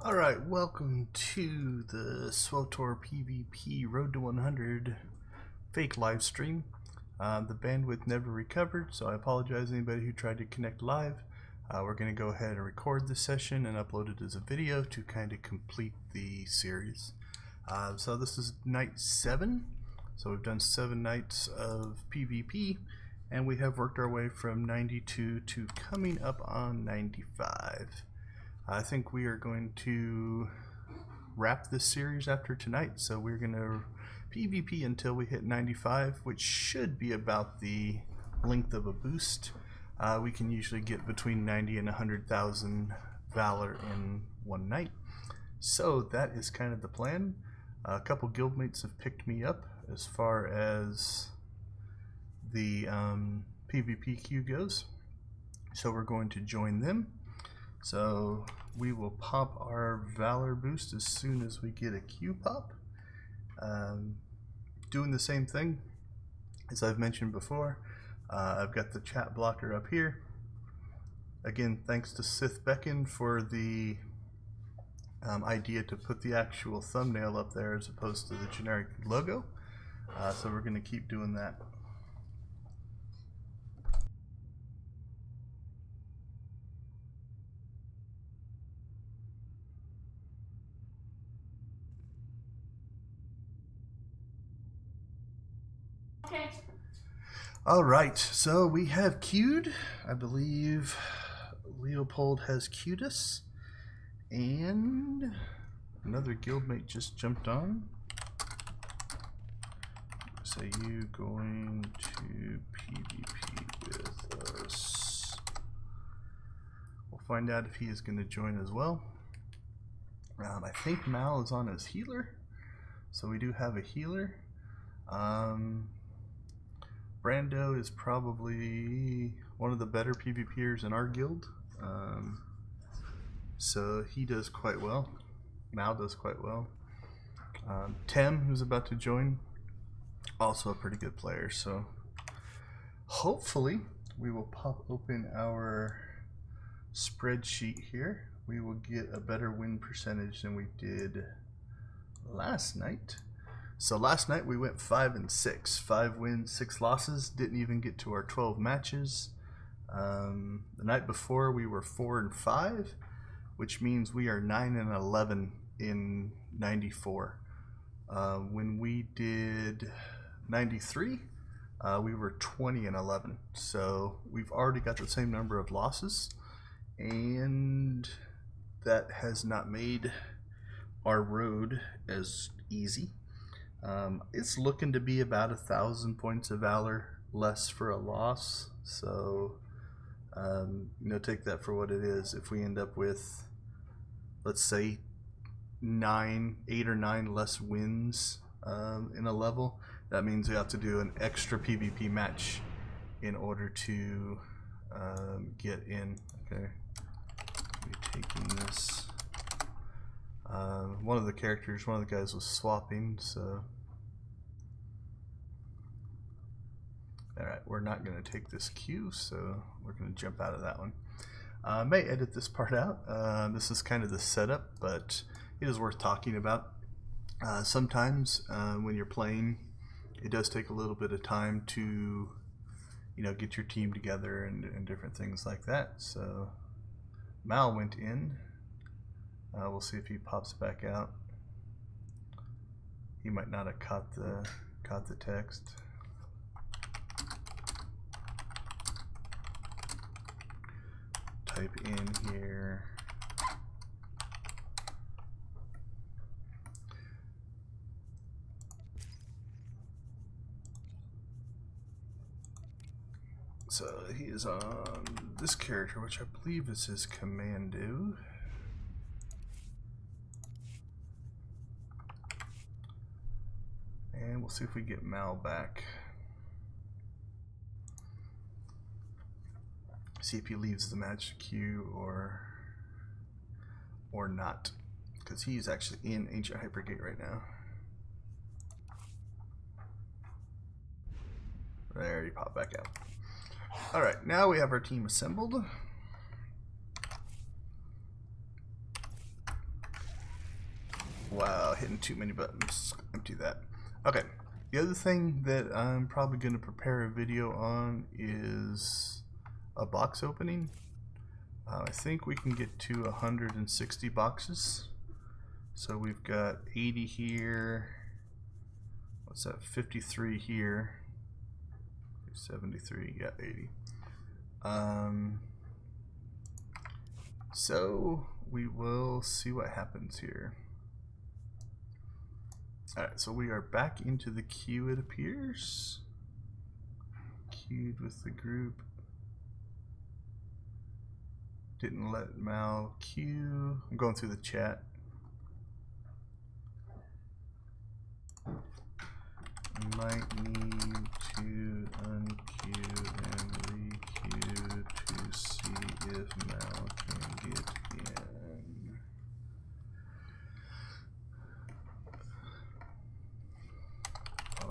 Alright, welcome to the SWTOR PvP Road to 100 fake live stream. The bandwidth never recovered, so I apologize to anybody who tried to connect live. We're going to go ahead and record this session and upload it as a video to kind of complete the series. So this is night 7, so we've done 7 nights of PvP, and we have worked our way from 92 to coming up on 95. I think we are going to wrap this series after tonight, so we're going to PvP until we hit 95, which should be about the length of a boost. We can usually get between 90 and 100,000 Valor in one night, so that is kind of the plan. A couple guildmates have picked me up as far as the PvP queue goes, so we're going to join them. So we will pop our Valor boost as soon as we get a Q pop. Doing the same thing as I've mentioned before. I've got the chat blocker up here. Again, thanks to Sith Beacon for the idea to put the actual thumbnail up there as opposed to the generic logo. So we're going to keep doing that. Okay. Alright, so we have queued. I believe Leopold has queued us. And another guildmate just jumped on. So you going to PvP with us? We'll find out if he is going to join as well. I think Mal is on as healer. So we do have a healer. Brando is probably one of the better PvPers in our guild, so he does quite well. Mal does quite well. Tem, who's about to join, also a pretty good player, so hopefully we will pop open our spreadsheet here. We will get a better win percentage than we did last night. So last night we went 5 and 6, 5 wins, 6 losses. Didn't even get to our 12 matches. The night before we were 4 and 5, which means we are 9 and 11 in 94. When we did 93, we were 20 and 11. So we've already got the same number of losses, and that has not made our road as easy. It's looking to be about 1,000 points of Valor less for a loss, so take that for what it is. If we end up with, let's say, 8 or 9 less wins in a level, that means we have to do an extra PvP match in order to get in. Okay, we're taking this. One of the guys was swapping, so alright, we're not going to take this queue, so we're going to jump out of that one. I may edit this part out. This is kind of the setup, but it is worth talking about. Sometimes when you're playing, it does take a little bit of time to get your team together and different things like that. So Mal went in. We'll see if he pops back out. He might not have caught the text. Type in here. So he is on this character, which I believe is his commando. And we'll see if we get Mal back. See if he leaves the match queue or not, because he's actually in Ancient Hypergate right now. There, he popped back out. Alright, now we have our team assembled. Wow, hitting too many buttons. Empty that. Okay. The other thing that I'm probably going to prepare a video on is a box opening. I think we can get to 160 boxes. So we've got 80 here. What's that? 53 here. 73. Yeah, 80. So we will see what happens here. Alright, so we are back into the queue, it appears. Queued with the group. Didn't let Mal queue. I'm going through the chat. Might need to unqueue and re-queue to see if Mal can get in.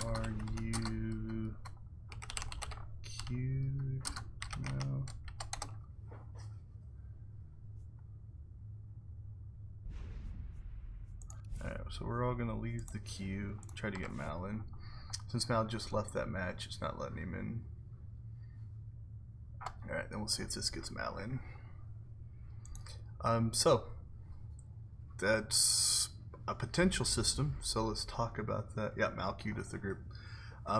Are you queued now? Alright, so we're all going to leave the queue, try to get Mal in. Since Mal just left that match, it's not letting him in. Alright, then we'll see if this gets Mal in. So, that's a potential system, so let's talk about that. Yeah, Mal queued with the group.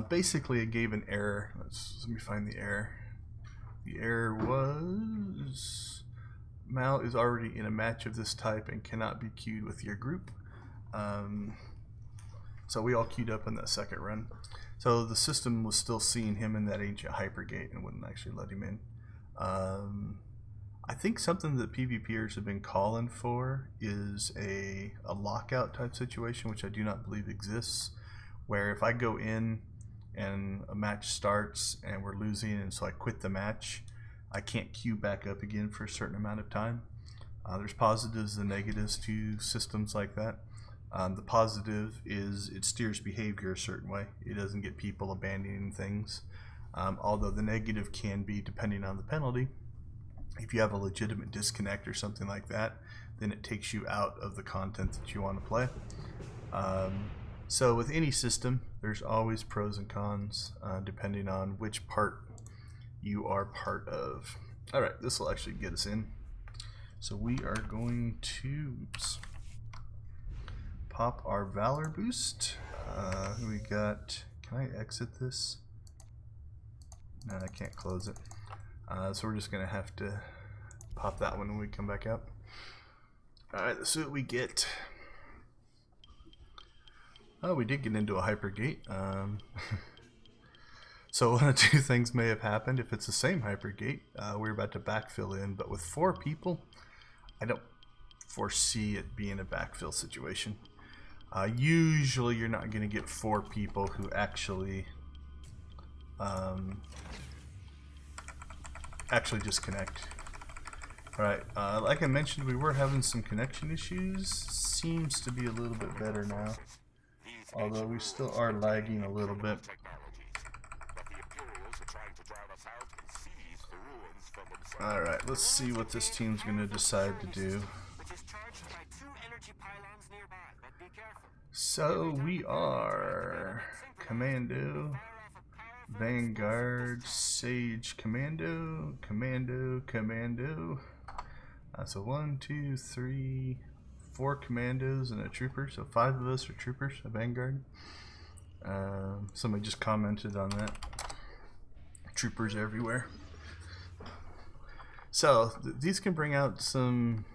Basically, it gave an error. Let me find the error. The error was Mal is already in a match of this type and cannot be queued with your group. So we all queued up in that second run. So the system was still seeing him in that ancient hypergate and wouldn't actually let him in. I think something that PvPers have been calling for is a lockout type situation, which I do not believe exists, where if I go in and a match starts and we're losing and so I quit the match, I can't queue back up again for a certain amount of time. There's positives and negatives to systems like that. The positive is it steers behavior a certain way. It doesn't get people abandoning things. Although the negative can be, depending on the penalty, if you have a legitimate disconnect or something like that, then it takes you out of the content that you want to play. So with any system, there's always pros and cons depending on which part you are part of. Alright, this will actually get us in. So we are going to pop our Valor boost. We got, can I exit this? No, I can't close it. So we're just gonna have to pop that one when we come back out. Alright, let's see what we get. Oh, we did get into a hypergate. So one of two things may have happened. If it's the same hypergate, we're about to backfill in, but with 4 people, I don't foresee it being a backfill situation. Usually you're not going to get 4 people who actually disconnect. Alright, like I mentioned, we were having some connection issues. Seems to be a little bit better now, although we still are lagging a little bit. Alright, let's see what this team's going to decide to do. So we are Commando, Vanguard, Sage, Commando, Commando, Commando. So 1, 2, 3, 4 commandos and a trooper. So 5 of us are troopers, a Vanguard. Somebody just commented on that. Troopers everywhere. So these can bring out some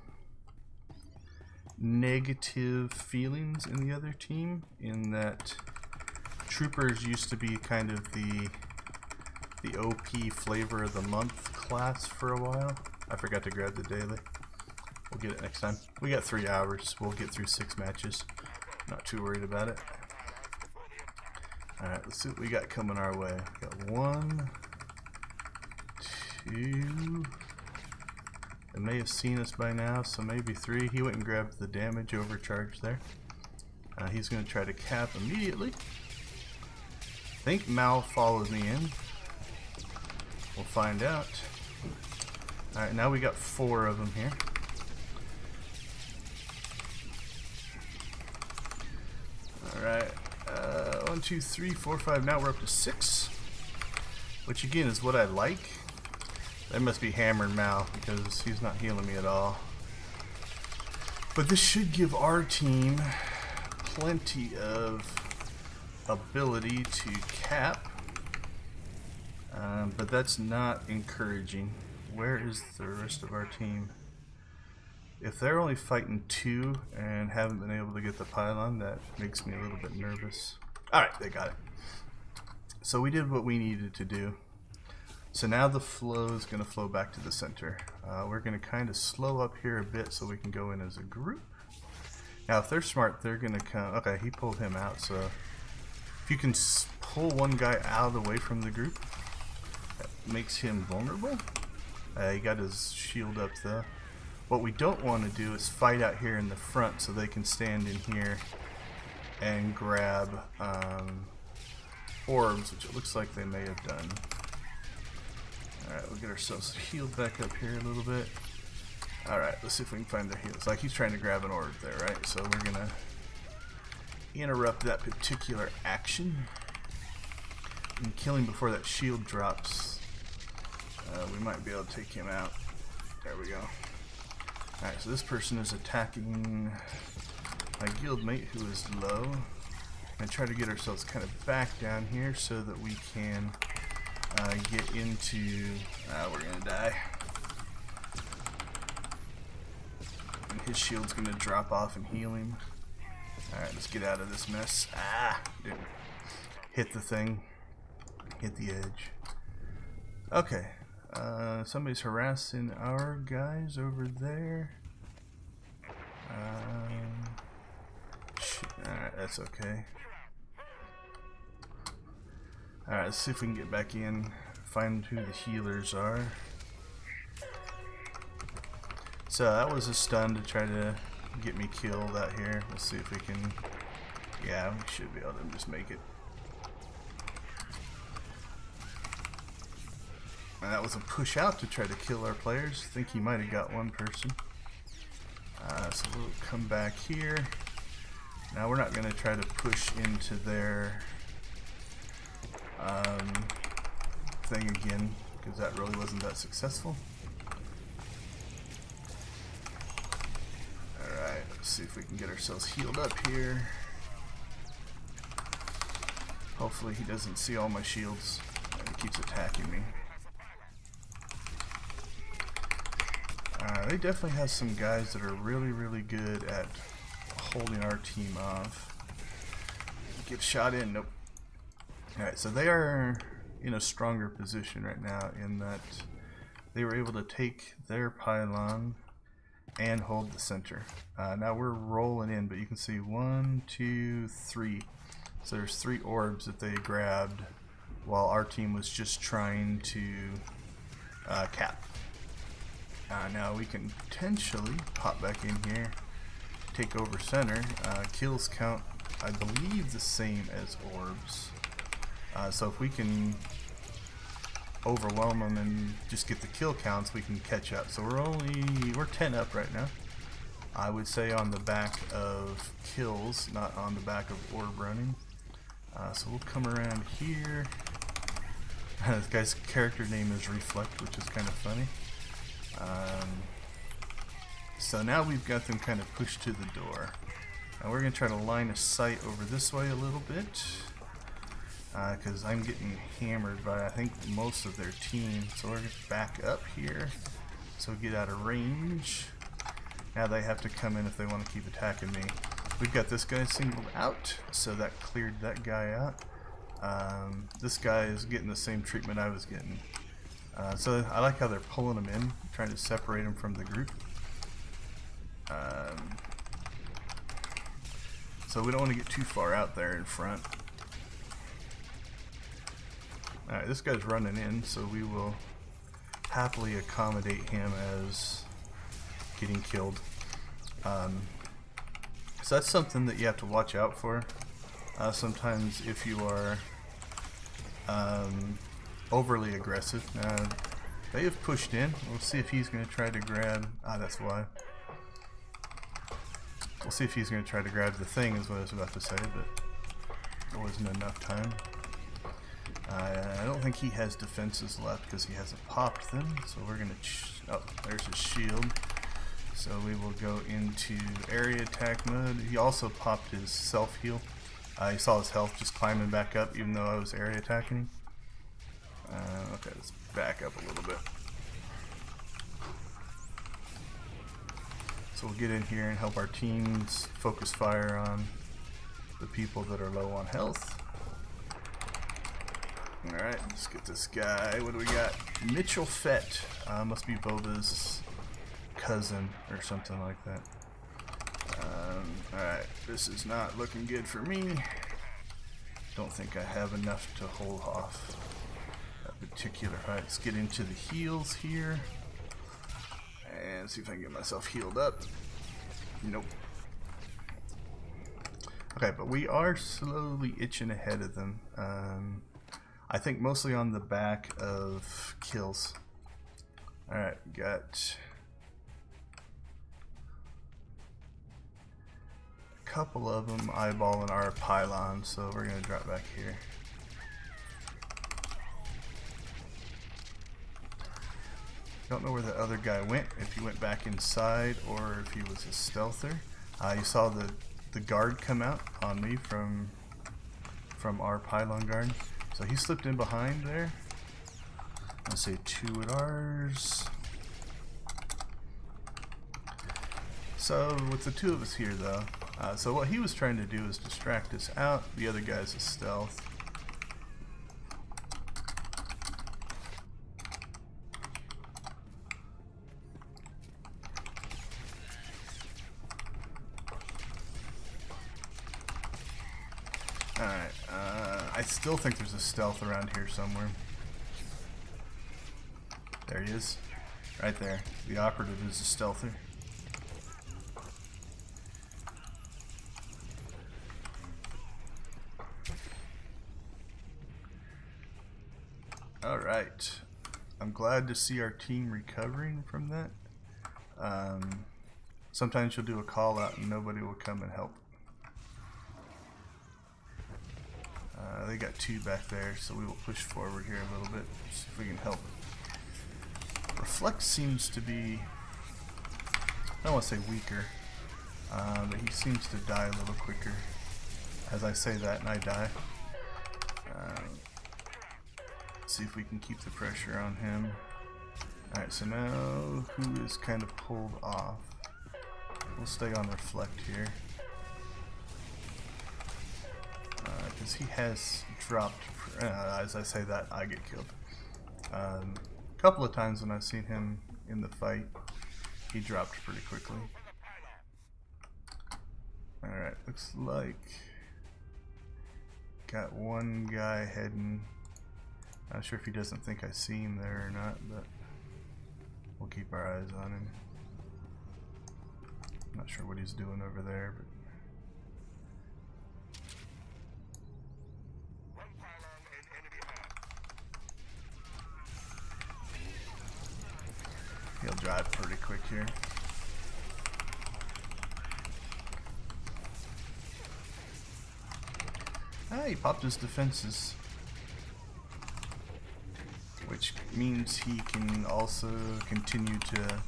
negative feelings in the other team, in that troopers used to be kind of the OP flavor of the month class for a while. I forgot to grab the daily. We'll get it next time. We got 3 hours. We'll get through 6 matches. Not too worried about it. Alright, let's see what we got coming our way. We got 1, 2. They may have seen us by now, so maybe 3. He went and grabbed the damage overcharge there. He's going to try to cap immediately. I think Mal follows me in. We'll find out. Alright, now we got 4 of them here. 1, 2, 3, 4, 5. Now we're up to 6. Which again is what I like. That must be hammered Mal because he's not healing me at all. But this should give our team plenty of ability to cap. But that's not encouraging. Where is the rest of our team? If they're only fighting 2 and haven't been able to get the pylon, that makes me a little bit nervous. Alright, they got it. So we did what we needed to do. So now the flow is going to flow back to the center. We're going to kind of slow up here a bit so we can go in as a group. Now if they're smart, they're going to come... Okay, he pulled him out, so... If you can pull one guy out of the way from the group, that makes him vulnerable. He got his shield up though. What we don't want to do is fight out here in the front so they can stand in here and grab orbs, which it looks like they may have done. Alright, we'll get ourselves healed back up here a little bit. Alright, let's see if we can find their heal. It's like he's trying to grab an orb there, right? So we're going to interrupt that particular action and kill him before that shield drops. We might be able to take him out. There we go. Alright, so this person is attacking my guildmate who is low. And try to get ourselves kind of back down here so that we can get into... we're gonna die. And his shield's gonna drop off and heal him. Alright, let's get out of this mess. Didn't hit the thing. Hit the edge. Okay. Somebody's harassing our guys over there. Alright, that's okay. Alright, let's see if we can get back in, find who the healers are. So that was a stun to try to get me killed out here. Let's see if we can... Yeah, we should be able to just make it. And that was a push out to try to kill our players. I think he might have got one person. So we'll come back here. Now we're not going to try to push into their thing again, because that really wasn't that successful. Alright, let's see if we can get ourselves healed up here. Hopefully he doesn't see all my shields and he keeps attacking me. They definitely have some guys that are really, really good at holding our team off. Get shot in, nope. Alright, so they are in a stronger position right now in that they were able to take their pylon and hold the center. Now we're rolling in, but you can see 1, 2, 3. So there's 3 orbs that they grabbed while our team was just trying to cap. Now we can potentially pop back in here, take over center. Kills count, I believe, the same as orbs. So if we can overwhelm them and just get the kill counts, we can catch up. So we're 10 up right now. I would say on the back of kills, not on the back of orb running. So we'll come around here. This guy's character name is Reflect, which is kind of funny. So now we've got them kind of pushed to the door. Now we're going to try to line a sight over this way a little bit, because I'm getting hammered by, I think, most of their team. So we're going to back up here so we get out of range. Now they have to come in if they want to keep attacking me. We've got this guy singled out, so that cleared that guy out. This guy is getting the same treatment I was getting. So I like how they're pulling them in, trying to separate them from the group. So we don't want to get too far out there in front. Alright, this guy's running in, so we will happily accommodate him as getting killed. So that's something that you have to watch out for. Sometimes if you are overly aggressive. They have pushed in. We'll see if he's going to try to grab... that's why. We'll see if he's going to try to grab the thing is what I was about to say, but There wasn't enough time. I don't think he has defenses left because he hasn't popped them. So we're gonna. Oh, there's his shield. So we will go into area attack mode. He also popped his self heal. You saw his health just climbing back up, even though I was area attacking him. Okay, let's back up a little bit. So we'll get in here and help our teams focus fire on the people that are low on health. Alright, let's get this guy. What do we got? Mitchell Fett. Must be Boba's cousin or something like that. Alright, this is not looking good for me. Don't think I have enough to hold off that particular. Alright, let's get into the heals here. And see if I can get myself healed up. Nope. Okay, but we are slowly itching ahead of them. I think mostly on the back of kills. Alright, got a couple of them eyeballing our pylon, so we're going to drop back here. Don't know where the other guy went, if he went back inside or if he was a stealther. You saw the guard come out on me from our pylon guard. So he slipped in behind there. Let's say 2 at ours. So with the 2 of us here though, so what he was trying to do is distract us out. The other guy's a stealth. Alright, I still think there's a stealth around here somewhere. There he is. Right there. The operative is a stealther. Alright. I'm glad to see our team recovering from that. Sometimes you'll do a call out and nobody will come and help. They got 2 back there, so we will push forward here a little bit, see if we can help. Reflect seems to be, I don't want to say weaker, but he seems to die a little quicker as I say that and I die. See if we can keep the pressure on him. Alright, so now who is kind of pulled off? We'll stay on Reflect here. Because he has dropped, as I say that, I get killed. A couple of times when I've seen him in the fight, he dropped pretty quickly. Alright, looks like got one guy heading. Not sure if he doesn't think I see him there or not, but we'll keep our eyes on him. Not sure what he's doing over there, but he'll drive pretty quick here. Ah, he popped his defenses, which means he can also continue to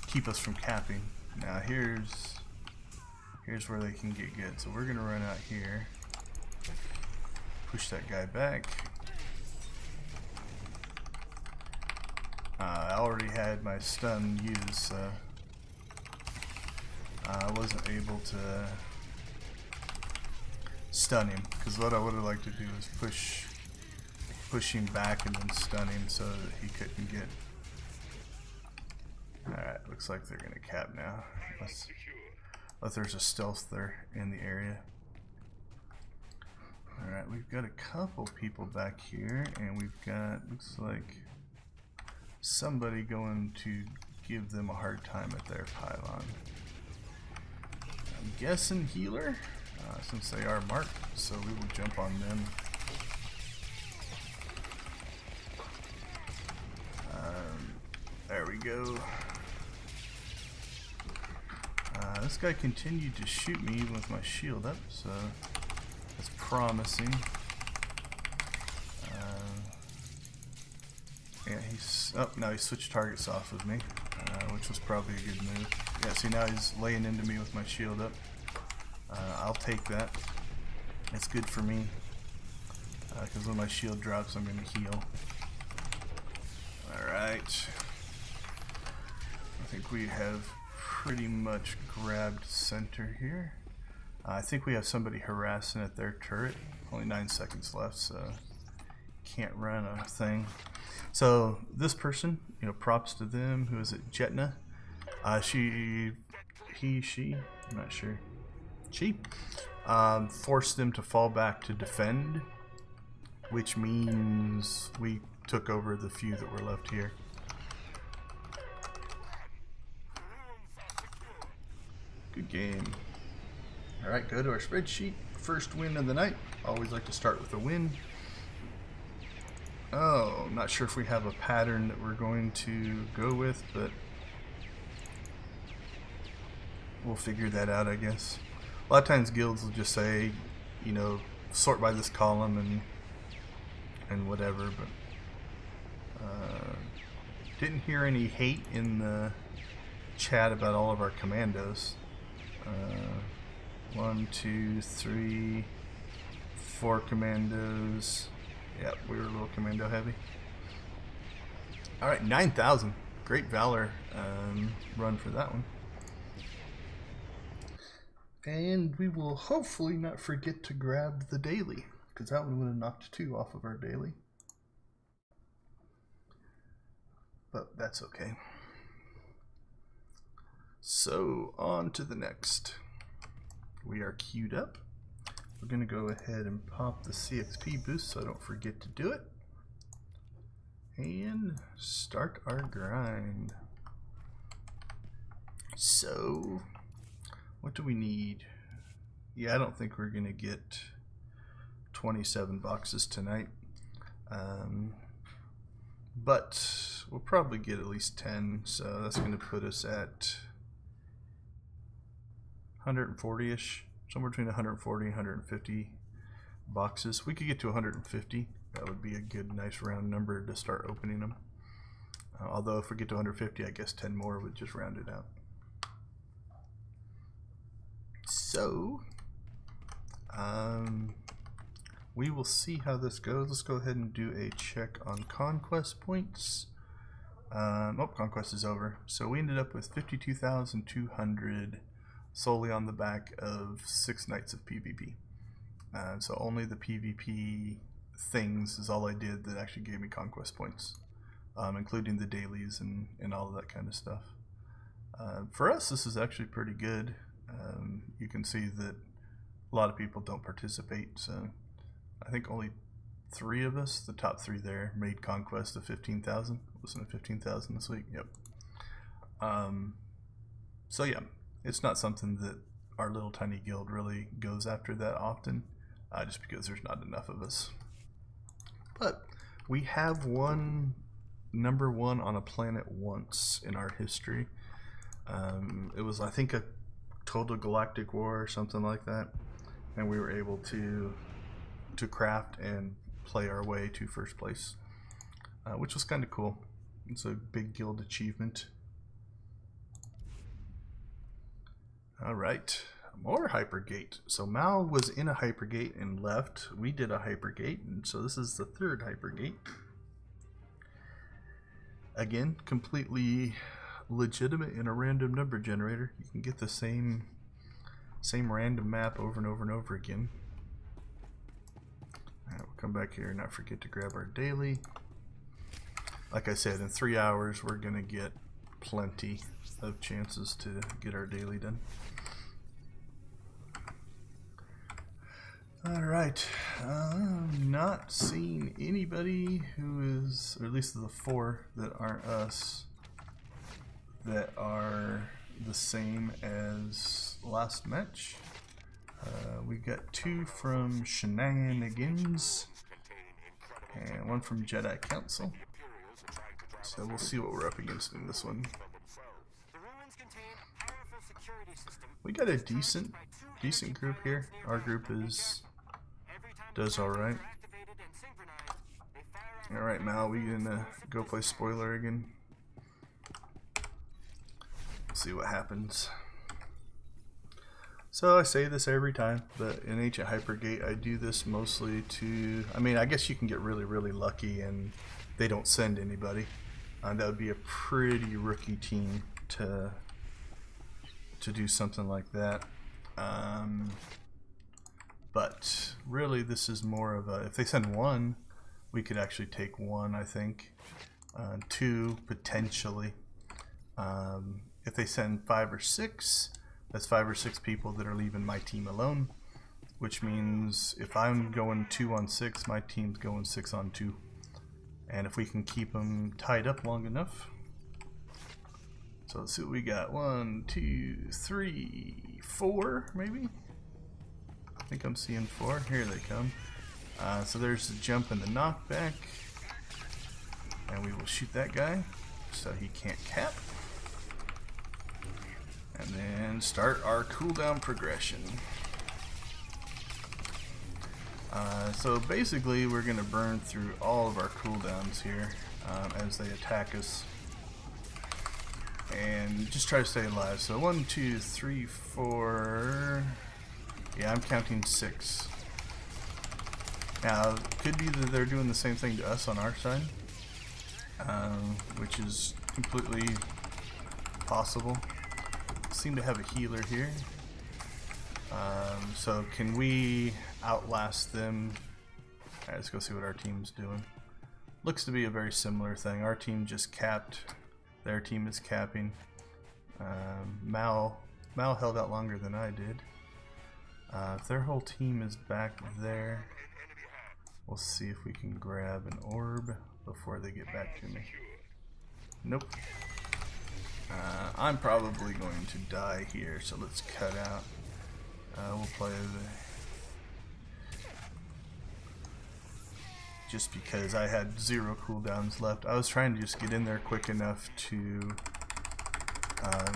keep us from capping. Now here's where they can get good. So we're gonna run out here, push that guy back. I already had my stun used, so I wasn't able to stun him, because what I would have liked to do is push him back and then stun him so that he couldn't get. Alright, looks like they're gonna cap now. Unless there's a stealth there in the area. Alright, we've got a couple people back here, and we've got, looks like somebody going to give them a hard time at their pylon. I'm guessing healer, since they are marked, so we will jump on them. There we go. This guy continued to shoot me even with my shield up, so That's promising. Yeah, he's... Oh, now he switched targets off of me, which was probably a good move. Yeah, see, now he's laying into me with my shield up. I'll take that. It's good for me, because when my shield drops, I'm going to heal. Alright. I think we have pretty much grabbed center here. I think we have somebody harassing at their turret. Only 9 seconds left, so can't run a thing. So this person, you know, props to them. Who is it? Jetna. She, I'm not sure. She forced them to fall back to defend, which means we took over the few that were left here. Good game. Alright, go to our spreadsheet. First win of the night. Always like to start with a win. Oh, not sure if we have a pattern that we're going to go with, but we'll figure that out, I guess. A lot of times guilds will just say, you know, sort by this column and whatever, but didn't hear any hate in the chat about all of our commandos. 1, 2, 3, 4 commandos. Yep, we were a little commando heavy. Alright, 9,000. Great Valor run for that one. And we will hopefully not forget to grab the daily, because that one would have knocked 2 off of our daily. But that's okay. So, on to the next. We are queued up. We're going to go ahead and pop the CXP boost so I don't forget to do it. And start our grind. So, what do we need? Yeah, I don't think we're going to get 27 boxes tonight. But we'll probably get at least 10, so that's going to put us at 140-ish. Somewhere between 140 and 150 boxes. We could get to 150. That would be a good, nice round number to start opening them. Although if we get to 150, I guess 10 more would just round it out. So, we will see how this goes. Let's go ahead and do a check on conquest points. Oh, conquest is over. So we ended up with 52,200 solely on the back of 6 nights of PvP. So only the PvP things is all I did that actually gave me conquest points, including the dailies and all of that kind of stuff. For us, this is actually pretty good. You can see that a lot of people don't participate, so I think only 3 of us, the top 3 there, made conquest of 15,000. Wasn't it 15,000 this week? Yep. So yeah, it's not something that our little tiny guild really goes after that often, just because there's not enough of us. But we have won number 1 on a planet once in our history. It was, I think, a total galactic war or something like that, and we were able to craft and play our way to first place, which was kind of cool. It's a big guild achievement. Alright, more hypergate. So Mal was in a hypergate and left. We did a hypergate, and so this is the 3rd hypergate. Again, completely legitimate in a random number generator. You can get the same random map over and over and over again. Alright, we'll come back here and not forget to grab our daily. Like I said, in 3 hours we're gonna get plenty of chances to get our daily done. Alright, not seeing anybody who is, or at least the 4 that aren't us, that are the same as last match. We got 2 from Shenanigans and 1 from Jedi Council. So we'll see what we're up against in this one. We got a decent group here. Our group is Does alright. Alright, Mal, we gonna go play spoiler again? See what happens. So I say this every time, but in Ancient Hypergate I do this mostly to, I mean, I guess you can get really lucky and they don't send anybody. That would be a pretty rookie team to do something like that. But really this is more of a, if they send one, we could actually take one, I think. Two, potentially. If they send 5 or 6, that's 5 or 6 people that are leaving my team alone, which means if I'm going 2 on 6, my team's going 6 on 2. And if we can keep them tied up long enough. So let's see what we got. 1, 2, 3, 4, maybe? I think I'm seeing 4. Here they come. So there's the jump and the knockback. And we will shoot that guy so he can't cap. And then start our cooldown progression. So basically we're going to burn through all of our cooldowns here as they attack us. And just try to stay alive. So 1, 2, 3, 4... Yeah, I'm counting 6. Now, it could be that they're doing the same thing to us on our side. Which is completely possible. Seem to have a healer here. So can we outlast them? Alright, let's go see what our team's doing. Looks to be a very similar thing. Our team just capped. Their team is capping. Mal held out longer than I did. If their whole team is back there, we'll see if we can grab an orb before they get back to me. Nope. I'm probably going to die here, so let's cut out. We'll play just because I had 0 cooldowns left. I was trying to just get in there quick enough to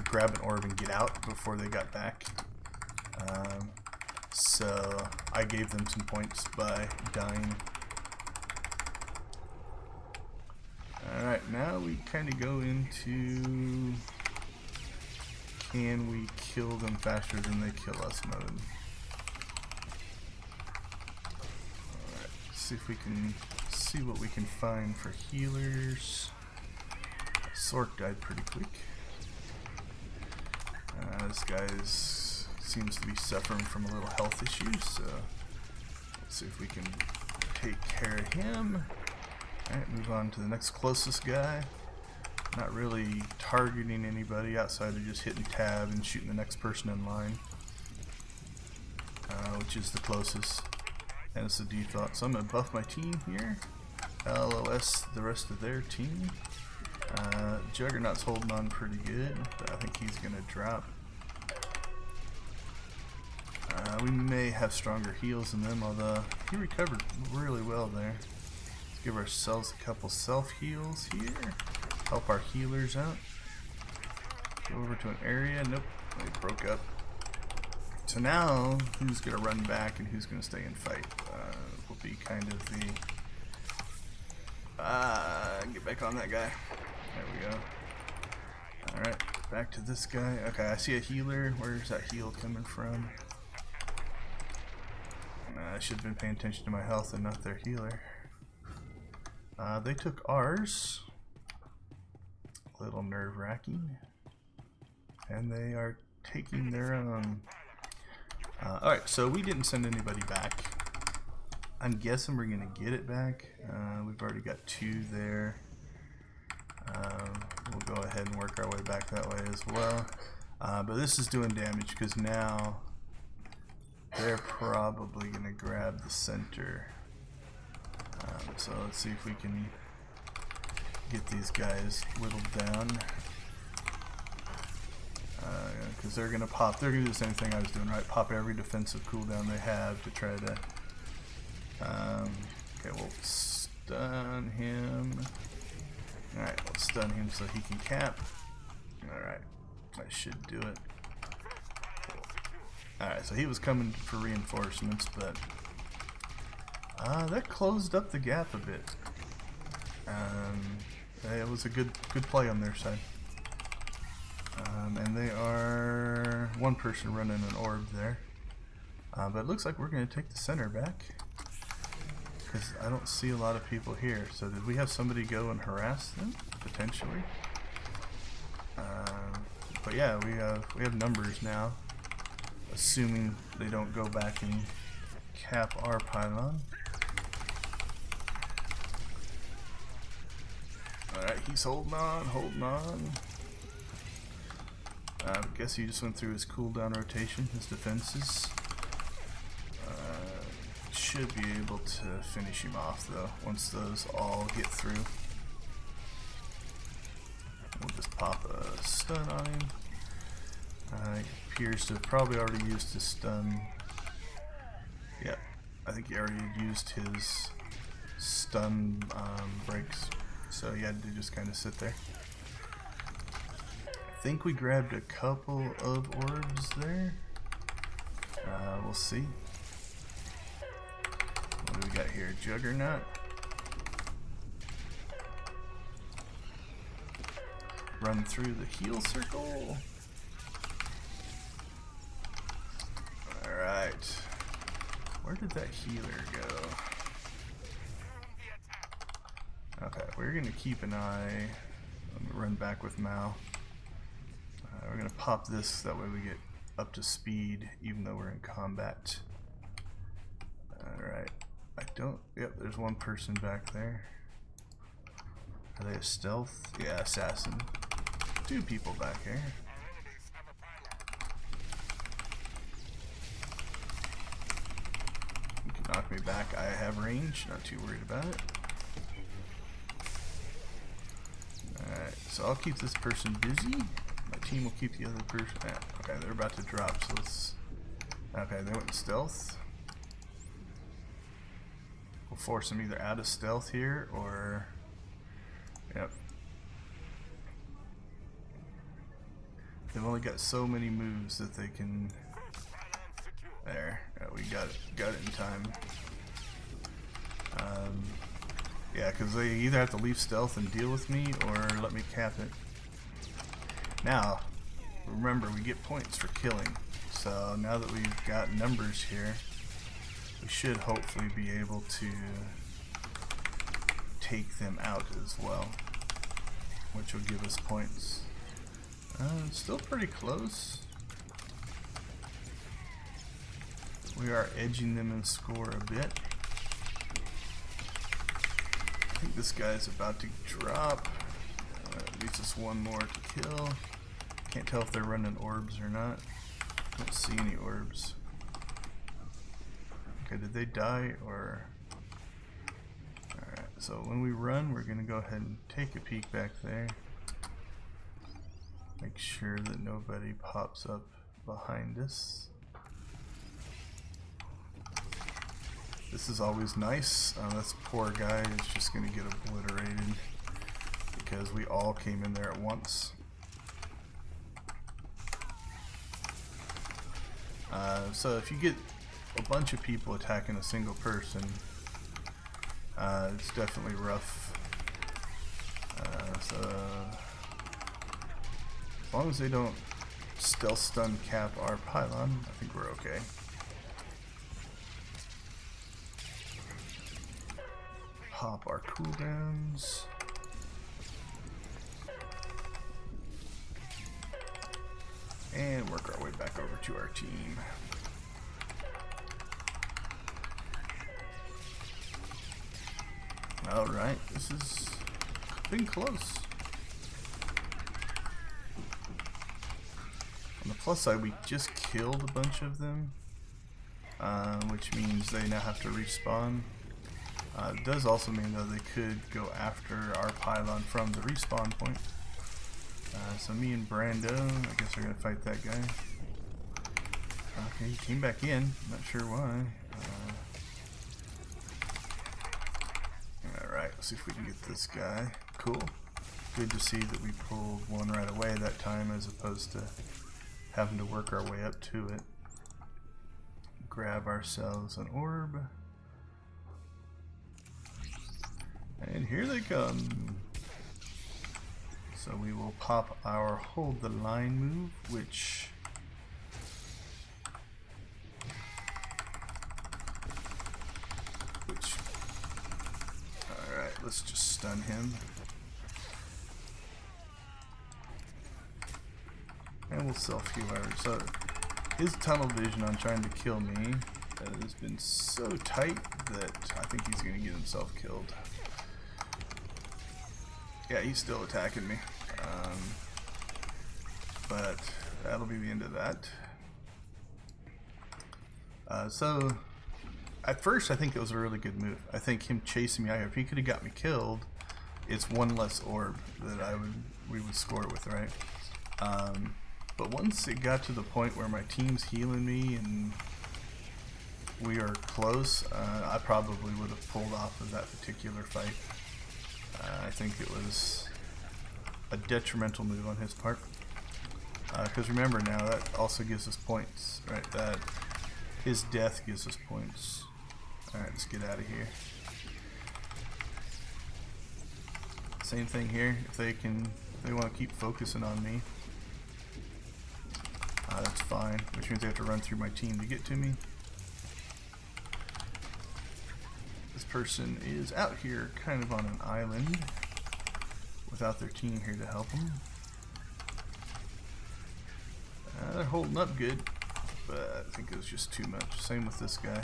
grab an orb and get out before they got back. So I gave them some points by dying. Alright, now we kind of go into can we kill them faster than they kill us mode. Alright, see if we can see what we can find for healers. Sork died pretty quick. This guy seems to be suffering from a little health issue, so let's see if we can take care of him. Alright, move on to the next closest guy. Not really targeting anybody outside of just hitting tab and shooting the next person in line, which is the closest, and it's the default. So I'm going to buff my team here. LOS the rest of their team. Juggernaut's holding on pretty good, but I think he's going to drop. We may have stronger heals than them, although he recovered really well there. Let's give ourselves a couple self heals here. Help our healers out. Go over to an area. Nope, they broke up. So now, who's going to run back and who's going to stay and fight? Will be kind of the... get back on that guy. There we go. Alright, back to this guy. Okay, I see a healer. Where's that heal coming from? I should have been paying attention to my health and not their healer. They took ours. A little nerve-wracking. And they are taking their own. Alright, so we didn't send anybody back. I'm guessing we're going to get it back. We've already got 2 there. We'll go ahead and work our way back that way as well. But this is doing damage because now they're probably going to grab the center. So let's see if we can get these guys whittled down. Because they're going to pop. They're going to do the same thing I was doing, right? Pop every defensive cooldown they have to try to... okay, we'll stun him. Alright, we'll stun him so he can cap. Alright, that should do it. Alright, so he was coming for reinforcements, but That closed up the gap a bit. It was a good play on their side. And they are one person running an orb there. But it looks like we're going to take the center back, because I don't see a lot of people here. So did we have somebody go and harass them potentially? But yeah, we have numbers now, assuming they don't go back and cap our pylon. Alright, he's holding on. I guess he just went through his cooldown rotation, his defenses. Should be able to finish him off though, once those all get through. We'll just pop a stun on him. He appears to have probably already used his stun. Yeah, I think he already used his stun breaks. So he had to just kind of sit there. I think we grabbed a couple of orbs there. We'll see. What do we got here? Juggernaut. Run through the heal circle. Alright. Where did that healer go? Okay, we're going to keep an eye. Let me run back with Mal. We're going to pop this, that way we get up to speed even though we're in combat. Alright. Yep, there's one person back there. Are they a stealth? Yeah, assassin. Two people back here. You can knock me back. I have range, not too worried about it. Alright, so I'll keep this person busy. My team will keep the other person. Okay, they're about to drop, so let's. Okay, they went stealth. We'll force them either out of stealth here or. Yep. They've only got so many moves that they can. There, yeah, we got it in time. Yeah, because they either have to leave stealth and deal with me or let me cap it. Now, remember, we get points for killing. So now that we've got numbers here, we should hopefully be able to take them out as well, which will give us points. It's still pretty close. We are edging them in score a bit. I think this guy's about to drop. Leaves us one more to kill. Can't tell if they're running orbs or not. Don't see any orbs. Okay, did they die or? Alright, so when we run, we're going to go ahead and take a peek back there. Make sure that nobody pops up behind us. This is always nice. This poor guy is just going to get obliterated because we all came in there at once. So if you get a bunch of people attacking a single person, it's definitely rough. So as long as they don't stealth stun cap our pylon, I think we're okay. Pop our cooldowns. And work our way back over to our team. Alright, this has been close. On the plus side, we just killed a bunch of them, which means they now have to respawn. It does also mean though they could go after our pylon from the respawn point. So me and Brando, I guess we're gonna fight that guy. Okay, he came back in, not sure why. Alright, let's see if we can get this guy. Cool. Good to see that we pulled one right away that time as opposed to having to work our way up to it. Grab ourselves an orb. And here they come. So we will pop our hold the line move, which alright, let's just stun him. And we'll self-heal our. So his tunnel vision on trying to kill me has been so tight that I think he's going to get himself killed. Yeah, he's still attacking me. But that'll be the end of that. So at first I think it was a really good move. I think him chasing me out here, if he could have got me killed, it's one less orb that we would score with, right? But once it got to the point where my team's healing me and we are close, I probably would have pulled off of that particular fight. I think it was a detrimental move on his part. Because remember now, that also gives us points, right? That his death gives us points. Alright, let's get out of here. Same thing here. If they want to keep focusing on me, that's fine, which means they have to run through my team to get to me. This person is out here kind of on an island without their team here to help them. They're holding up good, but I think it was just too much. Same with this guy.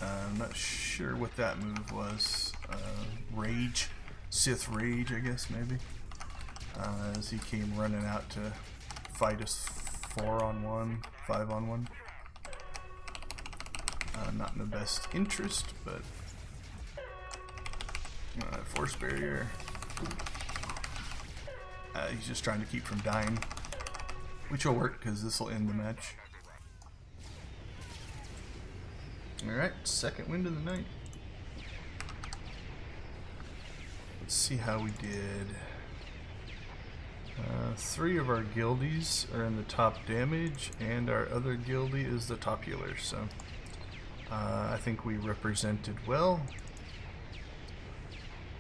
I'm not sure what that move was. Rage. Sith Rage, I guess, maybe. As he came running out to fight us 4-on-1, 5-on-1. Not in the best interest, but force barrier. He's just trying to keep from dying, which will work because this will end the match. Alright, second win of the night. Let's see how we did. 3 of our guildies are in the top damage, and our other guildie is the top healer, so I think we represented well.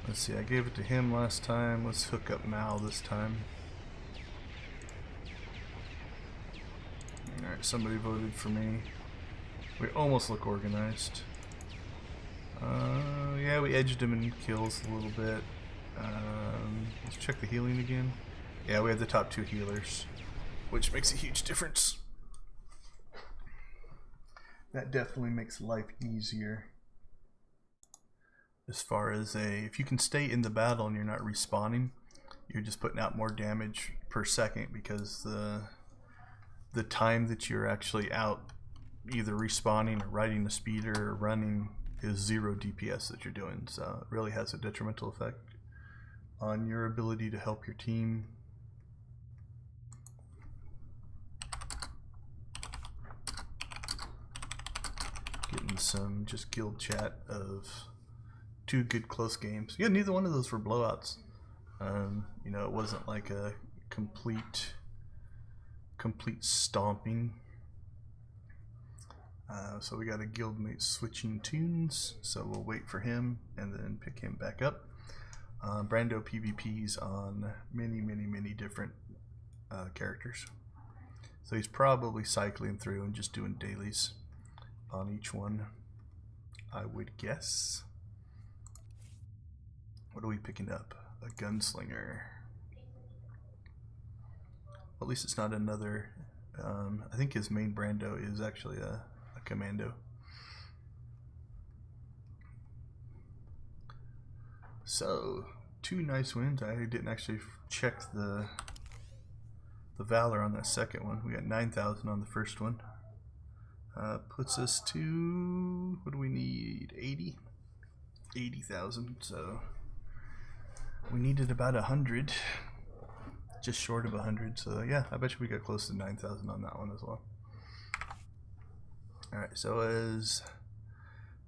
Let's see, I gave it to him last time. Let's hook up Mal this time. Alright, somebody voted for me. We almost look organized. Yeah, we edged him in kills a little bit. Let's check the healing again. Yeah, we have the top 2 healers, which makes a huge difference. That definitely makes life easier. As far as if you can stay in the battle and you're not respawning, you're just putting out more damage per second, because the time that you're actually out either respawning or riding the speeder or running is 0 DPS that you're doing. So it really has a detrimental effect on your ability to help your team. Getting some just guild chat of 2 good close games. Yeah, neither one of those were blowouts. You know, it wasn't like a complete stomping. So we got a guildmate switching tunes, so we'll wait for him and then pick him back up. Brando PvPs on many different characters, so he's probably cycling through and just doing dailies on each one, I would guess. What are we picking up? A gunslinger. At least it's not another. I think his main Brando is actually a commando. So 2 nice wins. I didn't actually check the Valor on that second one. We got 9,000 on the first one. Puts us to, what do we need? 80,000. So we needed about 100, just short of 100. So yeah, I bet you we got close to 9,000 on that one as well. All right, so as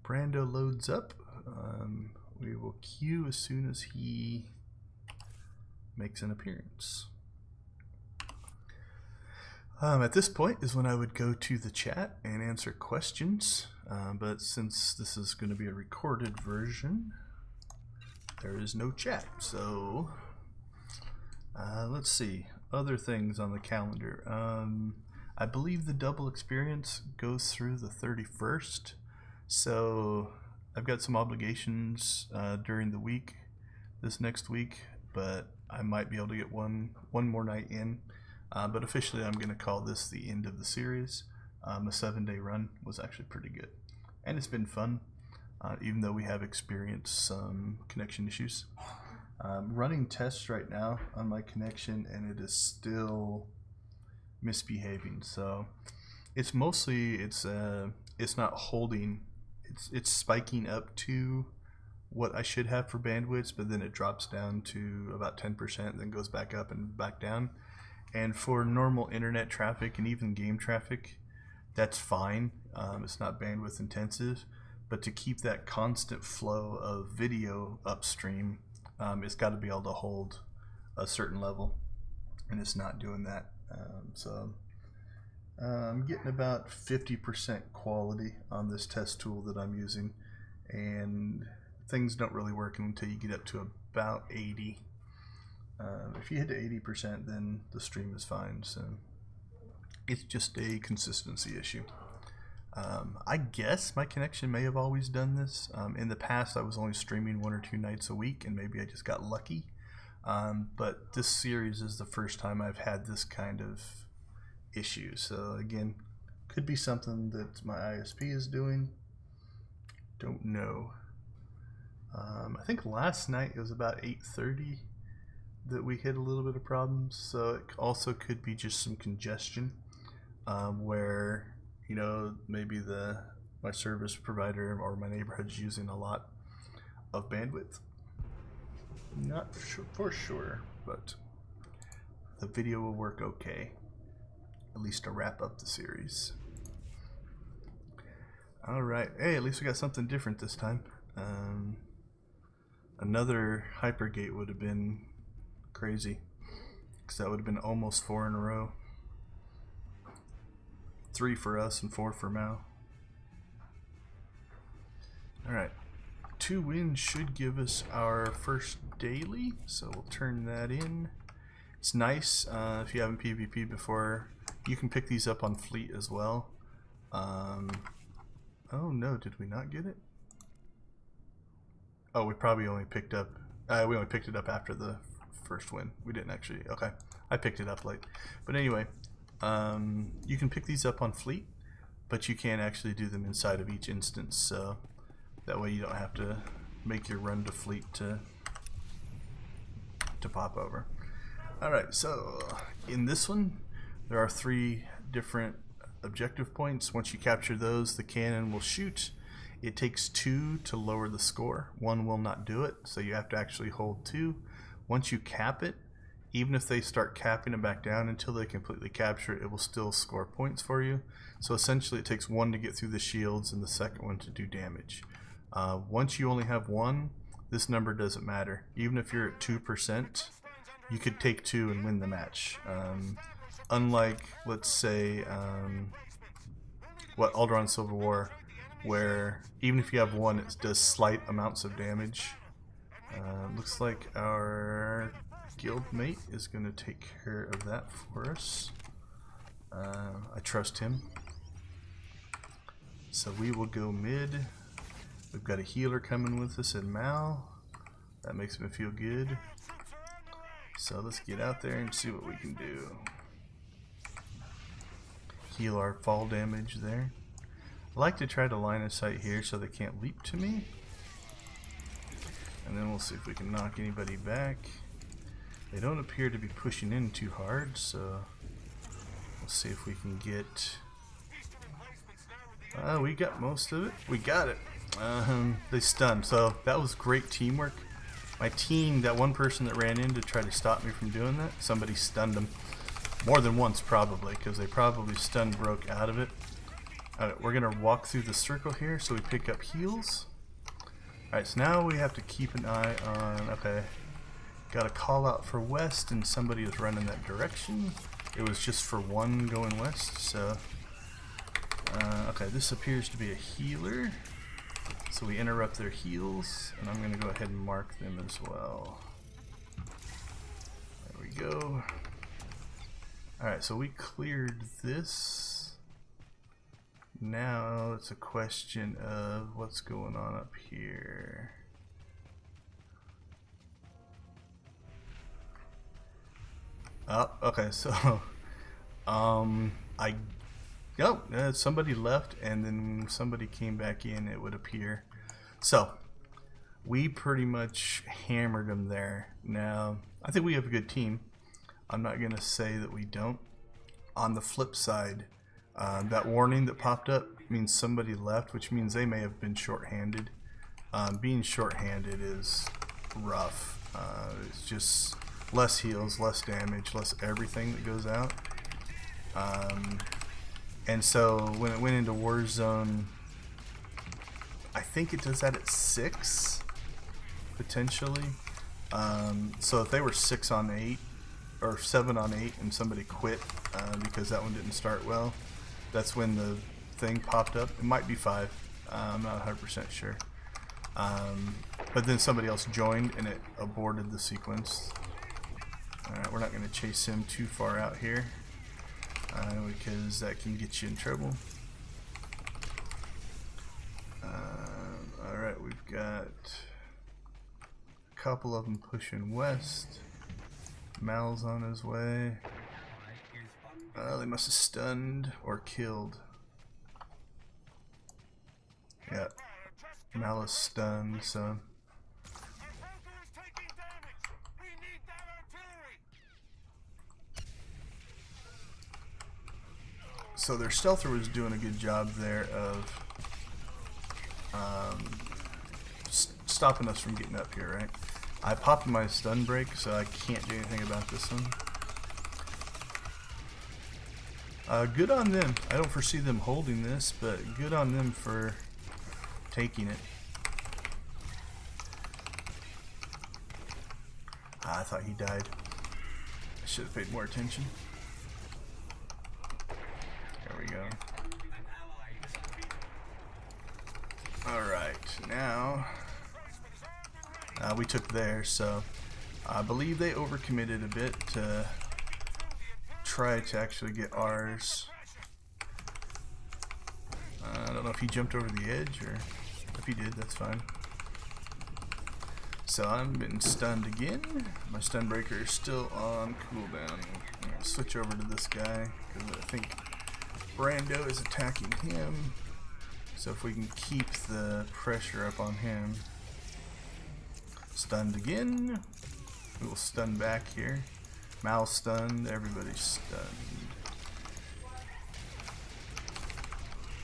Brando loads up, we will queue as soon as he makes an appearance. At this point is when I would go to the chat and answer questions, but since this is going to be a recorded version, there is no chat. So let's see other things on the calendar. I believe the double experience goes through the 31st, so I've got some obligations during the week this next week, but I might be able to get one more night in. But officially I'm going to call this the end of the series. A 7-day run was actually pretty good, and it's been fun, even though we have experienced some connection issues. Running tests right now on my connection, and it is still misbehaving. So it's mostly it's not holding, it's spiking up to what I should have for bandwidth, but then it drops down to about 10%, then goes back up and back down. And for normal internet traffic and even game traffic, that's fine. It's not bandwidth intensive, but to keep that constant flow of video upstream, it's got to be able to hold a certain level, and it's not doing that. So I'm getting about 50% quality on this test tool that I'm using, and things don't really work until you get up to about 80. If you hit to 80%, then the stream is fine. So it's just a consistency issue. I guess my connection may have always done this. In the past, I was only streaming 1 or 2 nights a week, and maybe I just got lucky. But this series is the first time I've had this kind of issue. So again, could be something that my ISP is doing. Don't know. I think last night it was about 8:30 that we hit a little bit of problems. So it also could be just some congestion, where, you know, maybe my service provider or my neighborhood's using a lot of bandwidth. Not for sure, but the video will work okay, at least to wrap up the series. Alright, hey, at least we got something different this time. Another Hypergate would have been crazy, because that would have been almost 4 in a row. 3 for us and 4 for Mao. Alright, 2 wins should give us our first daily, so we'll turn that in. It's nice, if you haven't PvP'd before, you can pick these up on Fleet as well. Oh no, did we not get it? Oh, we probably only picked up, we only picked it up after the first win. We didn't actually, okay. I picked it up late. But anyway, you can pick these up on Fleet, but you can't actually do them inside of each instance, so that way you don't have to make your run to Fleet to pop over. Alright, so in this one, there are 3 different objective points. Once you capture those, the cannon will shoot. It takes 2 to lower the score. 1 will not do it, so you have to actually hold 2. Once you cap it, even if they start capping it back down until they completely capture it, it will still score points for you. So essentially it takes 1 to get through the shields and the second one to do damage. Once you only have 1, this number doesn't matter. Even if you're at 2%, you could take 2 and win the match. Unlike, let's say, Alderaan Civil War, where even if you have 1, it does slight amounts of damage. Looks like our guild mate is going to take care of that for us. I trust him. So we will go mid. We've got a healer coming with us in Mao. That makes me feel good. So let's get out there and see what we can do. Heal our fall damage there. I like to try to line of sight here so they can't leap to me. And then we'll see if we can knock anybody back. They don't appear to be pushing in too hard, so we'll see if we can get... we got most of it. We got it. They stunned, so that was great teamwork. My team, that one person that ran in to try to stop me from doing that, somebody stunned them. More than once probably, because they probably stun broke out of it. Alright, we're going to walk through the circle here so we pick up heals. Alright, so now we have to keep an eye on, okay, got a call out for west and somebody is running that direction. It was just for 1 going west, so, okay, this appears to be a healer. So we interrupt their heals, and I'm going to go ahead and mark them as well. There we go. Alright, so we cleared this. Now it's a question of what's going on up here. Oh, okay, so somebody left and then when somebody came back in, it would appear. So we pretty much hammered them there. Now I think we have a good team. I'm not gonna say that we don't. On the flip side, that warning that popped up means somebody left, which means they may have been short-handed. Being short-handed is rough. It's just less heals, less damage, less everything that goes out. And so when it went into Warzone, I think it does that at 6, potentially. So if they were 6 on 8 or 7 on 8 and somebody quit because that one didn't start well, that's when the thing popped up. It might be 5. I'm not 100% sure. But then somebody else joined and it aborted the sequence. Alright, we're not going to chase him too far out here because that can get you in trouble. Alright, we've got a couple of them pushing west. Mal's on his way. They must have stunned or killed. Yeah, Mal is stunned, so. So their stealther was doing a good job there of stopping us from getting up here, right? I popped my stun break, so I can't do anything about this one. Good on them. I don't foresee them holding this, but good on them for taking it. I thought he died. I should have paid more attention. There we go. Alright, now we took theirs, so I believe they overcommitted a bit to try to actually get ours. I don't know if he jumped over the edge, or if he did, that's fine. So I'm getting stunned again. My stun breaker is still on cooldown. I'm going to switch over to this guy because I think Brando is attacking him. So if we can keep the pressure up on him. Stunned again. We will stun back here. Mal stunned, everybody's stunned.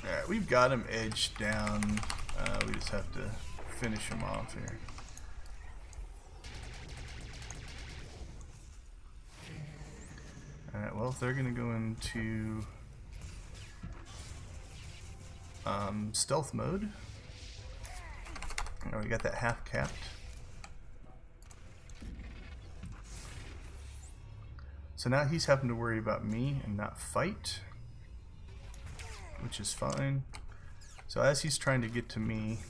Alright, we've got him edged down. We just have to finish him off here. Alright, well, if they're going to go into stealth mode. We got that half capped. So now he's having to worry about me and not fight, which is fine. So as he's trying to get to me,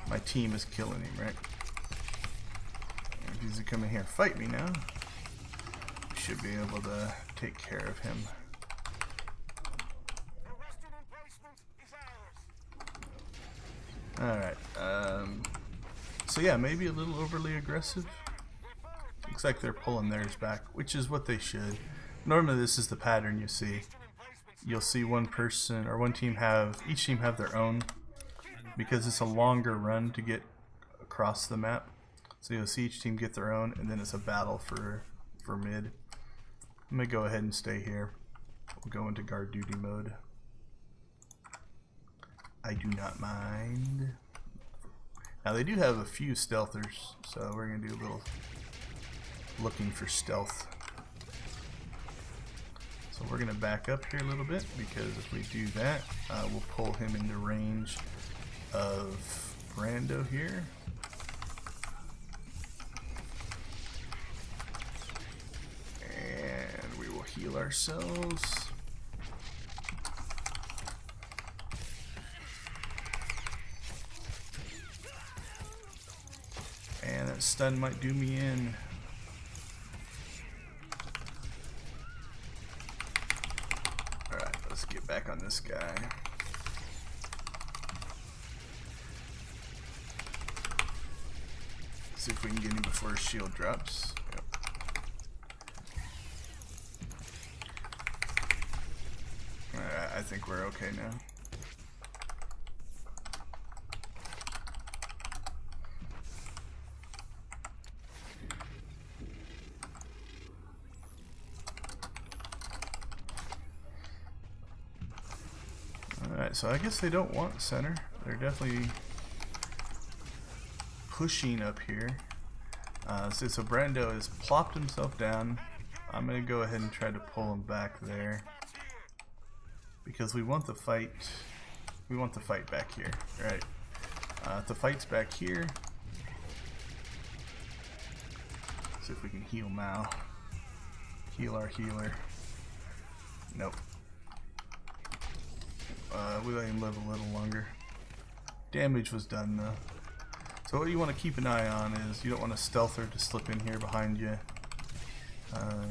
my team is killing him, right? If he's coming here and fight me now, we should be able to take care of him. Alright, so yeah, maybe a little overly aggressive. Looks like they're pulling theirs back, which is what they should. Normally this is the pattern you see. You'll see one person or one team each team have their own, because it's a longer run to get across the map. So you'll see each team get their own, and then it's a battle for mid. I'm gonna go ahead and stay here. We'll go into guard duty mode. I do not mind. Now they do have a few stealthers, so we're gonna do a little looking for stealth. So we're gonna back up here a little bit, because if we do that, we'll pull him into range of Brando here. And we will heal ourselves. That stun might do me in. Alright, let's get back on this guy. See if we can get him before his shield drops. Yep. Alright, I think we're okay now. Alright, so I guess they don't want center. They're definitely pushing up here. So Brando has plopped himself down. I'm going to go ahead and try to pull him back there. Because we want the fight. We want the fight back here. Right. If the fight's back here. See if we can heal Mao. Heal our healer. Nope. We let him live a little longer. Damage was done though. So what you want to keep an eye on is you don't want a stealther to slip in here behind you.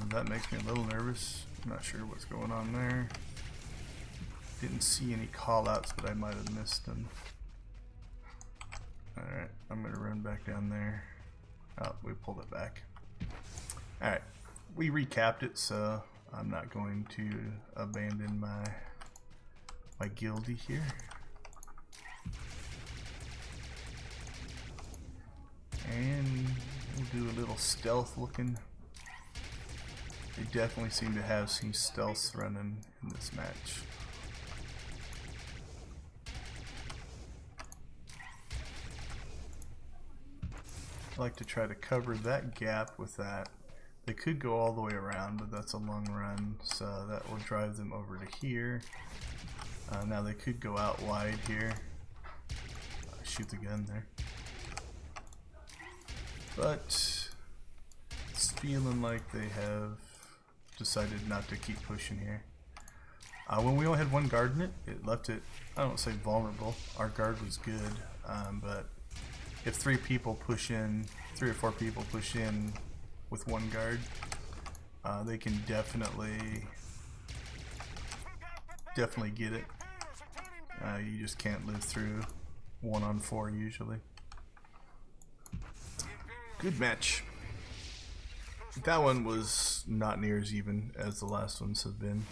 That makes me a little nervous. I'm not sure what's going on there. Didn't see any call outs, but I might have missed them. Alright, I'm going to run back down there. Oh, we pulled it back. Alright, we recapped it, so I'm not going to abandon my guildie here. And we'll do a little stealth looking. They definitely seem to have some stealths running in this match. I like to try to cover that gap with that. They could go all the way around, but that's a long run, so that will drive them over to here. Now they could go out wide here. Shoot the gun there. But it's feeling like they have decided not to keep pushing here. When we only had one guard in it, it left it, I don't say vulnerable. Our guard was good, but if 3 people push in, 3 or 4 people push in with one guard, they can definitely get it. You just can't live through 1-on-4 usually. Good match. That one was not near as even as the last ones have been.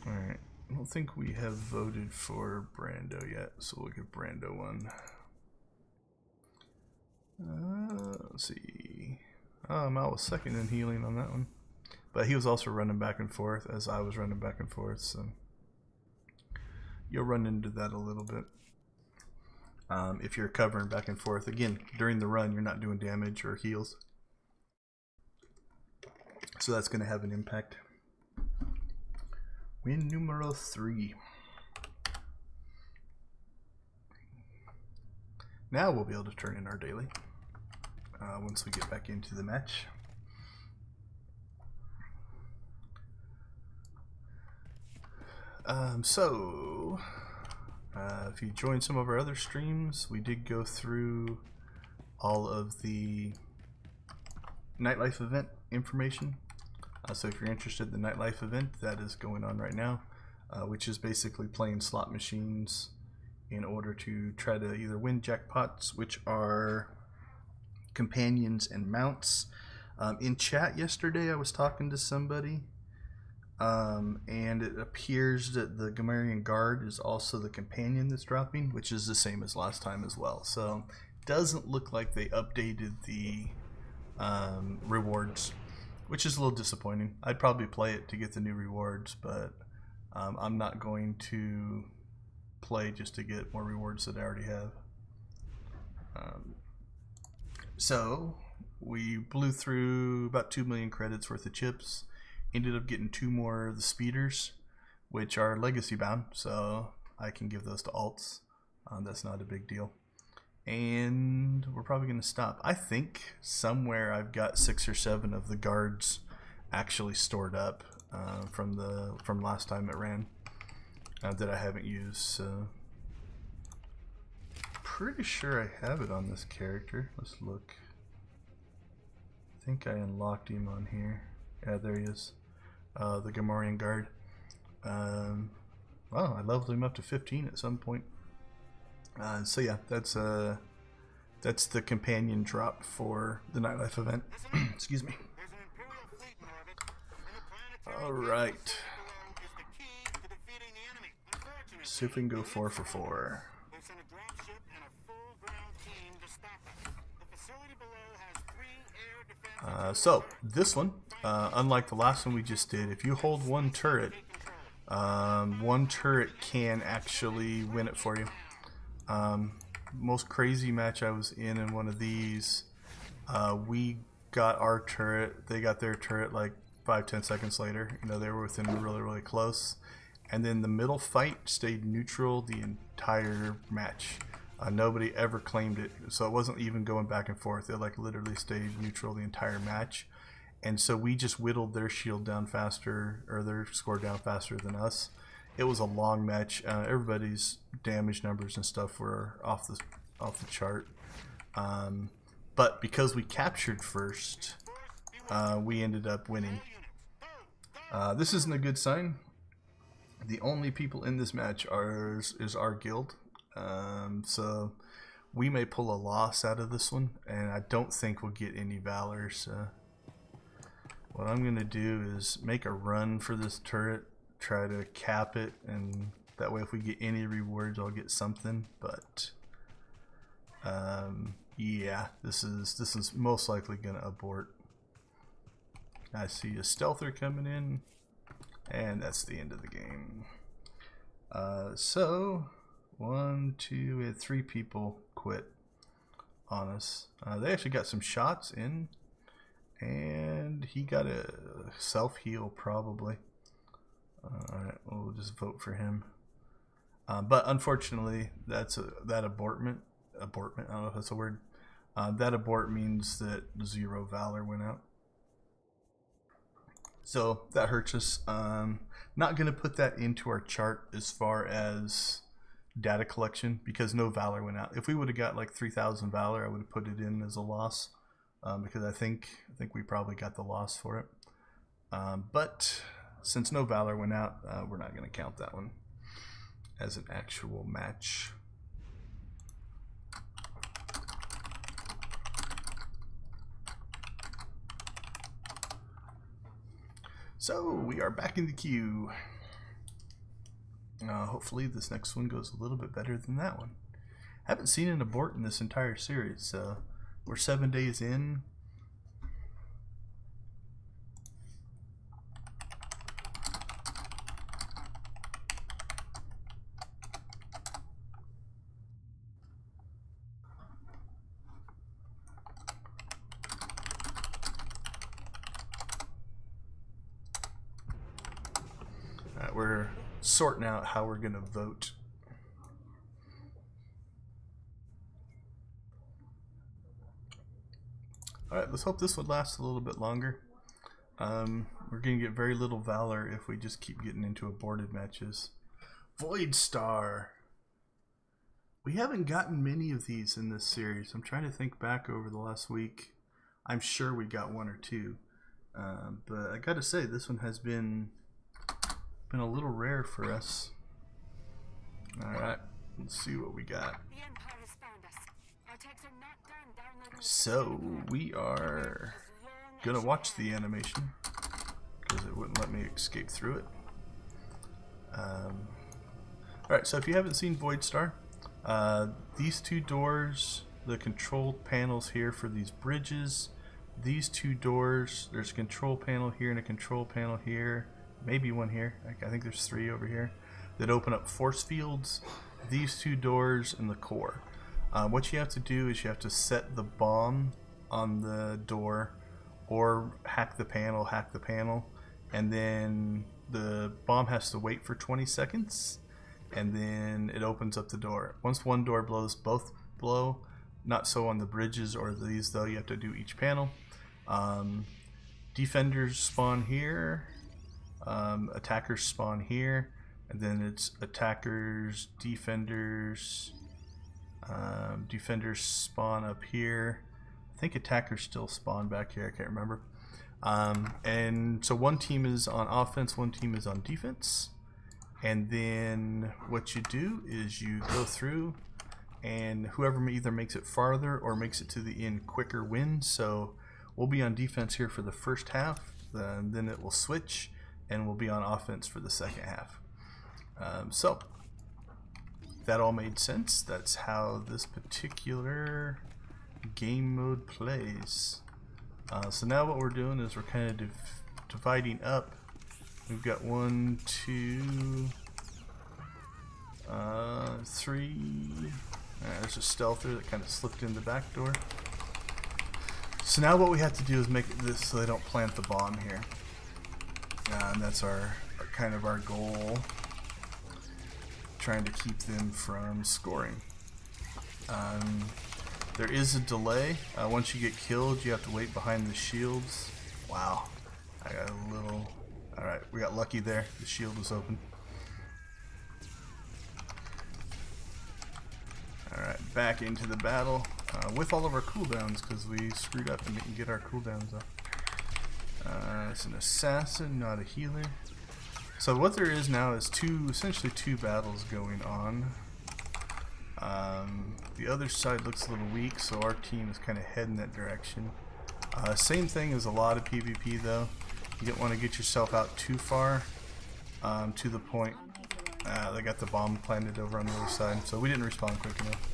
Alright, I don't think we have voted for Brando yet, so we'll give Brando one. Let's see. Mal was second in healing on that one. But he was also running back and forth as I was running back and forth, so you'll run into that a little bit. If you're covering back and forth. Again, during the run, you're not doing damage or heals. So that's going to have an impact. Win numero 3. Now we'll be able to turn in our daily. Once we get back into the match. If you joined some of our other streams, we did go through all of the nightlife event information. So if you're interested in the nightlife event, that is going on right now, which is basically playing slot machines in order to try to either win jackpots, which are companions and mounts. In chat yesterday, I was talking to somebody. And it appears that the Gamarian Guard is also the companion that's dropping, which is the same as last time as well. So it doesn't look like they updated the rewards, which is a little disappointing. I'd probably play it to get the new rewards, but I'm not going to play just to get more rewards that I already have. So we blew through about 2 million credits worth of chips. Ended up getting 2 more of the speeders, which are legacy bound, so I can give those to alts. That's not a big deal. And we're probably going to stop. I think somewhere I've got 6 or 7 of the guards actually stored up from last time it ran that I haven't used. So pretty sure I have it on this character. Let's look. think I unlocked him on here. Yeah, there he is. The Gamorrean guard. Well, I leveled him up to 15 at some point. So yeah, that's the companion drop for the nightlife event. Excuse me. All right. See if we can go 4 for 4. So this one, unlike the last one we just did, if you hold one turret can actually win it for you. Most crazy match I was in one of these, we got our turret, they got their turret like 5-10 seconds later. You know, they were within really close, and then the middle fight stayed neutral the entire match. Nobody ever claimed it, so it wasn't even going back and forth. It like literally stayed neutral the entire match, and so we just whittled their shield down faster, or their score down faster than us. It was a long match. Everybody's damage numbers and stuff were off the chart, but because we captured first, we ended up winning. This isn't a good sign. The only people in this match is our guild. So we may pull a loss out of this one, and I don't think we'll get any Valor. So what I'm gonna do is make a run for this turret, try to cap it, and that way if we get any rewards I'll get something. But yeah, this is most likely gonna abort. I see a stealther coming in, and that's the end of the game. So 1, 2, we had 3 people quit on us. They actually got some shots in, and he got a self-heal probably. Alright, we'll just vote for him. But unfortunately, that's that abortment, I don't know if that's a word. That abort means that 0 Valor went out. So that hurts us. Not going to put that into our chart as far as data collection because no Valor went out. If we would have got like 3,000 Valor, I would have put it in as a loss, because I think we probably got the loss for it. But since no Valor went out, we're not going to count that one as an actual match. So we are back in the queue. Hopefully this next one goes a little bit better than that one. Haven't seen an abort in this entire series, so we're 7 days in. We're sorting out how we're going to vote. Alright, let's hope this one lasts a little bit longer. We're going to get very little Valor if we just keep getting into aborted matches. Void Star! We haven't gotten many of these in this series. I'm trying to think back over the last week. I'm sure we got 1 or 2. But I gotta say, this one has been a little rare for us. Alright, let's see what we got. So, we are gonna watch the animation because it wouldn't let me escape through it. Alright, so if you haven't seen Void Star, these 2 doors, the control panels here for these bridges, these 2 doors, there's a control panel here and a control panel here. Maybe 1 here. I think there's 3 over here that open up force fields, these 2 doors, and the core. What you have to do is you have to set the bomb on the door or hack the panel, and then the bomb has to wait for 20 seconds, and then it opens up the door. Once one door blows, both blow. Not so on the bridges or these though, you have to do each panel. Defenders spawn here. Attackers spawn here, and then it's attackers, defenders, defenders spawn up here. I think attackers still spawn back here. I can't remember. And so one team is on offense, one team is on defense. And then what you do is you go through, and whoever either makes it farther or makes it to the end quicker wins. So we'll be on defense here for the first half, then it will switch, and we'll be on offense for the second half. So that all made sense. That's how this particular game mode plays. So now what we're doing is we're kind of dividing up. We've got 1, 2, 3. There's a stealther that kind of slipped in the back door. So now what we have to do is make this so they don't plant the bomb here. And that's our kind of our goal. Trying to keep them from scoring. There is a delay. Once you get killed, you have to wait behind the shields. Wow. I got a little... Alright, we got lucky there. The shield was open. Alright, back into the battle with all of our cooldowns because we screwed up and didn't get our cooldowns up. It's an assassin, not a healer. So what there is now is essentially two battles going on. The other side looks a little weak, so our team is kind of heading that direction. Same thing as a lot of PvP though. You don't want to get yourself out too far to the point. They got the bomb planted over on the other side, so we didn't respond quick enough.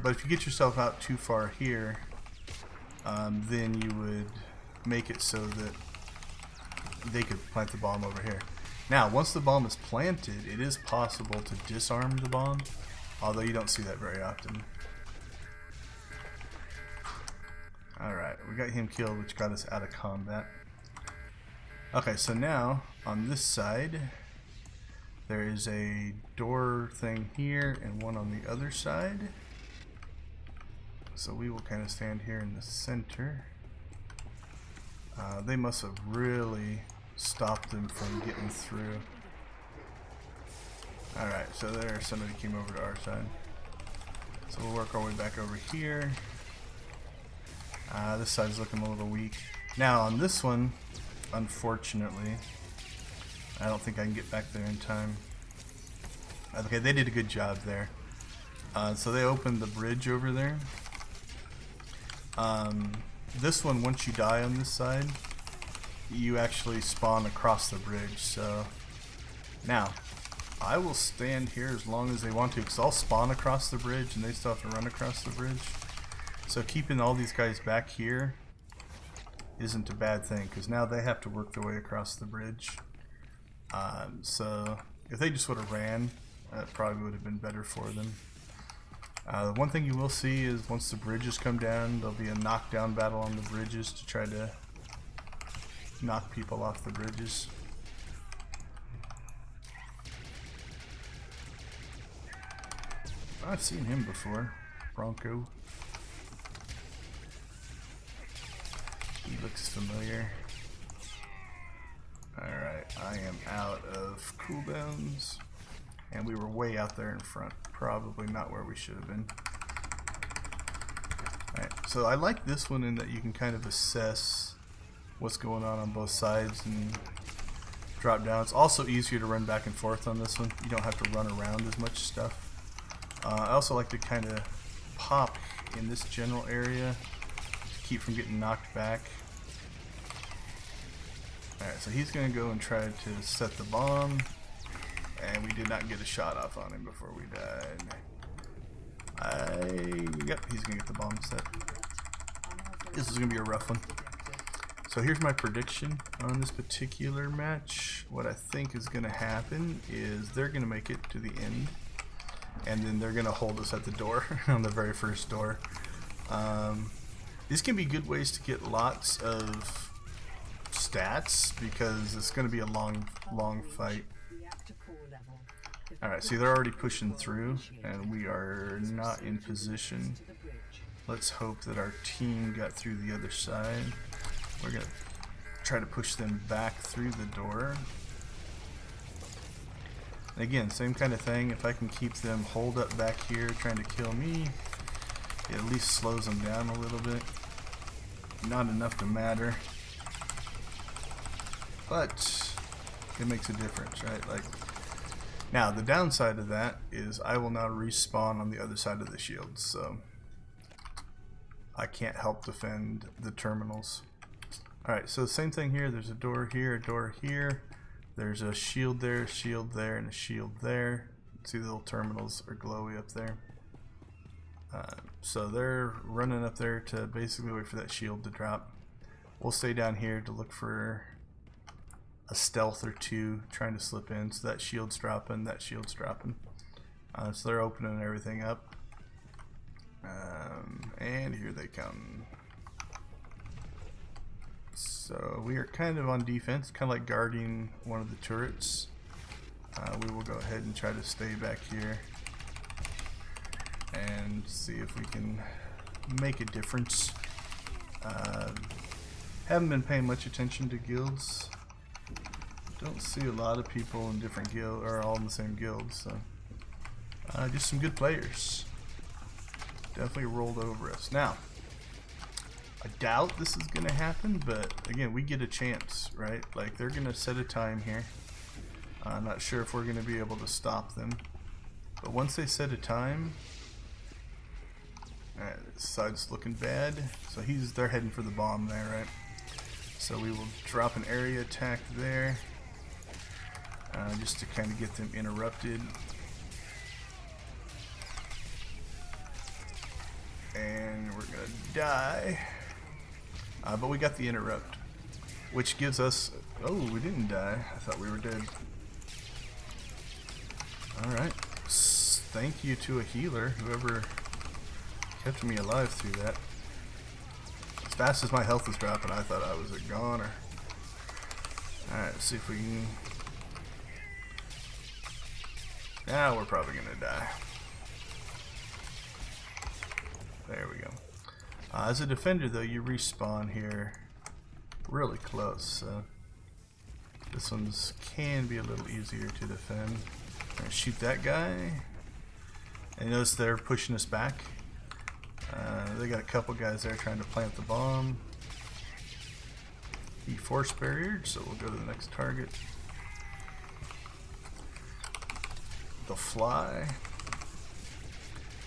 But if you get yourself out too far here, then you would make it so that they could plant the bomb over here. Now, once the bomb is planted, it is possible to disarm the bomb, although you don't see that very often. Alright, we got him killed, which got us out of combat. Okay, so now, on this side, there is a door thing here and one on the other side. So we will kind of stand here in the center. They must have really stopped them from getting through. Alright, so there somebody came over to our side. So we'll work our way back over here. This side's looking a little weak. Now on this one, unfortunately, I don't think I can get back there in time. Okay, they did a good job there. So they opened the bridge over there. This one, once you die on this side, you actually spawn across the bridge. So now I will stand here as long as they want to, because I'll spawn across the bridge and they still have to run across the bridge. So keeping all these guys back here isn't a bad thing, because now they have to work their way across the bridge. So if they just would have ran, it probably would have been better for them. One thing you will see is once the bridges come down, there'll be a knockdown battle on the bridges to try to knock people off the bridges. I've seen him before, Bronco. He looks familiar. Alright, I am out of cooldowns. And we were way out there in front. Probably not where we should have been. Alright, so I like this one in that you can kind of assess what's going on both sides and drop down. It's also easier to run back and forth on this one. You don't have to run around as much stuff. I also like to kind of pop in this general area to keep from getting knocked back. Alright, so he's going to go and try to set the bomb. And we did not get a shot off on him before we died. Yep, he's going to get the bomb set. This is going to be a rough one. So here's my prediction on this particular match. What I think is going to happen is they're going to make it to the end. And then they're going to hold us at the door, on the very first door. These can be good ways to get lots of stats, because it's going to be a long fight. Alright, see, they're already pushing through, and we are not in position. Let's hope that our team got through the other side. We're going to try to push them back through the door. Again, same kind of thing. If I can keep them holed up back here trying to kill me, It at least slows them down a little bit. Not enough to matter, but it makes a difference, right? Like, now the downside of that is I will now respawn on the other side of the shield, so I can't help defend the terminals. Alright, so same thing here. There's a door here, a door here. There's a shield there, and a shield there. See the little terminals are glowy up there. So they're running up there to basically wait for that shield to drop. We'll stay down here to look for a stealth or two trying to slip in. So that shield's dropping, that shield's dropping. So they're opening everything up. And here they come. So we are kind of on defense, kind of like guarding one of the turrets. We will go ahead and try to stay back here and see if we can make a difference. Haven't been paying much attention to guilds. Don't see a lot of people in different guilds, or all in the same guild, so just some good players. Definitely rolled over us. Now, I doubt this is gonna happen, but again, we get a chance, right? Like, they're gonna set a time here. I'm not sure if we're gonna be able to stop them, but once they set a time, alright, this side's looking bad. So they're heading for the bomb there, right? So we will drop an area attack there, just to kind of get them interrupted. And we're gonna die. But we got the interrupt, which gives us... Oh, we didn't die. I thought we were dead. Alright. Thank you to a healer, whoever kept me alive through that. As fast as my health was dropping, I thought I was a goner. Alright, let's see if we can... Now we're probably gonna die. There we go. As a defender, though, you respawn here really close. So this one's can be a little easier to defend. I'm gonna shoot that guy. And notice they're pushing us back. They got a couple guys there trying to plant the bomb. He force barriered, so we'll go to the next target. The fly.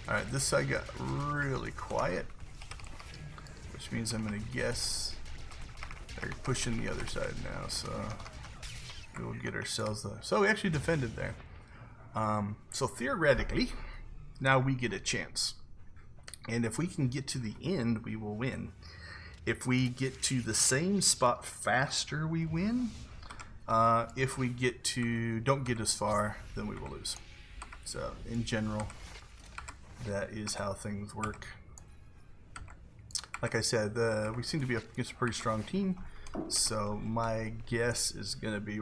Alright, this side got really quiet, which means I'm gonna guess they're pushing the other side now, so we will get ourselves the... So we actually defended there. So theoretically, now we get a chance. And if we can get to the end, we will win. If we get to the same spot faster, we win. If we don't get as far, then we will lose. So in general, that is how things work. Like I said, we seem to be up against a pretty strong team. So my guess is going to be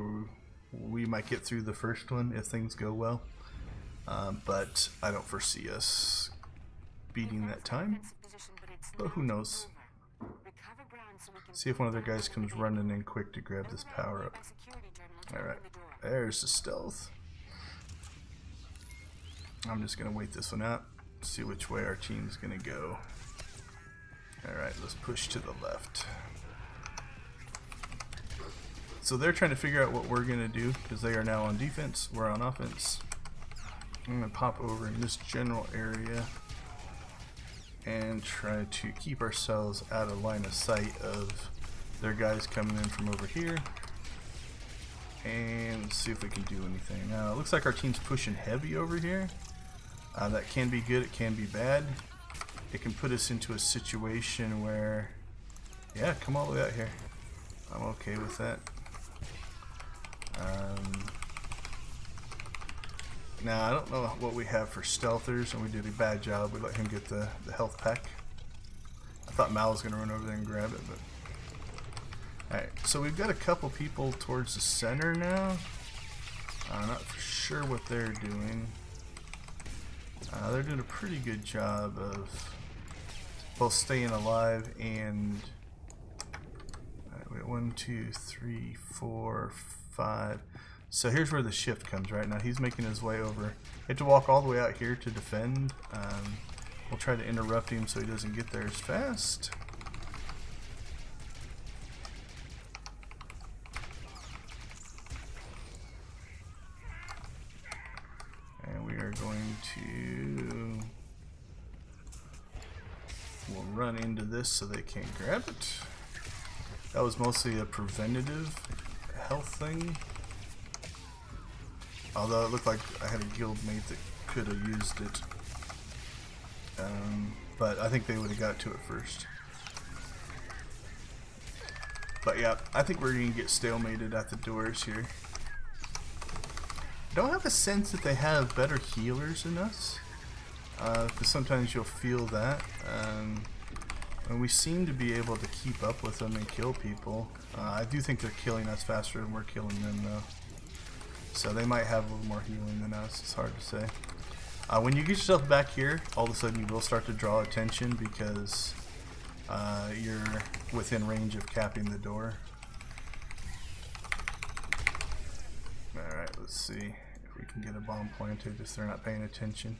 we might get through the first one if things go well. But I don't foresee us beating that time. But who knows? See if one of their guys comes running in quick to grab this power up. Alright, there's the stealth. I'm just going to wait this one out. See which way our team's going to go. Alright, let's push to the left. So they're trying to figure out what we're going to do, because they are now on defense, we're on offense. I'm going to pop over in this general area and try to keep ourselves out of line of sight of their guys coming in from over here. And see if we can do anything. Now, it looks like our team's pushing heavy over here. That can be good, it can be bad. It can put us into a situation where, yeah, come all the way out here. I'm okay with that. Now, I don't know what we have for stealthers, and we did a bad job. We let him get the health pack. I thought Mal was going to run over there and grab it, but... Alright, so we've got a couple people towards the center now. I'm not for sure what they're doing. They're doing a pretty good job of both staying alive and... Alright, we got 1, 2, 3, 4, 5... So here's where the shift comes right now. He's making his way over. You have to walk all the way out here to defend. We'll try to interrupt him so he doesn't get there as fast. And we are going to... We'll run into this so they can't grab it. That was mostly a preventative health thing. Although it looked like I had a guildmate that could have used it. But I think they would have got to it first. But yeah, I think we're going to get stalemated at the doors here. I don't have a sense that they have better healers than us. Because sometimes you'll feel that. And we seem to be able to keep up with them and kill people. I do think they're killing us faster than we're killing them though. So they might have a little more healing than us. It's hard to say. When you get yourself back here, all of a sudden you will start to draw attention because you're within range of capping the door. Alright, let's see if we can get a bomb planted if they're not paying attention.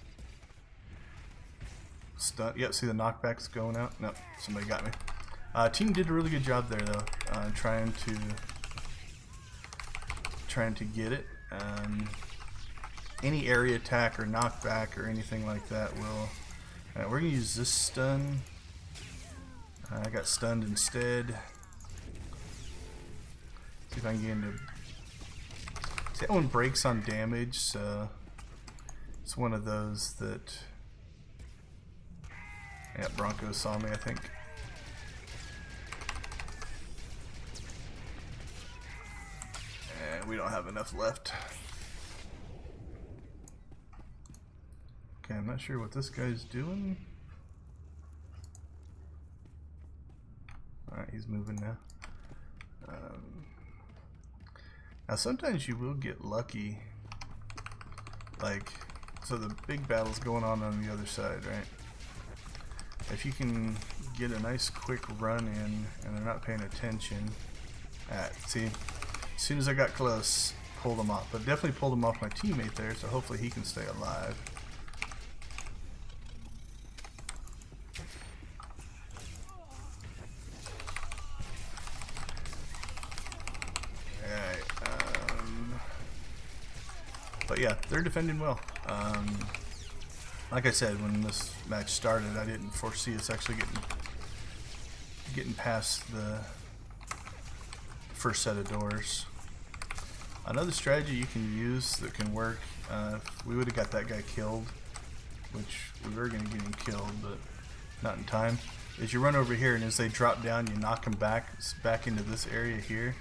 Stun. Yep, see the knockbacks going out? Nope, somebody got me. Team did a really good job there though, trying to get it. Any area attack or knockback or anything like that will... Alright, we're going to use this stun. I got stunned instead. See if I can get into... See, that one breaks on damage, so... It's one of those that... Yeah, Bronco saw me, I think. And we don't have enough left. Okay, I'm not sure what this guy's doing. Alright, he's moving now. Now sometimes you will get lucky. Like, so the big battle's going on the other side, right? If you can get a nice quick run in and they're not paying attention. See, as soon as I got close, pulled them off. But definitely pulled them off my teammate there, so hopefully he can stay alive. But yeah, they're defending well. Like I said, when this match started, I didn't foresee us actually getting past the first set of doors. Another strategy you can use that can work, if we would have got that guy killed, which we were going to get him killed, but not in time, is you run over here and as they drop down, you knock them back into this area here,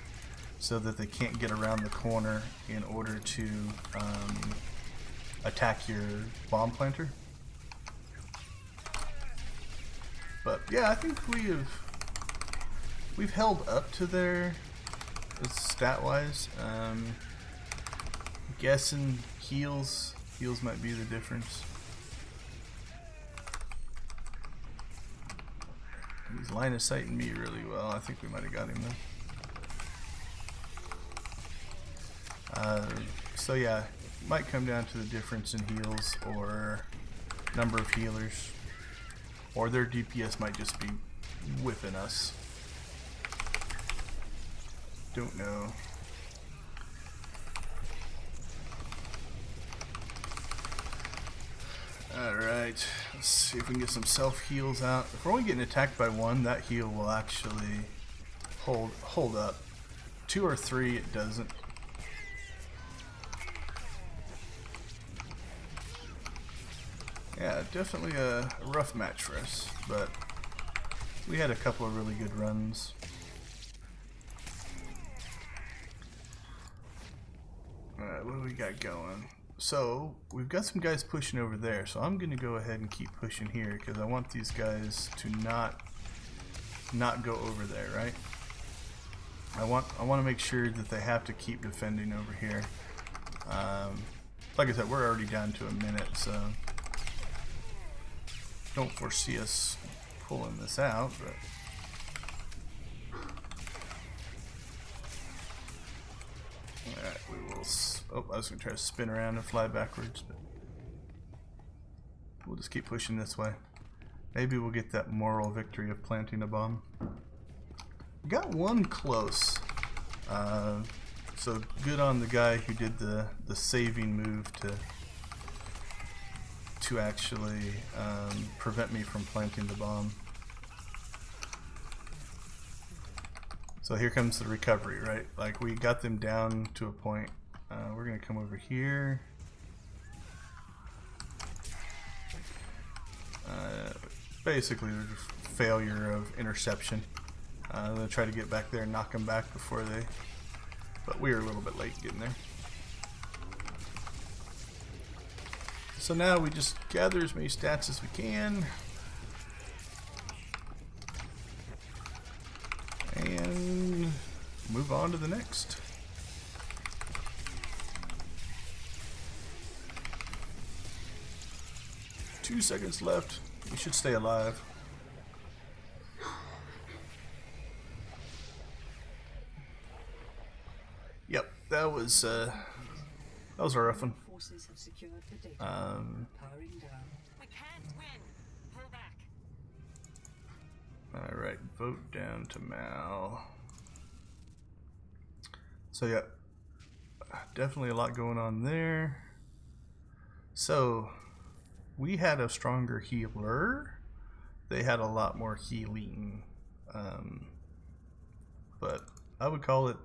so that they can't get around the corner in order to attack your bomb planter. But yeah, I think we've held up to their stat wise. Guessing heals might be the difference. He's line of sighting me really well. I think we might have got him though. So yeah, might come down to the difference in heals or number of healers, or their DPS might just be whipping us. Don't know. Alright, let's see if we can get some self heals out. If we're only getting attacked by one, that heal will actually hold up. 2 or 3 it doesn't. Yeah, definitely a rough match for us, but we had a couple of really good runs. Alright, what do we got going? So, we've got some guys pushing over there, so I'm going to go ahead and keep pushing here because I want these guys to not go over there, right? I want to make sure that they have to keep defending over here. Like I said, we're already down to a minute, so don't foresee us pulling this out, but alright, we will. Oh, I was going to try to spin around and fly backwards, but we'll just keep pushing this way. Maybe we'll get that moral victory of planting a bomb. Got one close. So good on the guy who did the saving move to actually prevent me from planting the bomb. So here comes the recovery, right? Like, we got them down to a point. We're gonna come over here. Basically, there's a failure of interception. I'm gonna try to get back there and knock them back before they. But we were a little bit late getting there. So now we just gather as many stats as we can. And move on to the next. Two seconds left. We should stay alive. Yep, that was a rough one. Forces have secured the data. Powering down. We can't win. Pull back. Alright, vote down to Mal. So yeah, definitely a lot going on there. So we had a stronger healer. They had a lot more healing. But I would call it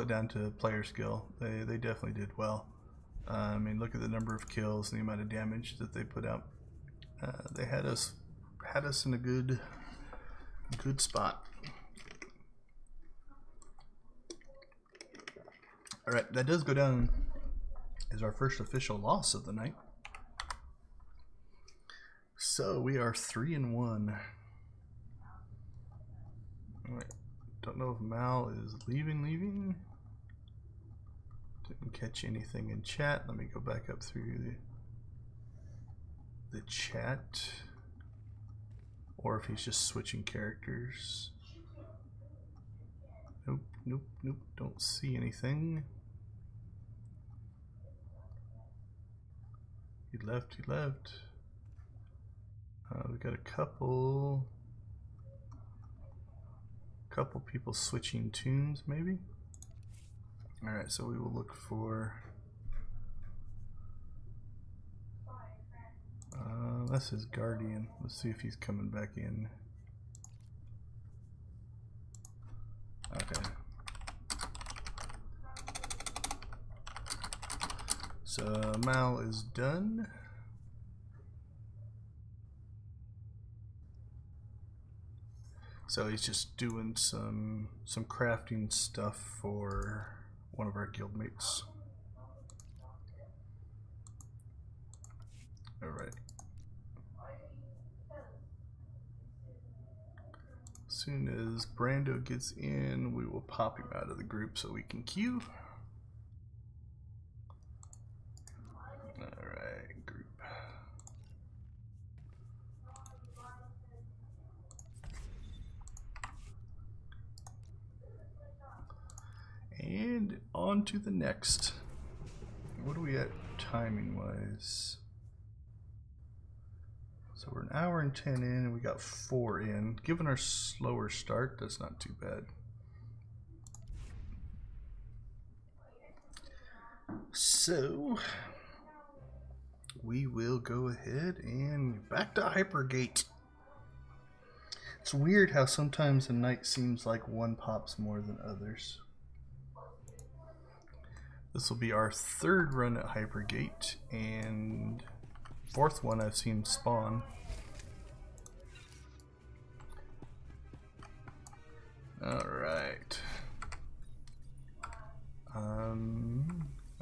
down to player skill. They definitely did well. I mean, look at the number of kills and the amount of damage that they put out. They had us in a good spot. All right, that does go down as our first official loss of the night. So we are 3-1. All right. Don't know if Mal is leaving. Didn't catch anything in chat. Let me go back up through the chat. Or if he's just switching characters. Nope. Don't see anything. He left. We've got a couple people switching tunes, maybe. All right, so we will look for. That's his guardian. Let's see if he's coming back in. Okay. So Mal is done. So he's just doing some crafting stuff for one of our guildmates. All right. As soon as Brando gets in, we will pop him out of the group so we can queue. All right, group. And on to the next. What are we at timing wise? So we're an hour and 10 in and we got 4 in. Given our slower start, that's not too bad. So we will go ahead and back to Hypergate. It's weird how sometimes a night seems like one pops more than others. This will be our 3rd run at Hypergate and 4th one I've seen spawn. Alright.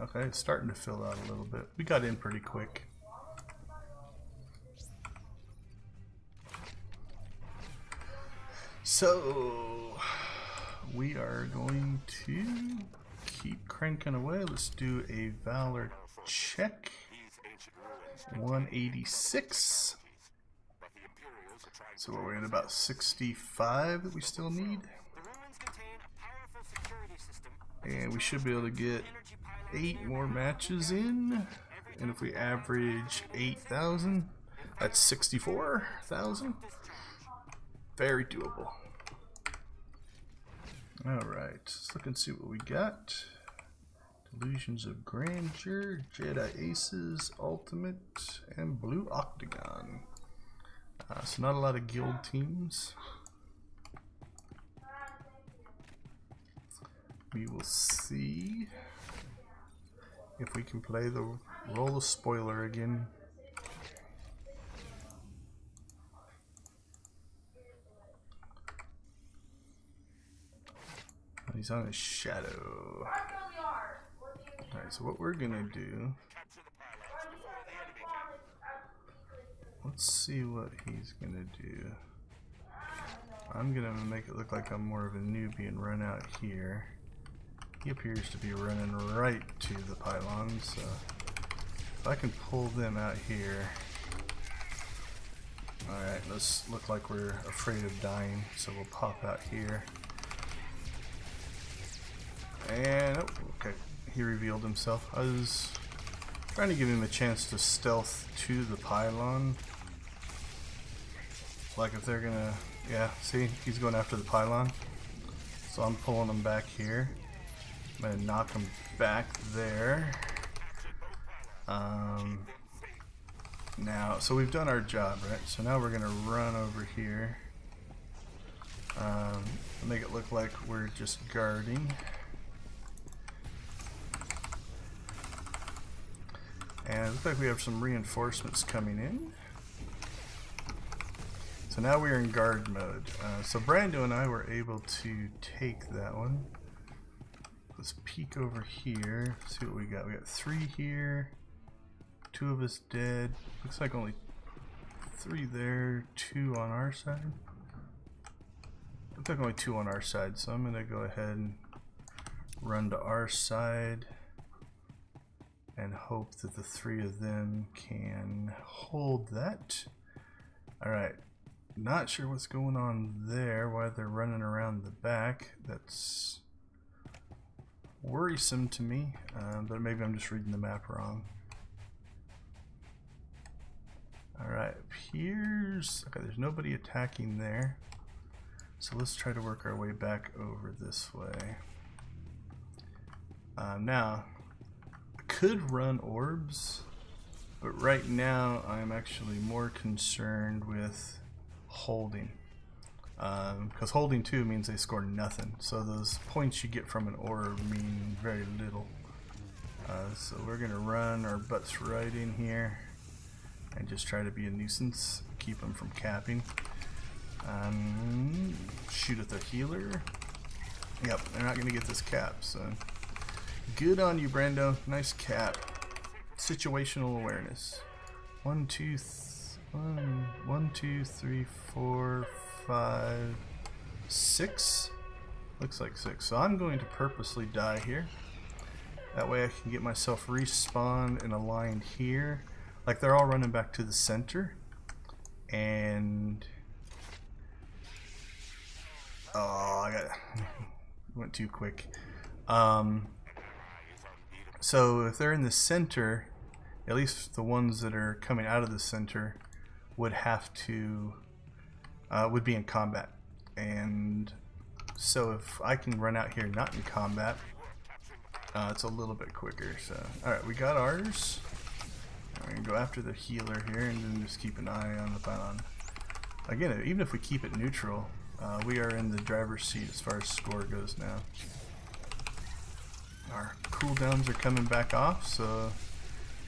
Okay, it's starting to fill out a little bit. We got in pretty quick. So we are going to keep cranking away. Let's do a Valor check. 186. So we're at about 65 that we still need. And we should be able to get 8 more matches in. And if we average 8,000, That's 64,000. Very doable. Alright, let's look and see what we got. Delusions of Grandeur, Jedi Aces, Ultimate, and Blue Octagon. So not a lot of guild teams. We will see if we can play the role of spoiler again. He's on his shadow. Alright, so what we're gonna do, let's see what he's gonna do. I'm gonna make it look like I'm more of a newbie and run out here. He appears to be running right to the pylons, so if I can pull them out here. Alright, let's look like we're afraid of dying, so we'll pop out here. And, oh, okay, he revealed himself. I was trying to give him a chance to stealth to the pylon. Like if they're gonna, yeah, see, he's going after the pylon. So I'm pulling him back here. I'm gonna knock him back there. Now, so we've done our job, right? So now we're gonna run over here. Make it look like we're just guarding. And it looks like we have some reinforcements coming in. So now we're in guard mode. So Brando and I were able to take that one. Let's peek over here, see what we got. We got 3 here, 2 of us dead. Looks like only 3 there, 2 on our side. Looks like only 2 on our side, so I'm gonna go ahead and run to our side and hope that the 3 of them can hold that. Alright, not sure what's going on there, why they're running around the back. That's worrisome to me, but maybe I'm just reading the map wrong. Alright, here's, okay, there's nobody attacking there. So let's try to work our way back over this way. Now, could run orbs, but right now I'm actually more concerned with holding, because holding 2 means they score nothing, so those points you get from an orb mean very little. So we're gonna run our butts right in here and just try to be a nuisance, keep them from capping. Shoot at their healer. Yep, they're not gonna get this cap, so good on you, Brando. Nice cap. Situational awareness. 1, 2, 3, 4, 5, 6. Looks like 6. So I'm going to purposely die here. That way I can get myself respawned and aligned here. Like they're all running back to the center. And oh, I went too quick. So if they're in the center, at least the ones that are coming out of the center would have to would be in combat. And so if I can run out here not in combat, it's a little bit quicker. So alright, we got ours. We're gonna go after the healer here and then just keep an eye on the pylon. Again, even if we keep it neutral, we are in the driver's seat as far as score goes now. Our cooldowns are coming back off, so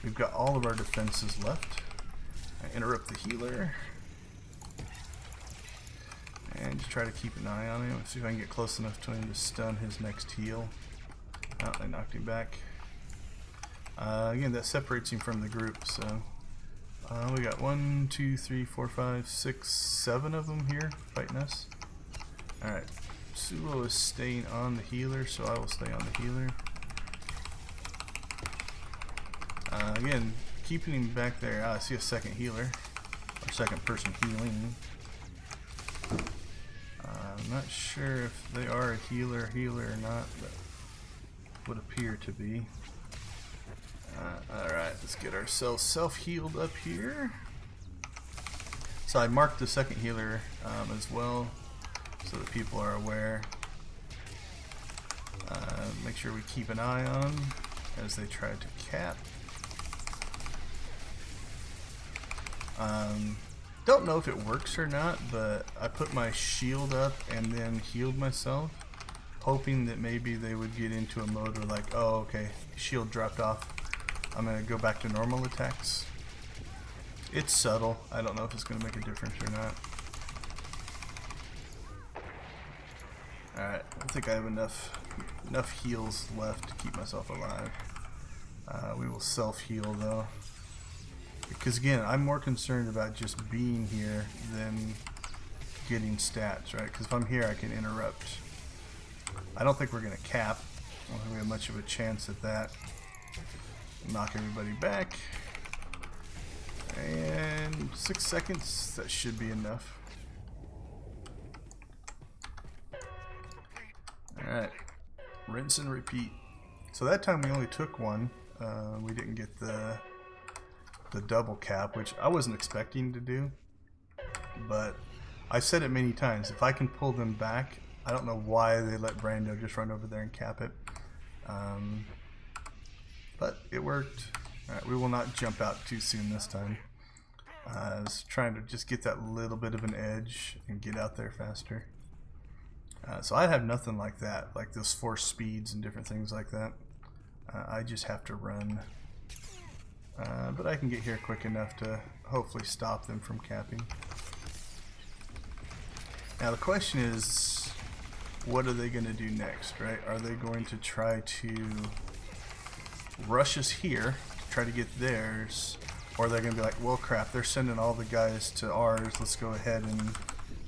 we've got all of our defenses left. I interrupt the healer and just try to keep an eye on him. Let's see if I can get close enough to him to stun his next heal. Oh, I knocked him back. Again, that separates him from the group, so we got 1, 2, 3, 4, 5, 6, 7 of them here fighting us. Alright, Sulo is staying on the healer, so I will stay on the healer. Again, keeping him back there. I see a second healer, or second person healing. I'm not sure if they are a healer or not, but would appear to be. Alright, let's get ourselves self-healed up here. So I marked the second healer as well, so that people are aware. Make sure we keep an eye on them as they try to cap. Don't know if it works or not, but I put my shield up and then healed myself, hoping that maybe they would get into a mode where like, oh okay, shield dropped off, I'm gonna go back to normal attacks. It's subtle. I don't know if it's gonna make a difference or not. Alright, I think I have enough heals left to keep myself alive. We will self-heal though. Because again, I'm more concerned about just being here than getting stats, right? Because if I'm here, I can interrupt. I don't think we're going to cap. I don't think we have much of a chance at that. Knock everybody back. And 6 seconds, that should be enough. Alright, rinse and repeat. So that time we only took one. We didn't get the double cap, which I wasn't expecting to do, but I've said it many times, if I can pull them back, I don't know why they let Brando just run over there and cap it, but it worked. Alright, we will not jump out too soon this time. I was trying to just get that little bit of an edge and get out there faster. So I have nothing like that, like those force speeds and different things like that. I just have to run. But I can get here quick enough to hopefully stop them from capping. Now the question is, what are they going to do next, right? Are they going to try to rush us here, try to get theirs, or are they going to be like, well crap, they're sending all the guys to ours, let's go ahead and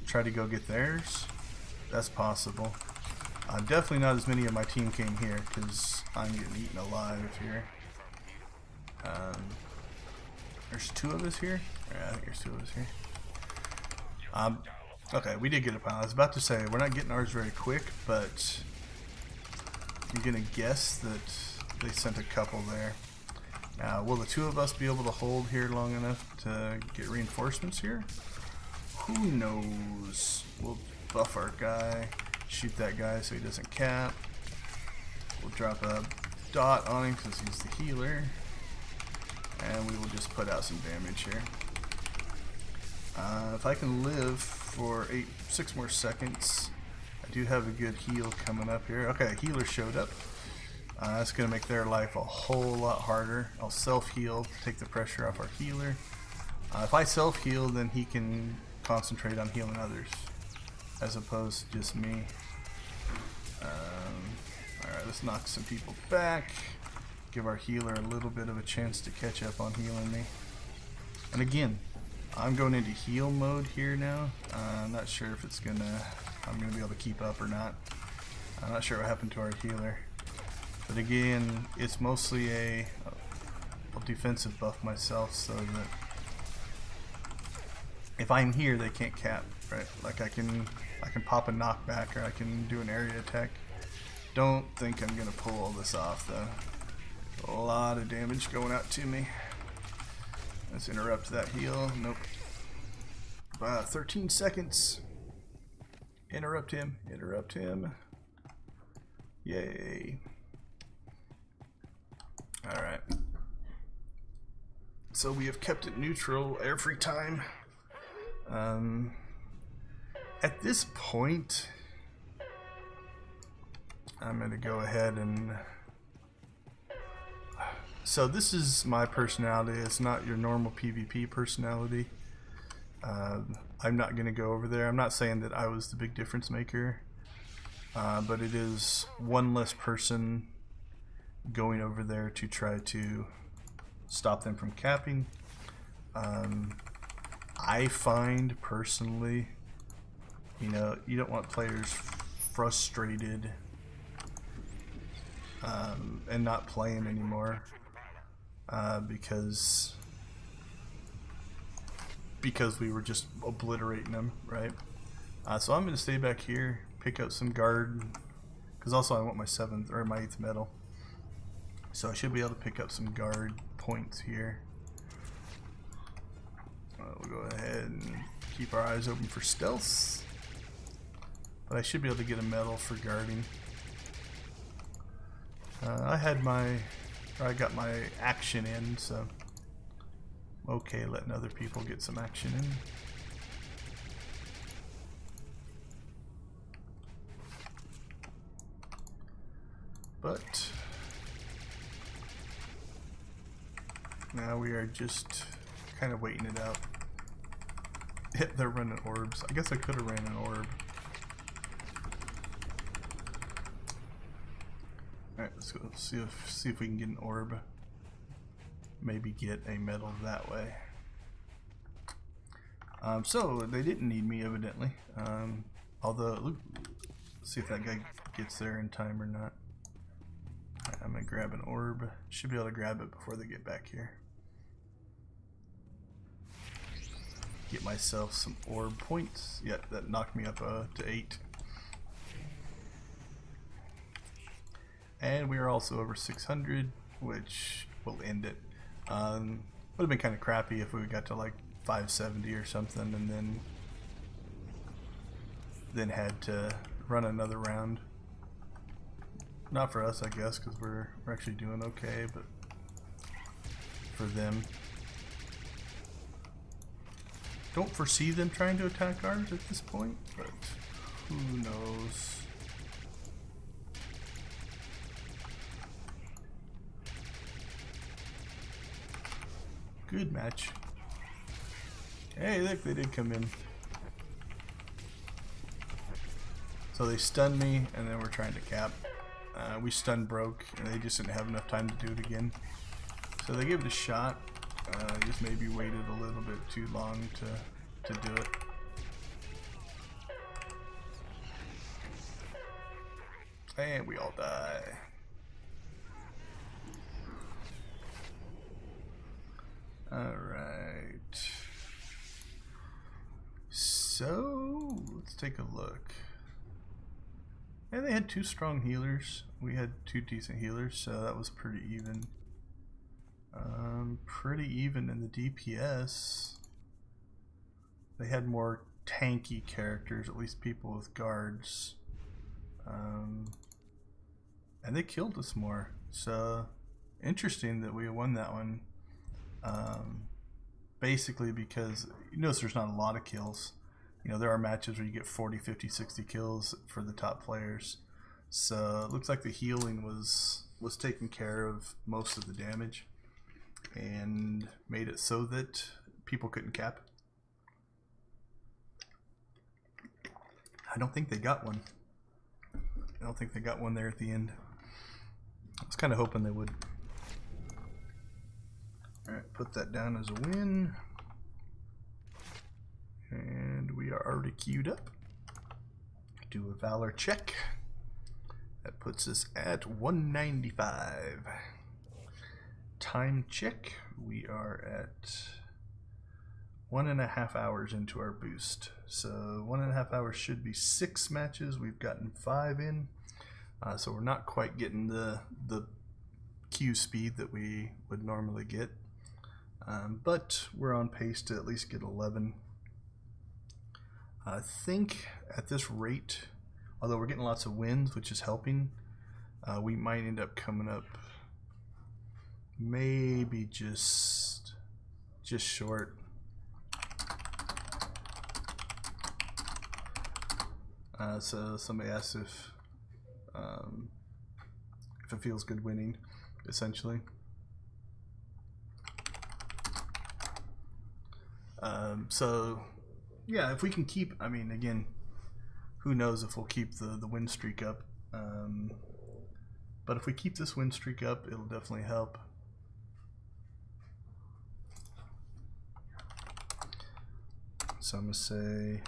try to go get theirs? That's possible. Definitely not as many of my team came here, because I'm getting eaten alive here. There's 2 of us here? Yeah, I think there's 2 of us here. Okay, we did get a pile. I was about to say, we're not getting ours very quick, but I'm gonna guess that they sent a couple there. Now, will the 2 of us be able to hold here long enough to get reinforcements here? Who knows? We'll buff our guy, shoot that guy so he doesn't cap. We'll drop a dot on him because he's the healer. And we will just put out some damage here. If I can live for 6 more seconds, I do have a good heal coming up here. Okay, a healer showed up. That's going to make their life a whole lot harder. I'll self-heal, take the pressure off our healer. If I self-heal, then he can concentrate on healing others, as opposed to just me. Alright, let's knock some people back. Give our healer a little bit of a chance to catch up on healing me. And again, I'm going into heal mode here now. I'm not sure if I'm gonna be able to keep up or not. I'm not sure what happened to our healer. But again, it's mostly I'll defensive buff myself so that if I'm here, they can't cap, right? Like I can pop a knockback or I can do an area attack. Don't think I'm gonna pull all this off though. A lot of damage going out to me. Let's interrupt that heal. Nope. 13 seconds. Interrupt him. Interrupt him. Yay. Alright. So we have kept it neutral every time. At this point, I'm going to go ahead and... So this is my personality. It's not your normal PvP personality. I'm not going to go over there. I'm not saying that I was the big difference maker, but it is one less person going over there to try to stop them from capping. I find personally, you know, you don't want players frustrated and not playing anymore. Because we were just obliterating them, right? So I'm going to stay back here, pick up some guard, because also I want my 7th or my 8th medal. So I should be able to pick up some guard points here. we'll go ahead and keep our eyes open for stealth. But I should be able to get a medal for guarding. I got my action in, so I'm okay letting other people get some action in. But now we are just kind of waiting it out. They're running orbs. I guess I could have ran an orb. Alright, let's go see if we can get an orb. Maybe get a medal that way. So they didn't need me evidently. Although, look, let's see if that guy gets there in time or not. Right, I'm gonna grab an orb. Should be able to grab it before they get back here. Get myself some orb points. Yeah, that knocked me up to 8. And we are also over 600, which will end it. Would have been kind of crappy if we got to like 570 or something, and then had to run another round. Not for us, I guess, because we're actually doing okay, but for them. Don't foresee them trying to attack ours at this point, but who knows. Good match. Hey, look, they did come in. So they stunned me, and then we're trying to cap. We stun broke, and they just didn't have enough time to do it again. So they gave it a shot. Just maybe waited a little bit too long to do it. And we all die. Alright. So, let's take a look. Yeah, they had 2 strong healers. We had 2 decent healers, so that was pretty even. Pretty even in the DPS. They had more tanky characters, at least people with guards. And they killed us more. So, interesting that we won that one. Basically because you notice there's not a lot of kills. You know, there are matches where you get 40, 50, 60 kills for the top players. So it looks like the healing was taking care of most of the damage and made it so that people couldn't cap. I don't think they got one. I don't think they got one there at the end. I was kind of hoping they would. Alright, put that down as a win. And we are already queued up. Do a Valor check. That puts us at 195. Time check. We are at 1.5 hours into our boost. So 1.5 hours should be 6 matches. We've gotten 5 in. So we're not quite getting the queue speed that we would normally get. But we're on pace to at least get 11. I think at this rate, although we're getting lots of wins, which is helping, we might end up coming up maybe just short. So somebody asked if it feels good winning, essentially. So yeah, if we can keep, I mean, again, who knows if we'll keep the win streak up. But if we keep this win streak up, it'll definitely help. So I'm gonna say,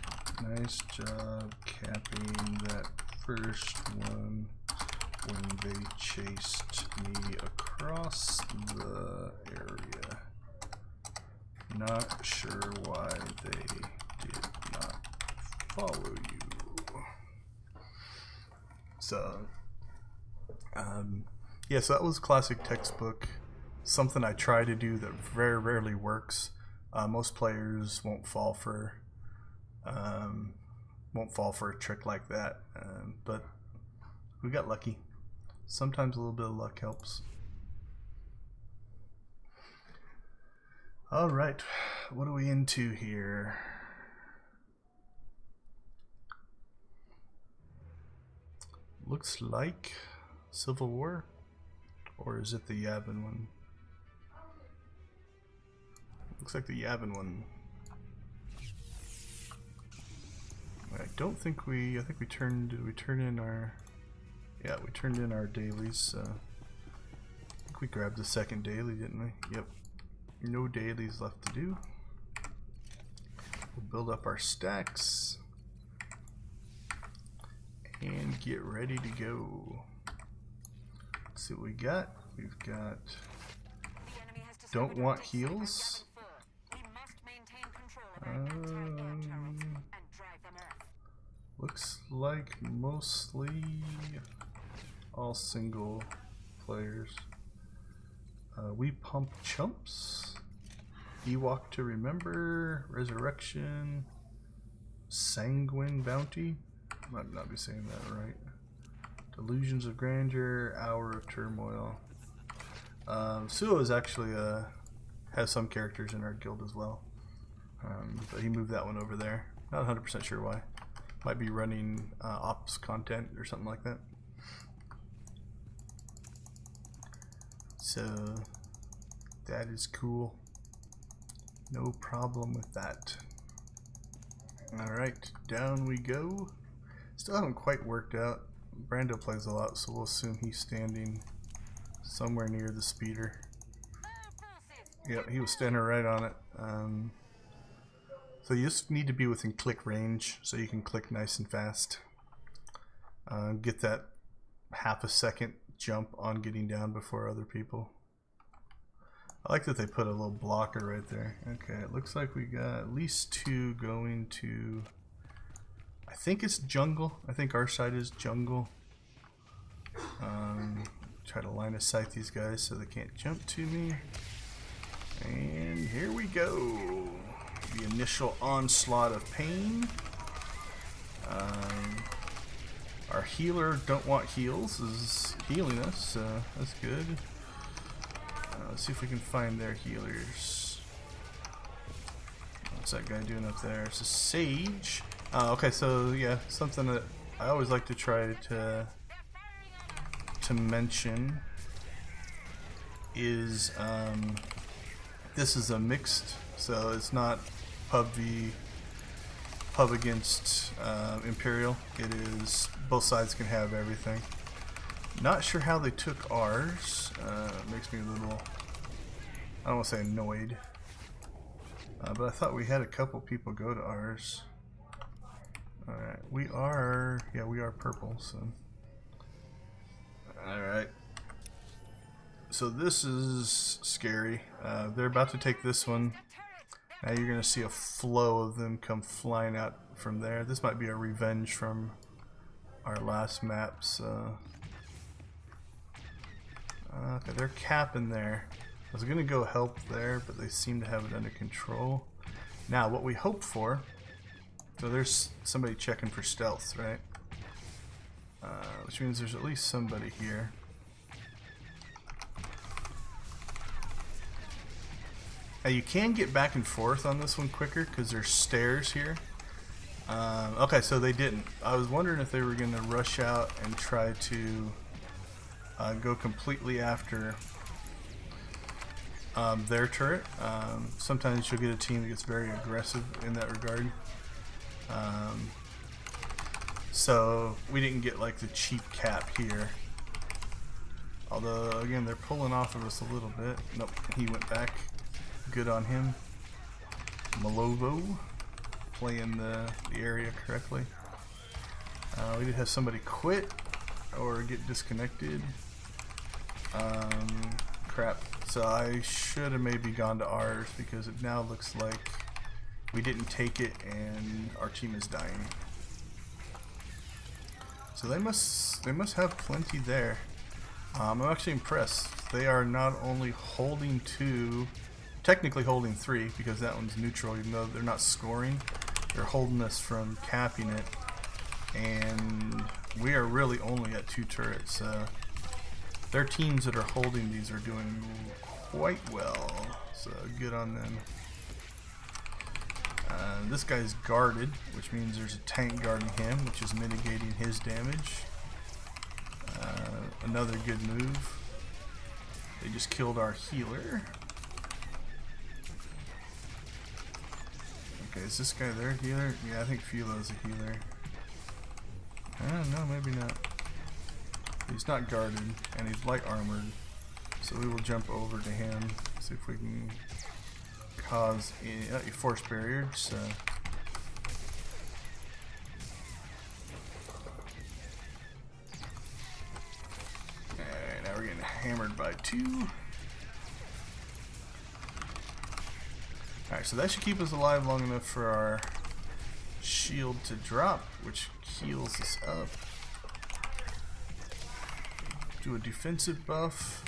nice job capping that first one when they chased me across the area. Not sure why they did not follow you. So, yeah, so that was classic textbook. Something I try to do that very rarely works. Most players won't fall for a trick like that, but we got lucky. Sometimes a little bit of luck helps. All right, what are we into here? Looks like Civil War, or is it the Yavin one? Looks like the Yavin one. I don't think we. I think we turned. Did we turn in our? Yeah, we turned in our dailies. I think we grabbed the second daily, didn't we? Yep. No dailies left to do. We'll build up our stacks and get ready to go. Let's see what we got. We've got. Don't want heals. Looks like mostly all single players. We pump chumps. Ewok to remember. Resurrection. Sanguine bounty. Might not be saying that right. Delusions of grandeur. Hour of turmoil. SWTOR is actually has some characters in our guild as well. But he moved that one over there. Not 100% sure why. Might be running ops content or something like that. So that is cool. No problem with that. Alright, down we go. Still haven't quite worked out. Brando plays a lot, so we'll assume he's standing somewhere near the speeder. Yep, he was standing right on it. So you just need to be within click range so you can click nice and fast. Get that half a second jump on getting down before other people. I like that they put a little blocker right there. Okay, it looks like we got at least 2 going to... I think it's jungle. I think our side is jungle. Try to line of sight these guys so they can't jump to me. And here we go. The initial onslaught of pain. Our healer don't want heals is healing us, so that's good. Let's see if we can find their healers. What's that guy doing up there? It's a sage. Okay, so yeah, something that I always like to try to mention is this is a mixed, so it's not pub against Imperial. It is both sides can have everything. Not sure how they took ours. It makes me a little, I don't want to say annoyed, but I thought we had a couple people go to ours. Alright, we are purple, so. Alright. So this is scary. They're about to take this one. Now you're going to see a flow of them come flying out from there. This might be a revenge from our last map, so. Okay, they're capping there. I was going to go help there, but they seem to have it under control. Now, what we hope for... So there's somebody checking for stealth, right? Which means there's at least somebody here. Now you can get back and forth on this one quicker because there's stairs here. Okay, so they didn't. I was wondering if they were going to rush out and try to go completely after their turret. Sometimes you'll get a team that gets very aggressive in that regard. So we didn't get like the cheap cap here. Although again, they're pulling off of us a little bit. Nope, he went back. Good on him. Malovo playing the area correctly. We did have somebody quit or get disconnected. Crap. So I should have maybe gone to ours because it now looks like we didn't take it and our team is dying. So they must have plenty there. I'm actually impressed. They are not only holding to technically holding 3 because that one's neutral, even though they're not scoring. They're holding us from capping it, and we are really only at 2 turrets. Their teams that are holding these are doing quite well, so good on them. This guy's guarded, which means there's a tank guarding him, which is mitigating his damage. Another good move. They just killed our healer. Okay, is this guy their healer? Yeah, I think Philo's a healer. I don't know, maybe not. He's not guarded, and he's light armored. So we will jump over to him, see if we can cause a force barrier. So alright, now we're getting hammered by 2. Alright, so that should keep us alive long enough for our shield to drop, which heals us up. Do a defensive buff.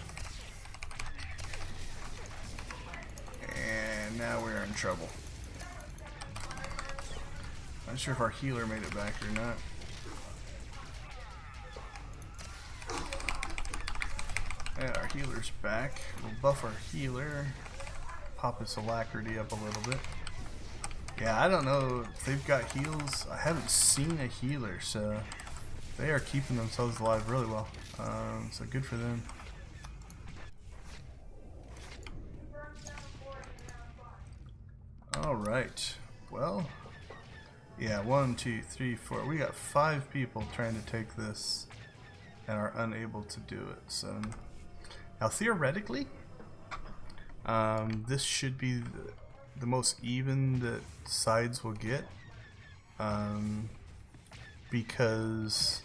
And now we're in trouble. Not sure if our healer made it back or not. Yeah, our healer's back. We'll buff our healer. Pop his alacrity up a little bit. Yeah, I don't know if they've got heals. I haven't seen a healer, so they are keeping themselves alive really well. So good for them. Alright, well, yeah, 1, 2, 3, 4. We got 5 people trying to take this and are unable to do it. So now theoretically, this should be the most even that sides will get, because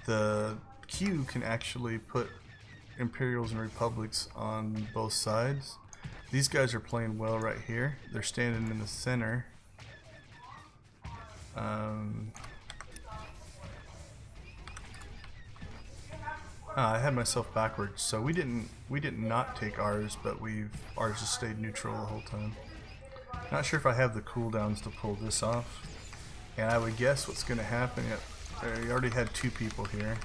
the Q can actually put Imperials and Republics on both sides. These guys are playing well right here. They're standing in the center. I had myself backwards, so we did not take ours, but ours just stayed neutral the whole time. Not sure if I have the cooldowns to pull this off, and I would guess what's going to happen. Yep, we already had 2 people here.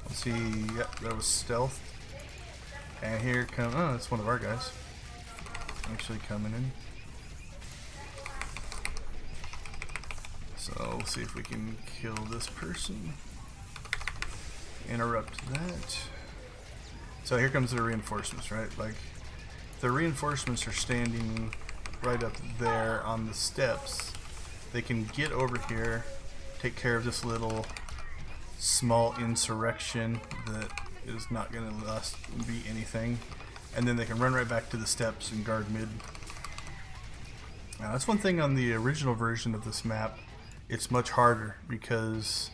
Let's see. Yep, that was stealth, and here come. Oh, that's one of our guys actually coming in. So we'll see if we can kill this person. Interrupt that. So here comes the reinforcements, right? Like, the reinforcements are standing right up there on the steps. They can get over here, take care of this little small insurrection that is not going to be anything, and then they can run right back to the steps and guard mid. Now, that's one thing on the original version of this map. It's much harder because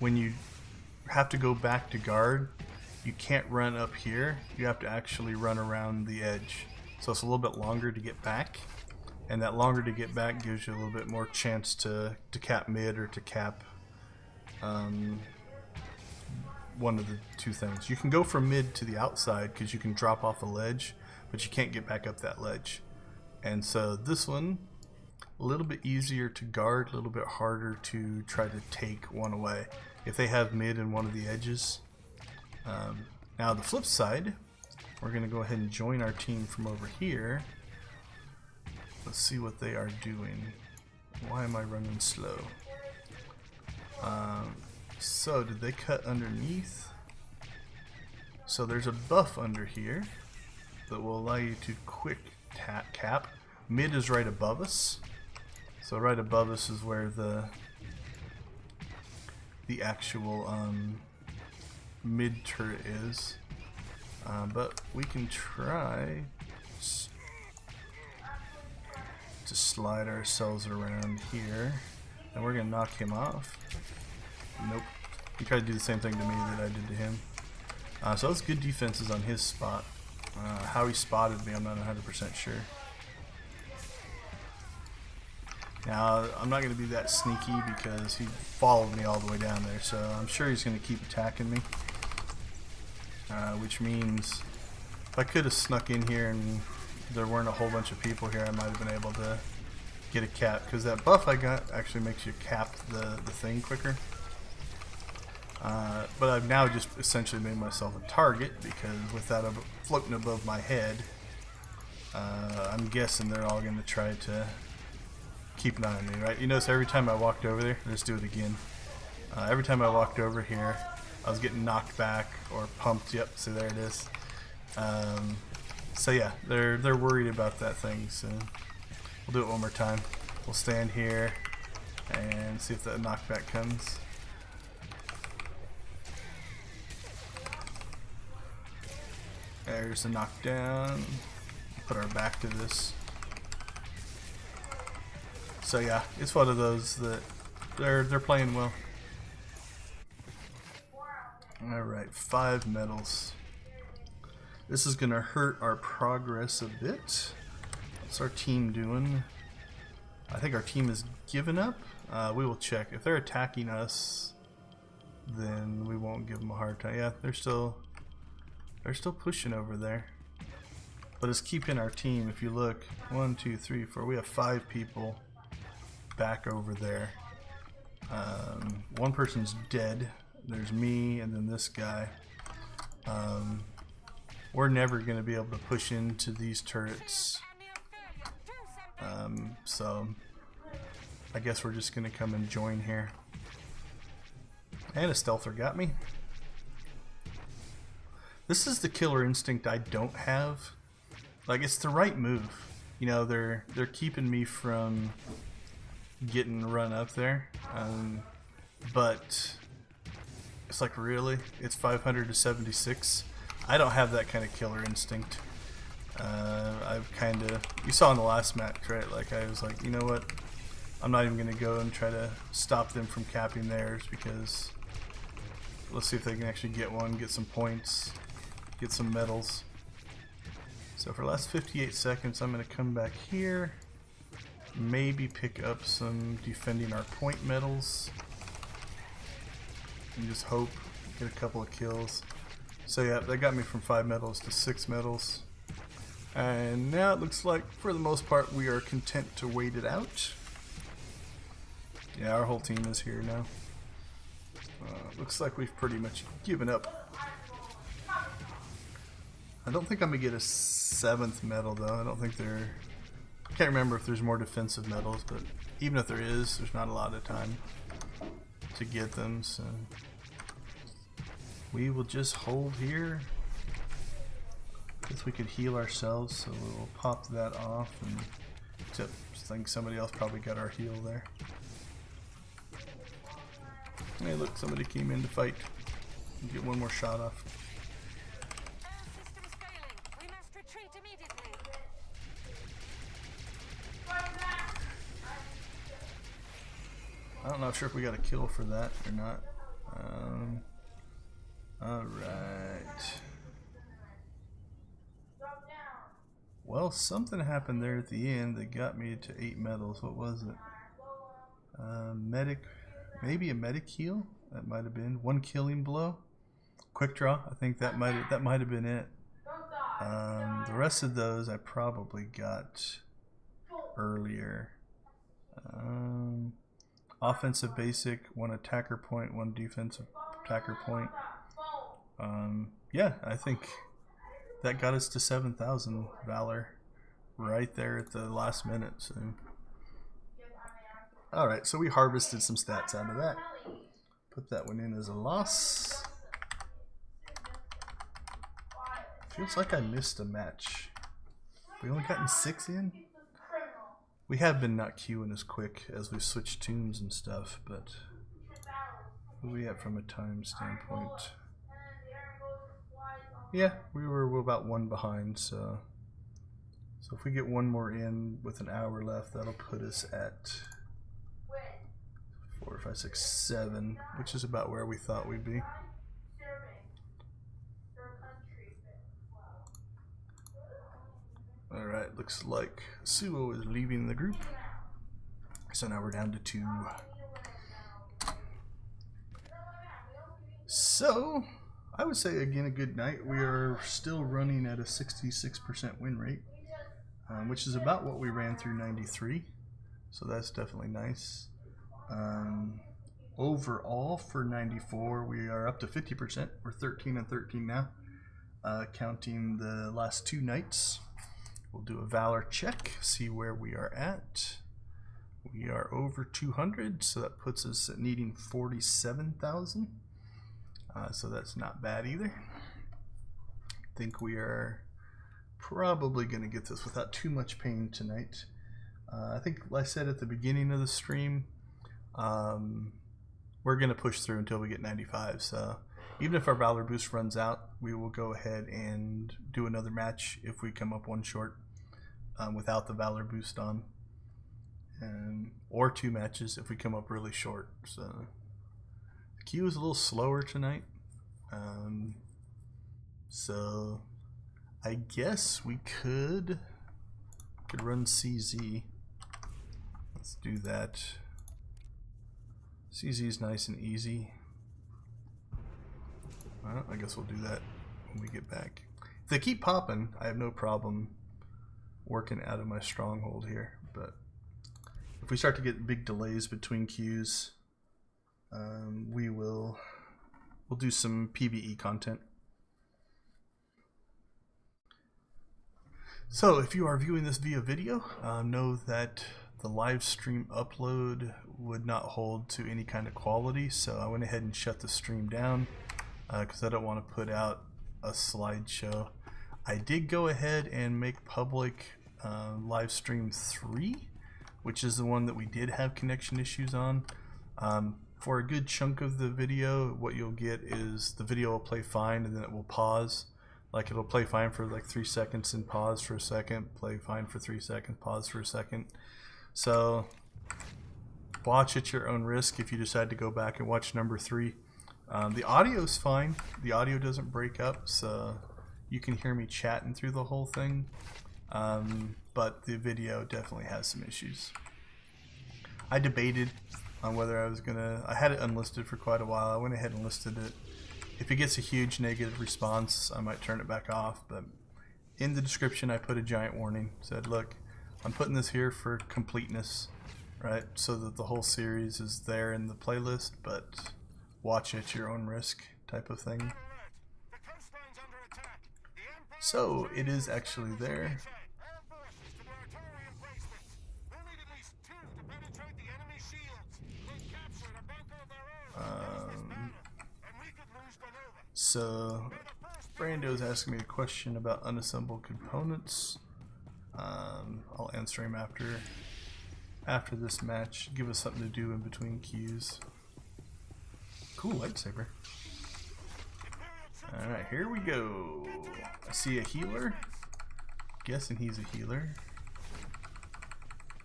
when you have to go back to guard, you can't run up here. You have to actually run around the edge. So it's a little bit longer to get back, and that longer to get back gives you a little bit more chance to cap mid or to cap one of the 2 things. You can go from mid to the outside because you can drop off a ledge, but you can't get back up that ledge. And so this one, a little bit easier to guard, a little bit harder to try to take one away if they have mid in one of the edges. Now the flip side, we're going to go ahead and join our team from over here. Let's see what they are doing. Why am I running slow? So did they cut underneath? So there's a buff under here that will allow you to quick cap. Mid is right above us. So right above us is where the actual mid turret is. But we can try to slide ourselves around here, and we're gonna knock him off. Nope. He tried to do the same thing to me that I did to him. So that's good defenses on his spot. How he spotted me, I'm not 100% sure. Now, I'm not going to be that sneaky because he followed me all the way down there, so I'm sure he's going to keep attacking me. Which means if I could have snuck in here and there weren't a whole bunch of people here, I might have been able to get a cap, because that buff I got actually makes you cap the thing quicker. But I've now just essentially made myself a target, because with that floating above my head, I'm guessing they're all going to try to keep an eye on me, right? You notice every time I walked over there, let's do it again. Every time I walked over here, I was getting knocked back or pumped. Yep, see, there it is. So yeah, they're worried about that thing. So we'll do it one more time. We'll stand here and see if that knockback comes. There's the knockdown. Put our back to this. So yeah, it's one of those that they're playing well. Alright, 5 medals. This is gonna hurt our progress a bit. What's our team doing? I think our team has given up. We will check. If they're attacking us, then we won't give them a hard time. Yeah, they're still pushing over there. But it's keeping our team. If you look, 1, 2, 3, 4. We have 5 people back over there. One person's dead. There's me and then this guy. We're never going to be able to push into these turrets. So I guess we're just going to come and join here. And a stealther got me. This is the killer instinct I don't have. Like, it's the right move. You know, they're keeping me from getting run up there. But it's like, really? It's 500 to 76? I don't have that kind of killer instinct. I've kind of... You saw in the last match, right? Like, I was like, you know what? I'm not even going to go and try to stop them from capping theirs, because... Let's see if they can actually get one, get some points, get some medals. So for the last 58 seconds, I'm going to come back here. Maybe pick up some defending our point medals. And just hope, get a couple of kills. So yeah, that got me from 5 medals to 6 medals. And now it looks like, for the most part, we are content to wait it out. Yeah, our whole team is here now. Looks like we've pretty much given up. I don't think I'm going to get a 7th medal, though. I don't think there... I can't remember if there's more defensive medals, but even if there is, there's not a lot of time to get them, so... We will just hold here. Guess we could heal ourselves, so we'll pop that off. And except I think somebody else probably got our heal there. Hey, look, somebody came in to fight. Get one more shot off. Our system's failing. We must retreat immediately. I'm not sure if we got a kill for that or not. Alright. Well, something happened there at the end that got me to 8 medals. What was it? Medic, maybe a medic heal? That might have been. 1 killing blow. Quick draw. I think that might have been it. The rest of those I probably got earlier. Offensive basic, 1 attacker point, 1 defensive attacker point. Yeah, I think that got us to 7,000 Valor right there at the last minute. So, alright, so we harvested some stats out of that. Put that one in as a loss. Feels like I missed a match. We only gotten 6 in? We have been not queuing as quick as we switched tunes and stuff, but what are we at from a time standpoint? Yeah, we were about 1 behind, so if we get 1 more in with an hour left, that'll put us at 4, 5, 6, 7, which is about where we thought we'd be. Alright, looks like Suo is leaving the group. So now we're down to 2. So, I would say again a good night. We are still running at a 66% win rate. which is about what we ran through 93. So that's definitely nice. Overall for 94, we are up to 50%. We're 13 and 13 now, counting the last 2 nights. We'll do a Valor check, see where we are at. We are over 200, so that puts us at needing 47,000. So that's not bad either. I think we are probably going to get this without too much pain tonight. I think, like I said at the beginning of the stream, we're going to push through until we get 95. So even if our Valor boost runs out, we will go ahead and do another match if we come up 1 short without the Valor boost on. Or 2 matches if we come up really short. So the queue is a little slower tonight. So I guess we could run CZ. Let's do that. CZ is nice and easy. Well, I guess we'll do that when we get back. If they keep popping, I have no problem working out of my stronghold here. But if we start to get big delays between queues, we'll do some PvE content. So if you are viewing this via video, know that the live stream upload would not hold to any kind of quality, so I went ahead and shut the stream down because I don't want to put out a slideshow. I did go ahead and make public live stream 3, which is the one that we did have connection issues on. For a good chunk of the video, what you'll get is the video will play fine and then it will pause. Like it'll play fine for like 3 seconds and pause for a second, play fine for 3 seconds, pause for a second. So watch at your own risk if you decide to go back and watch number 3. The audio is fine. The audio doesn't break up, so you can hear me chatting through the whole thing. But the video definitely has some issues. I debated on whether I was gonna. I had it unlisted for quite a while. I went ahead and listed it. If it gets a huge negative response, I might turn it back off. But in the description, I put a giant warning. Said, look, I'm putting this here for completeness, right? So that the whole series is there in the playlist, but watch at your own risk type of thing. So it is actually there. So Brando's asking me a question about unassembled components. I'll answer him after this match. Give us something to do in between queues. Cool lightsaber. Alright, here we go. I see a healer. Guessing he's a healer.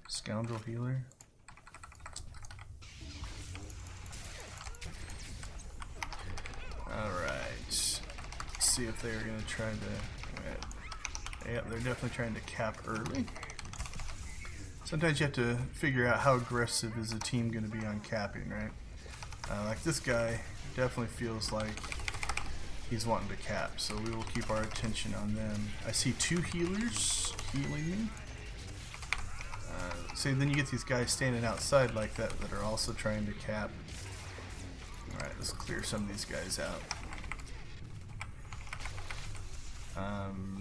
Scoundrel healer. Alright. Let's see if they're going to try to... Yep, they're definitely trying to cap early. Sometimes you have to figure out how aggressive is a team going to be on capping, right? Like this guy definitely feels like he's wanting to cap, so we will keep our attention on them. I see 2 healers healing me. See, then you get these guys standing outside like that that are also trying to cap. Alright, let's clear some of these guys out.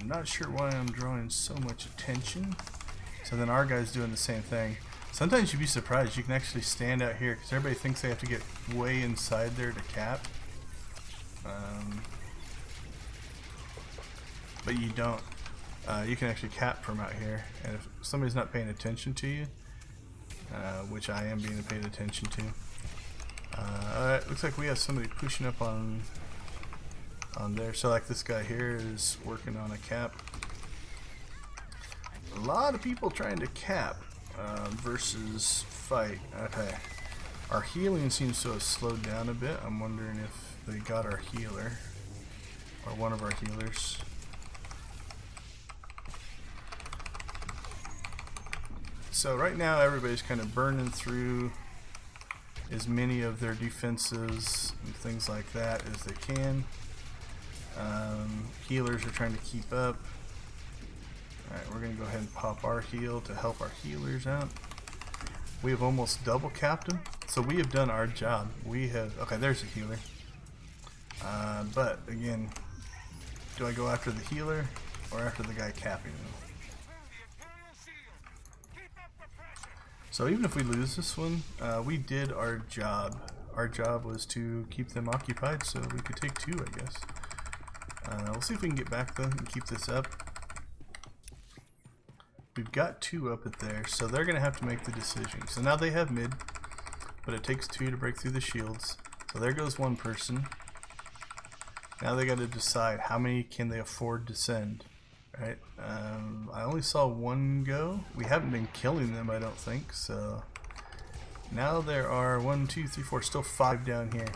Not sure why I'm drawing so much attention. So then our guy's doing the same thing. Sometimes you'd be surprised. You can actually stand out here because everybody thinks they have to get way inside there to cap. But you don't. You can actually cap from out here. And if somebody's not paying attention to you, which I am being paid attention to. Alright, looks like we have somebody pushing up on there. So like this guy here is working on a cap. A lot of people trying to cap versus fight. Okay. Our healing seems to have slowed down a bit. I'm wondering if they got our healer. Or one of our healers. So right now everybody's kind of burning through as many of their defenses and things like that as they can. Healers are trying to keep up. Alright, we're going to go ahead and pop our heal to help our healers out. We have almost double capped him, so we have done our job. We have... Okay, there's a healer. But, again, do I go after the healer or after the guy capping him? So even if we lose this one, we did our job. Our job was to keep them occupied, so we could take 2, I guess. We'll see if we can get back though and keep this up. We've got 2 up at there, so they're going to have to make the decision. So now they have mid, but it takes 2 to break through the shields. So there goes one person. Now they got to decide how many can they afford to send. Right? I only saw 1 go. We haven't been killing them, I don't think. So now there are 1, 2, 3, 4, still 5 down here.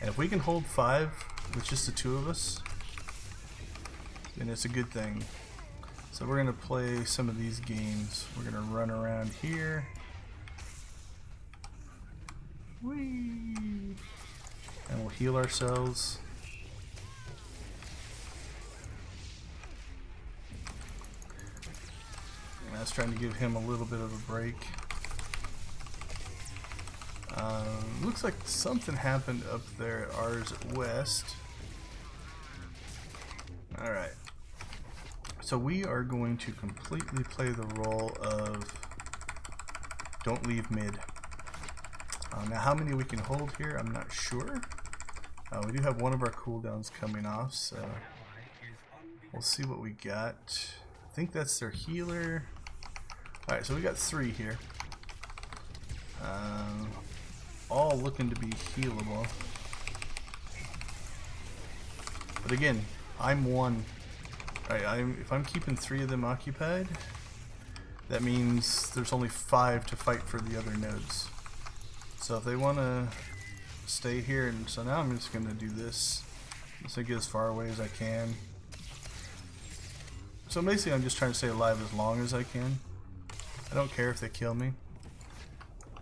And if we can hold 5 with just the 2 of us, then it's a good thing. So we're going to play some of these games. We're going to run around here. Whee! And we'll heal ourselves. And I was trying to give him a little bit of a break. Looks like something happened up there at ours at west. Alright. So we are going to completely play the role of don't leave mid. Now how many we can hold here, I'm not sure. We do have one of our cooldowns coming off, so we'll see what we got. I think that's their healer. Alright, so we got 3 here. All looking to be healable. But again, I'm 1. Right, if I'm keeping 3 of them occupied, that means there's only 5 to fight for the other nodes. So if they want to stay here, and so now I'm just going to do this. So get as far away as I can. So basically I'm just trying to stay alive as long as I can. I don't care if they kill me.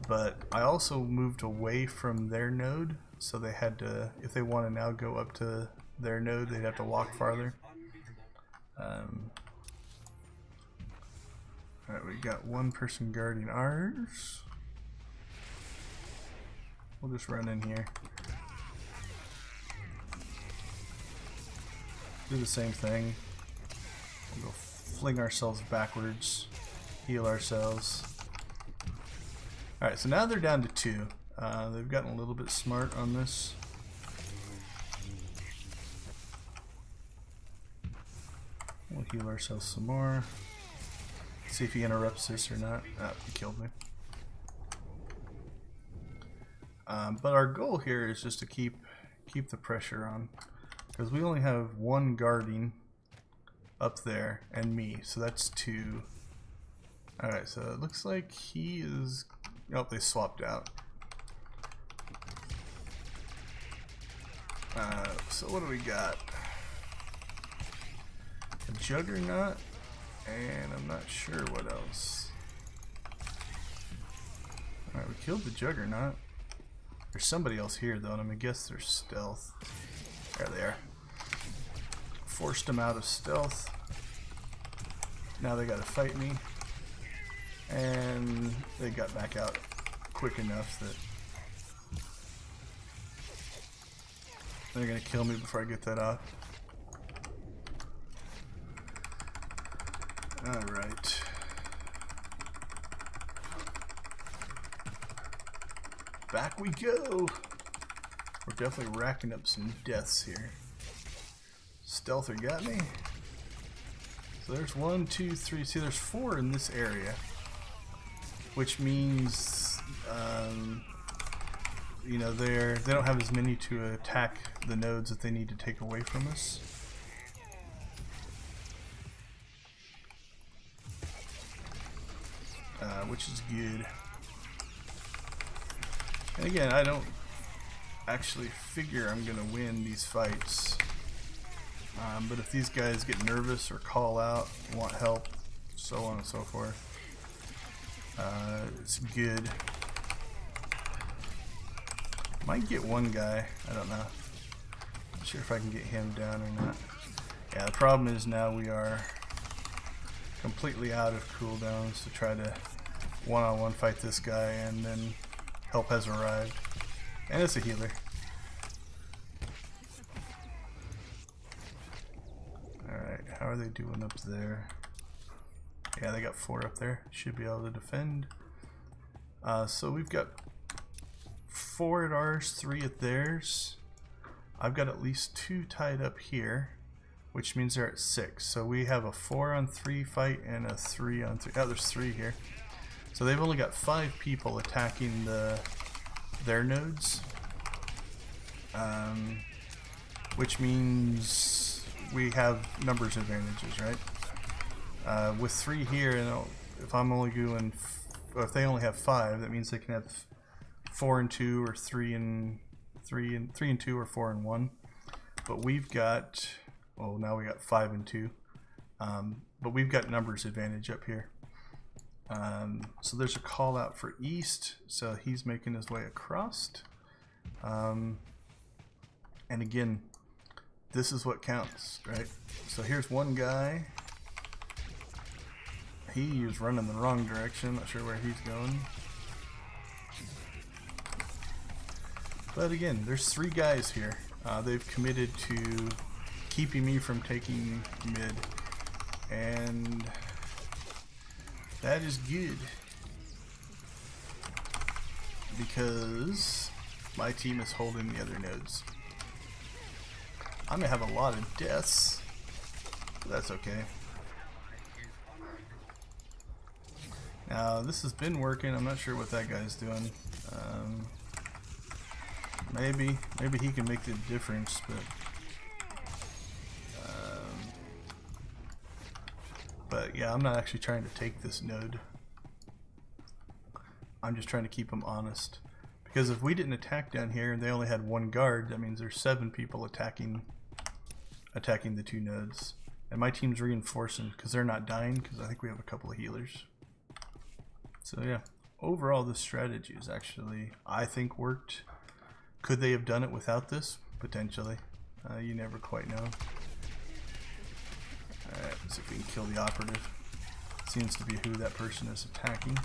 But I also moved away from their node, so they had to, if they want to now go up to their node, they'd have to walk farther. Alright, we got 1 person guarding ours. We'll just run in here. Do the same thing. We'll go fling ourselves backwards, heal ourselves. Alright, so now they're down to 2. They've gotten a little bit smart on this. We'll heal ourselves some more. See if he interrupts this or not. Ah, he killed me. But our goal here is just to keep the pressure on, because we only have 1 guarding up there and me, so that's 2. Alright, so it looks like he is... Oh, they swapped out. So what do we got? A Juggernaut, and I'm not sure what else. Alright, we killed the Juggernaut. There's somebody else here though, and I'm gonna guess they're stealth. There they are. Forced them out of stealth. Now they gotta fight me. And they got back out quick enough that they're gonna kill me before I get that off. Alright. Back we go! We're definitely racking up some deaths here. Stealther got me. So there's 1, 2, 3. See, there's 4 in this area. Which means, you know, they don't have as many to attack the nodes that they need to take away from us. Which is good. And again, I don't actually figure I'm going to win these fights. But if these guys get nervous or call out, want help, so on and so forth, it's good. Might get 1 guy, I don't know. Not sure if I can get him down or not. Yeah, the problem is now we are completely out of cooldowns to try to one-on-one fight this guy, and then help has arrived. And it's a healer. Alright, how are they doing up there? Yeah, they got 4 up there. Should be able to defend. So we've got 4 at ours, 3 at theirs. I've got at least 2 tied up here, which means they're at 6. So we have a 4-on-3 fight and a 3-on-3. Oh, there's 3 here. So they've only got 5 people attacking their nodes, which means we have numbers advantages, right? With 3 here, and if I'm only doing, if they only have 5, that means they can have 4 and 2, or 3 and 2, or 4 and 1. But we've got, well, now we got 5 and 2. But we've got numbers advantage up here. So there's a call out for east, so he's making his way across. And again, this is what counts, right? So here's one guy. He is running the wrong direction, not sure where he's going. But again, there's 3 guys here. They've committed to keeping me from taking mid, and that is good, because my team is holding the other nodes. I'm gonna have a lot of deaths, but that's okay. Now this has been working. I'm not sure what that guy's doing. Maybe he can make the difference, but yeah, I'm not actually trying to take this node. I'm just trying to keep them honest, because if we didn't attack down here and they only had 1 guard, that means there's 7 people attacking the 2 nodes, and my team's reinforcing because they're not dying, because I think we have a couple of healers. So yeah, overall this strategy is actually, I think, worked. Could they have done it without this? Potentially. You never quite know. Alright, let's see if we can kill the operative. Seems to be who that person is attacking.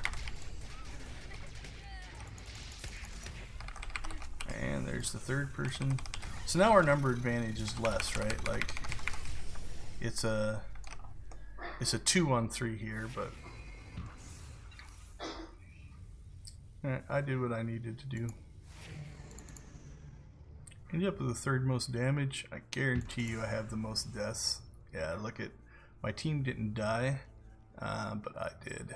And there's the 3rd person. So now our number advantage is less, right? Like, it's a 2-on-3 here, but I did what I needed to do. Ended up with the 3rd most damage. I guarantee you I have the most deaths. Yeah, look at, my team didn't die, but I did.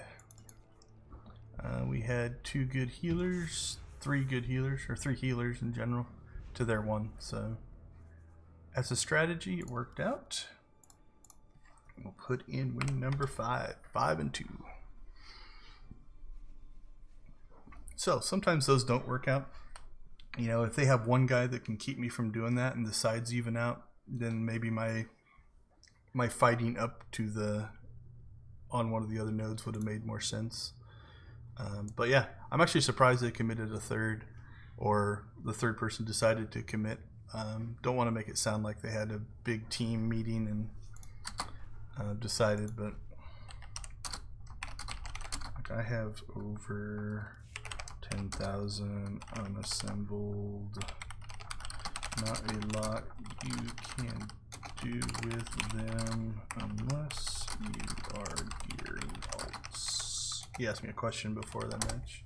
We had 2 good healers, 3 good healers, or 3 healers in general, to their 1. So as a strategy, it worked out. We'll put in win number 5, 5 and 2. So sometimes those don't work out. You know, if they have 1 guy that can keep me from doing that and the sides even out, then maybe my fighting up to the on one of the other nodes would have made more sense. But yeah, I'm actually surprised they committed a 3rd, or the 3rd person decided to commit. Don't want to make it sound like they had a big team meeting and decided, but like, I have over 10,000 unassembled. Not a lot you can do with them unless you are gearing ults. He asked me a question before that match.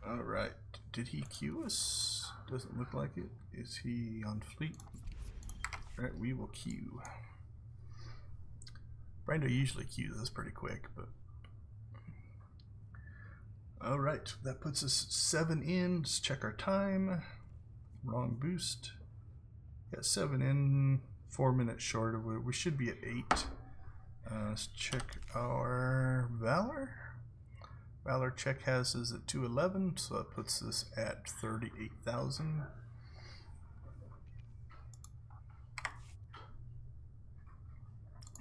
Alright, did he queue us? Doesn't look like it. Is he on fleet? Alright, we will queue. Brando usually queues us pretty quick, but alright, that puts us 7 in. Let's check our time. Wrong boost. Got 7 in, 4 minutes short of it. We should be at 8. Let's check our Valor. Valor check has us at 211, so that puts us at 38,000.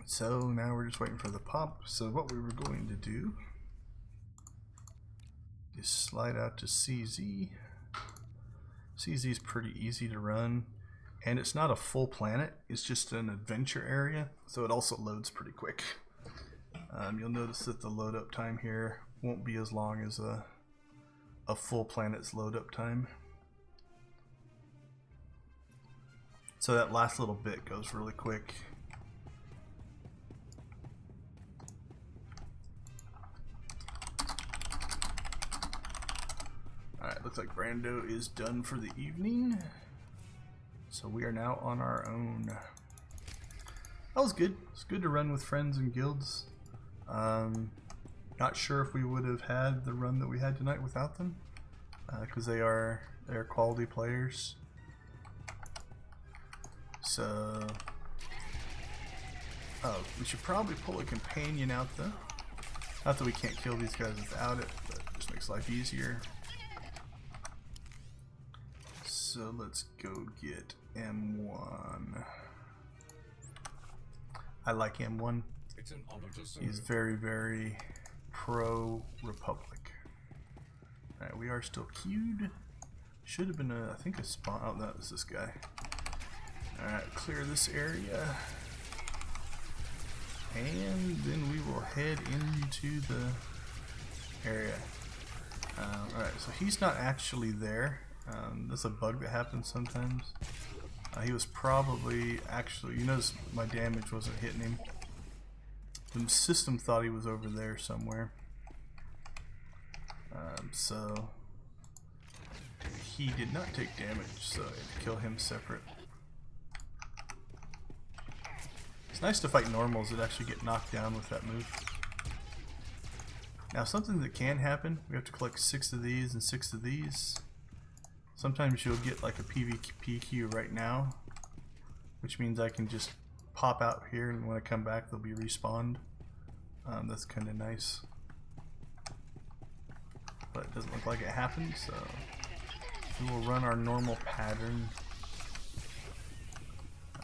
So now we're just waiting for the pop. So what we were going to do is slide out to CZ. CZ is pretty easy to run, And it's not a full planet, it's just an adventure area, so it also loads pretty quick. You'll notice that the load up time here won't be as long as a full planet's load up time. So that last little bit goes really quick. Alright, looks like Brando is done for the evening. So we are now on our own. That was good. It's good to run with friends and guilds. Not sure if we would have had the run that we had tonight without them, because they're quality players. So, we should probably pull a companion out though. Not that we can't kill these guys without it, but it just makes life easier. So let's go get M1. I like M1. He's very, very pro-Republic. Alright, we are still queued. Should have been I think a spawn. Oh, that was this guy. Alright, clear this area. And then we will head into the area. Alright, so he's not actually there. That's a bug that happens sometimes. He was probably actually, you notice my damage wasn't hitting him. The system thought he was over there somewhere. So he did not take damage, so I had to kill him separate. It's nice to fight normals that actually get knocked down with that move. Now something that can happen, we have to collect 6 of these and 6 of these. Sometimes you'll get like a PvP queue right now, which means I can just pop out here and when I come back they'll be respawned. That's kind of nice. But it doesn't look like it happened, so we will run our normal pattern.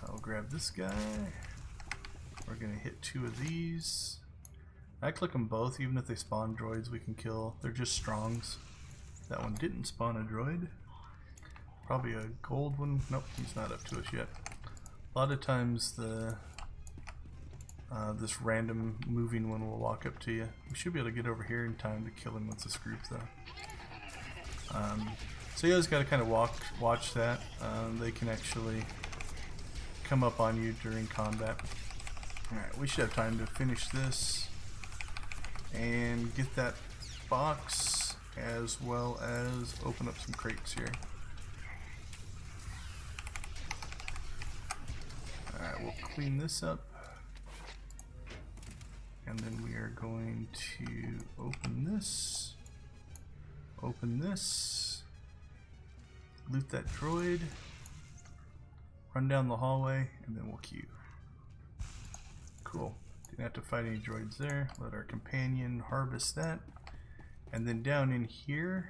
I'll grab this guy. We're going to hit 2 of these. I click them both, even if they spawn droids we can kill. They're just strongs. That one didn't spawn a droid. Probably a gold one. Nope, he's not up to us yet. A lot of times this random moving one will walk up to you. We should be able to get over here in time to kill him with this group though. So you guys got to kind of watch that. They can actually come up on you during combat. Alright, we should have time to finish this and get that box as well as open up some crates here. Alright, we'll clean this up. And then we are going to open this, loot that droid, run down the hallway, and then we'll queue. Cool. Didn't have to fight any droids there. Let our companion harvest that. And then down in here,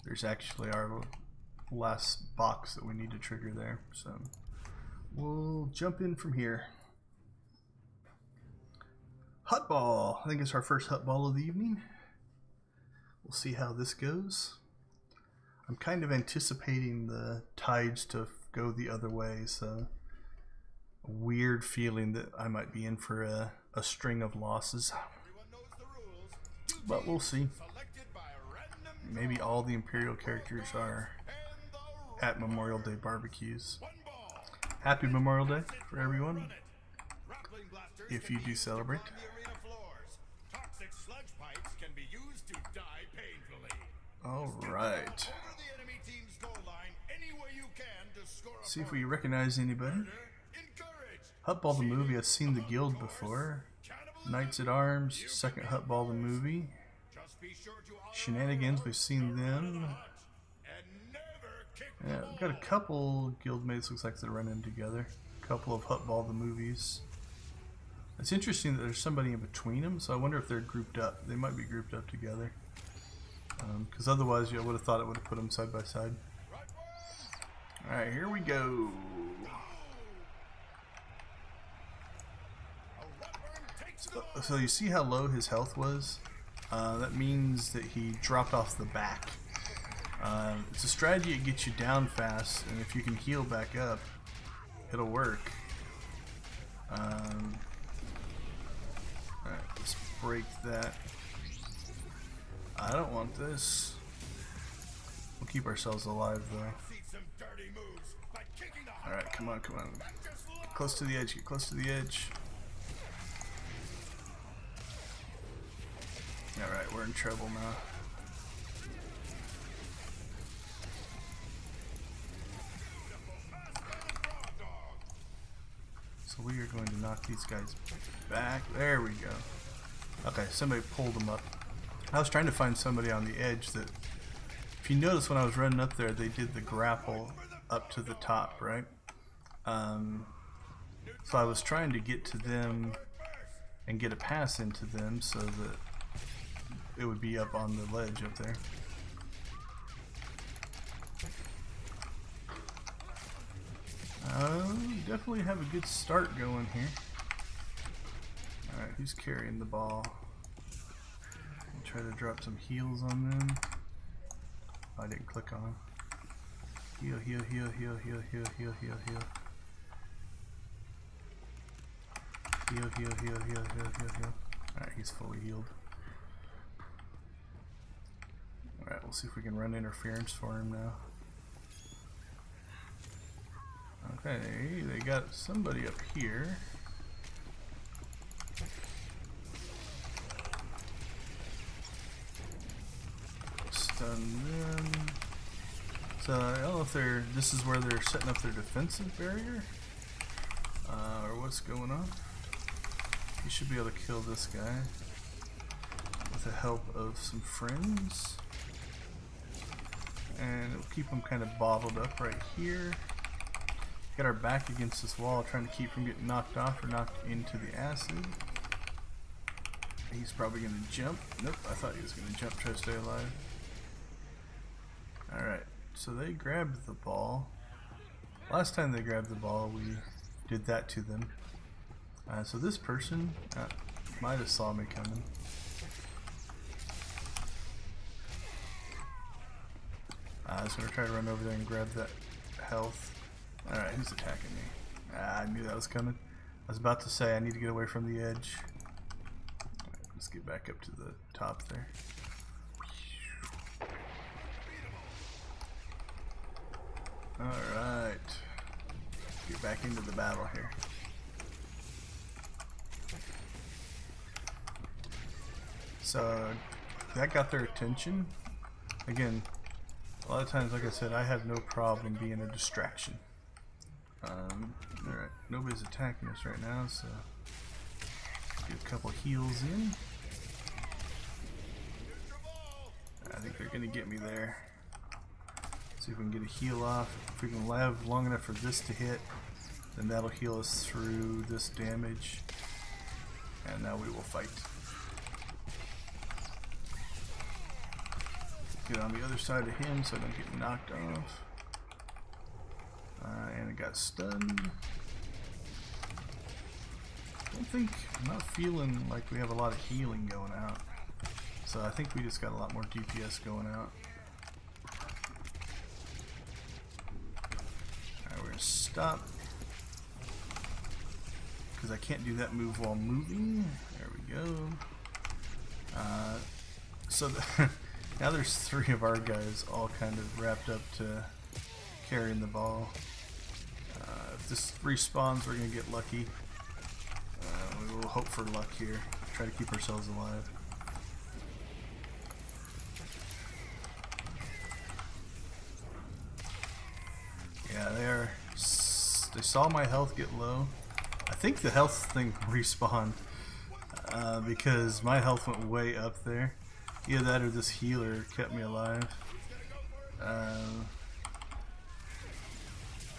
there's actually our last box that we need to trigger there. So we'll jump in from here. Hut ball. I think it's our first hut ball of the evening. We'll see how this goes. I'm kind of anticipating the tides to go the other way, so a weird feeling that I might be in for a string of losses. But we'll see. Maybe all the Imperial characters are at Memorial Day barbecues. Happy Memorial Day for everyone, if you do celebrate. Alright. See if we recognize anybody. Hutball the movie, I've seen the guild before. Knights at Arms, second Hutball the movie. Shenanigans, we've seen them. Yeah, we've got a couple guildmates, looks like they're running together. A couple of Hutball the movies. It's interesting that there's somebody in between them, so I wonder if they're grouped up. They might be grouped up together. Because otherwise, I would have thought it would have put them side by side. Alright, here we go. So you see how low his health was? That means that he dropped off the back. It's a strategy that gets you down fast, and if you can heal back up, it'll work. Alright, let's break that. I don't want this. We'll keep ourselves alive though. Alright, come on, come on. Get close to the edge, get close to the edge. Alright, we're in trouble now. So we are going to knock these guys back. There we go. Okay, somebody pulled them up. I was trying to find somebody on the edge that, if you notice when I was running up there, they did the grapple up to the top, right? So I was trying to get to them and get a pass into them so that it would be up on the ledge up there. Definitely have a good start going here. Alright, who's carrying the ball? I'll try to drop some heals on them. I didn't click on them. Heal, heal, heal, heal, heal, heal, heal, heal, heal. Heal, heal, heal, heal, heal, heal, heal. Alright, he's fully healed. Alright, we'll see if we can run interference for him now. Okay, they got somebody up here. Stun them. So I don't know if this is where they're setting up their defensive barrier, or what's going on. You should be able to kill this guy with the help of some friends, and it'll keep them kind of bottled up right here. Get our back against this wall, trying to keep from getting knocked off or knocked into the acid. He's probably going to jump. Nope, I thought he was going to jump, try to stay alive. Alright, so they grabbed the ball. Last time they grabbed the ball, we did that to them. So this person might have saw me coming. I was going to try to run over there and grab that health. Alright, who's attacking me? I knew that was coming. I was about to say I need to get away from the edge. Right, let's get back up to the top there. Alright. Get back into the battle here. So that got their attention. Again, a lot of times, like I said, I have no problem being a distraction. Alright, nobody's attacking us right now, so get a couple heals in. I think they're gonna get me there. See if we can get a heal off. If we can live long enough for this to hit, then that'll heal us through this damage. And now we will fight. Get on the other side of him so I don't get knocked off. And it got stunned. I'm not feeling like we have a lot of healing going out. So I think we just got a lot more DPS going out. Alright, we're gonna stop. Because I can't do that move while moving. There we go. So now there's 3 of our guys all kind of wrapped up to carrying the ball. If this respawns, we're going to get lucky. We will hope for luck here. Try to keep ourselves alive. Yeah, they saw my health get low. I think the health thing respawned because my health went way up there. Either that or this healer kept me alive.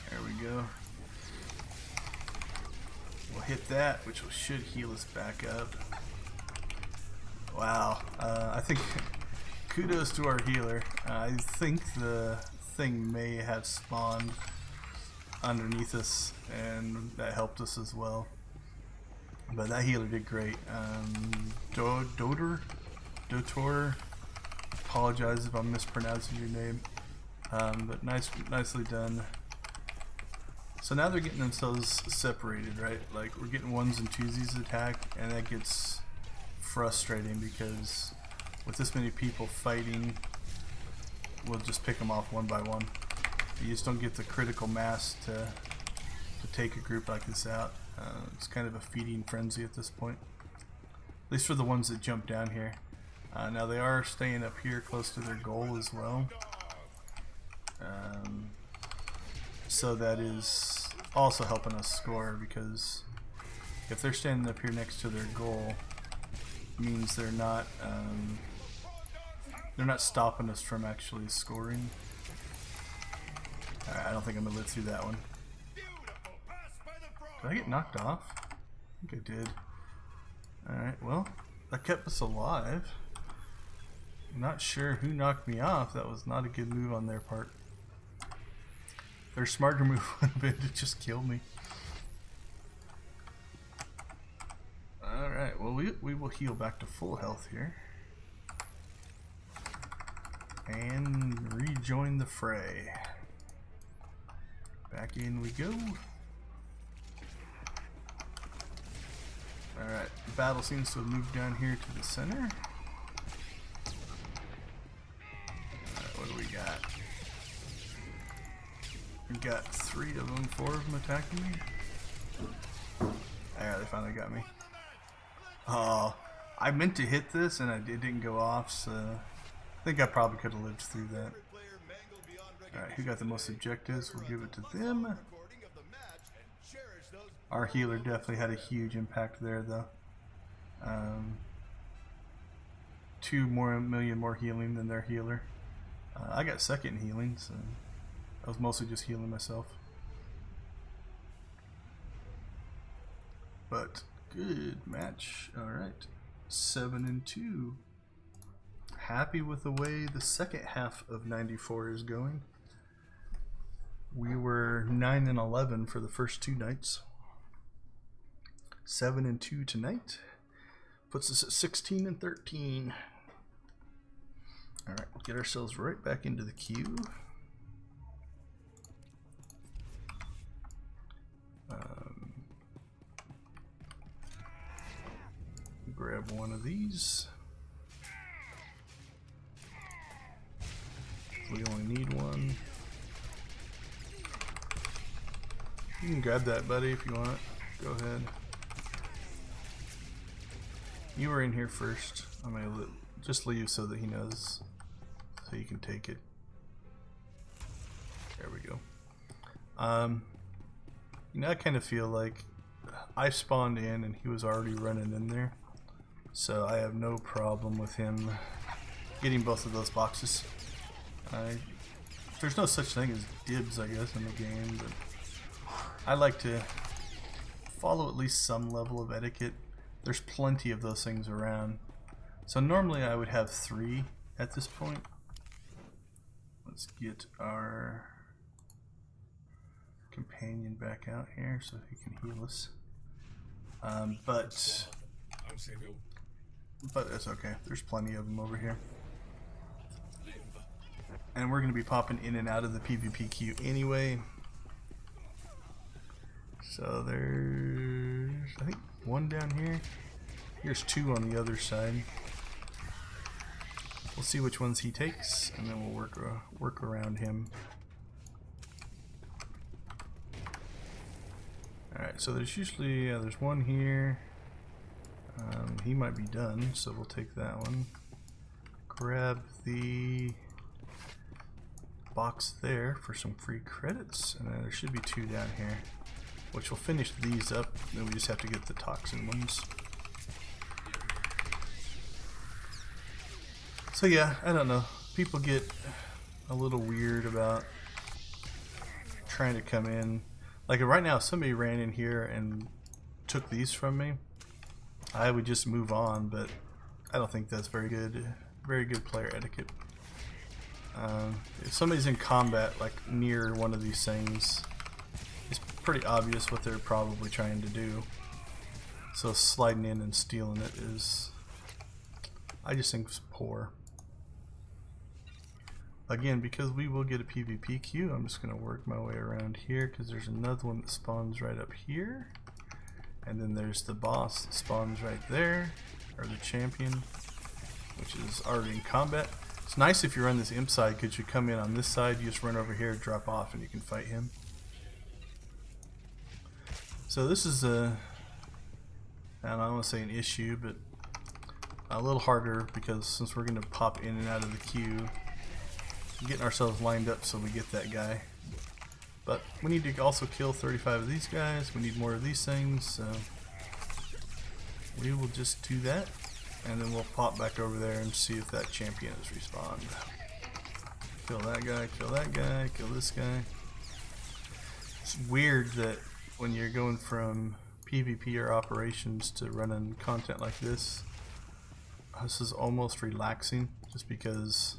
There we go. We'll hit that, which should heal us back up. Wow. I think kudos to our healer. I think the thing may have spawned underneath us, and that helped us as well. But that healer did great. SWTOR, apologize if I'm mispronouncing your name. But nicely done. So now they're getting themselves separated, right? Like we're getting ones and twosies attack, and that gets frustrating because with this many people fighting, we'll just pick them off one by one. You just don't get the critical mass to take a group like this out. It's kind of a feeding frenzy at this point, at least for the ones that jump down here. Now they are staying up here close to their goal as well. So that is also helping us score, because if they're standing up here next to their goal, it means they're not stopping us from actually scoring. I don't think I'm gonna live through that one. Did I get knocked off? I think I did. Alright, well, that kept us alive. I'm not sure who knocked me off. That was not a good move on their part. Their smarter move would have been to just kill me. Alright, well we will heal back to full health here. And rejoin the fray. Back in we go. Alright, the battle seems to have moved down here to the center. Alright, what do we got? We got 3 of them, 4 of them attacking me. Alright, they finally got me. Oh, I meant to hit this and it didn't go off, so I think I probably could have lived through that. Alright, who got the most objectives? We'll give it to them. Our healer definitely had a huge impact there, though. 2 million more healing than their healer. I got second healing, so I was mostly just healing myself. But good match. Alright. 7-2. Happy with the way the second half of 94 is going. We were 9-11 for the first 2 nights. 7-2 tonight. Puts us at 16-13. Alright, we'll get ourselves right back into the queue. Grab one of these. We only need one. You can grab that, buddy, if you want. Go ahead. You were in here first. I'm gonna just leave so that he knows, so you can take it. There we go. You know, I kind of feel like I spawned in and he was already running in there, so I have no problem with him getting both of those boxes. There's no such thing as dibs, I guess, in the game, but I like to follow at least some level of etiquette. There's plenty of those things around. So normally I would have 3 at this point. Let's get our companion back out here so he can heal us. But it's okay. There's plenty of them over here. And we're going to be popping in and out of the PvP queue anyway. So there's, I think, 1 down here. Here's 2 on the other side. We'll see which ones he takes, and then we'll work around him. Alright, so there's usually, there's 1 here. He might be done, so we'll take that one. Grab the box there for some free credits, and then there should be 2 down here, which will finish these up. Then we just have to get the toxin ones. So yeah, I don't know. People get a little weird about trying to come in. Like right now, if somebody ran in here and took these from me, I would just move on, but I don't think that's very good player etiquette. If somebody's in combat, like near one of these things, it's pretty obvious what they're probably trying to do. So sliding in and stealing it is, I just think, it's poor. again, because we will get a PvP queue, I'm just going to work my way around here because there's another one that spawns right up here. And then there's the boss that spawns right there, or the champion, which is already in combat. It's nice if you're on this imp side because you come in on this side, you just run over here, drop off, and you can fight him. So this is a, I don't want to say an issue, but a little harder because since we're going to pop in and out of the queue, getting ourselves lined up so we get that guy. But we need to also kill 35 of these guys. We need more of these things, so we will just do that, and then we'll pop back over there and see if that champion is respawned. Kill that guy, kill that guy, kill this guy. It's weird that when you're going from PvP or operations to running content like this is almost relaxing, just because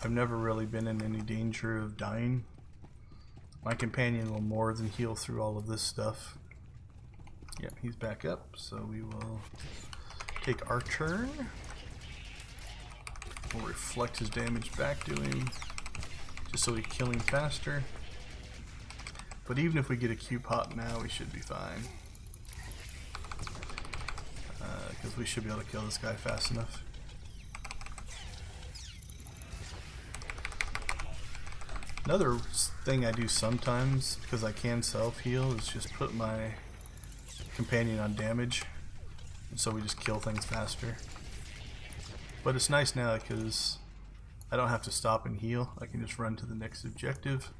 I've never really been in any danger of dying. My companion will more than heal through all of this stuff. Yep, he's back up, so we will take our turn. We'll reflect his damage back to him, just so we kill him faster. But even if we get a Q pop now, we should be fine. Because we should be able to kill this guy fast enough. Another thing I do sometimes, because I can self-heal, is just put my companion on damage, and so we just kill things faster. But it's nice now because I don't have to stop and heal. I can just run to the next objective,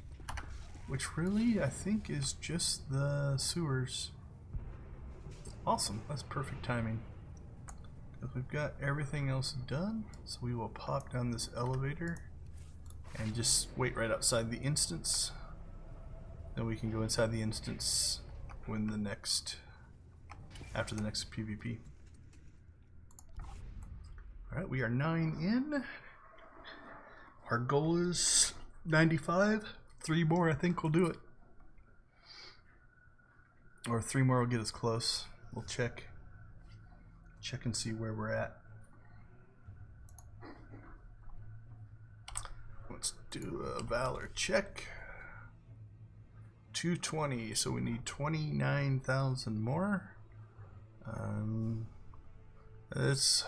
which really I think is just the sewers. Awesome, that's perfect timing. Because we've got everything else done, so we will pop down this elevator and just wait right outside the instance. Then we can go inside the instance when the next, after the next PvP. Alright, we are 9 in. Our goal is 95. 3 more I think will do it. Or 3 more will get us close. We'll check and see where we're at. Let's do a Valor check. 220, so we need 29,000 more. It's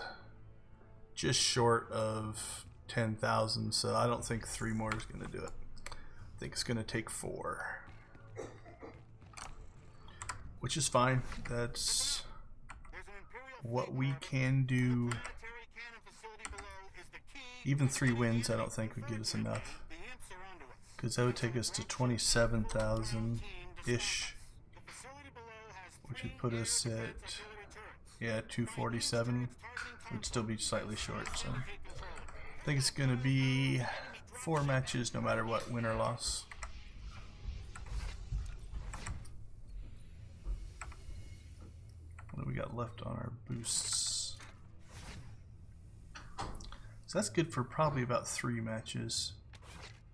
just short of 10,000, so I don't think 3 more is going to do it. I think it's going to take 4. Which is fine. That's what we can do. Even 3 wins I don't think would get us enough, because that would take us to 27,000-ish, which would put us at, yeah, 247. Would still be slightly short, so I think it's going to be 4 matches no matter what, win or loss. What do we got left on our boosts? So that's good for probably about 3 matches.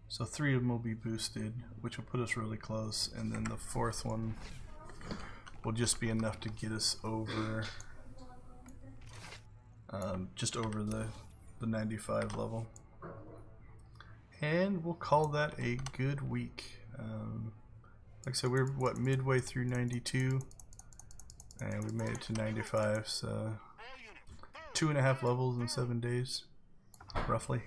So 3 of them will be boosted, which will put us really close, and then the 4th one will just be enough to get us over, just over the 95 level. And we'll call that a good week. Like I said, we're what, midway through 92, and we made it to 95, so 2.5 levels in 7 days. Roughly.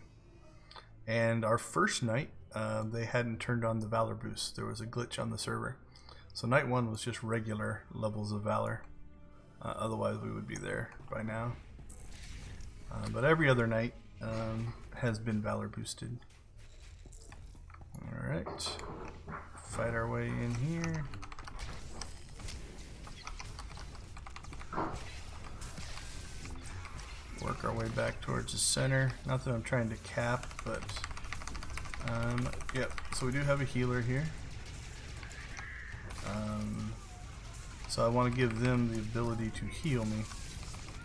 And our first night, they hadn't turned on the Valor boost. There was a glitch on the server. So night 1 was just regular levels of Valor. Otherwise we would be there by now. But every other night has been Valor boosted. Alright. Fight our way in here. Work our way back towards the center. Not that I'm trying to cap, but yep. So we do have a healer here. So I want to give them the ability to heal me.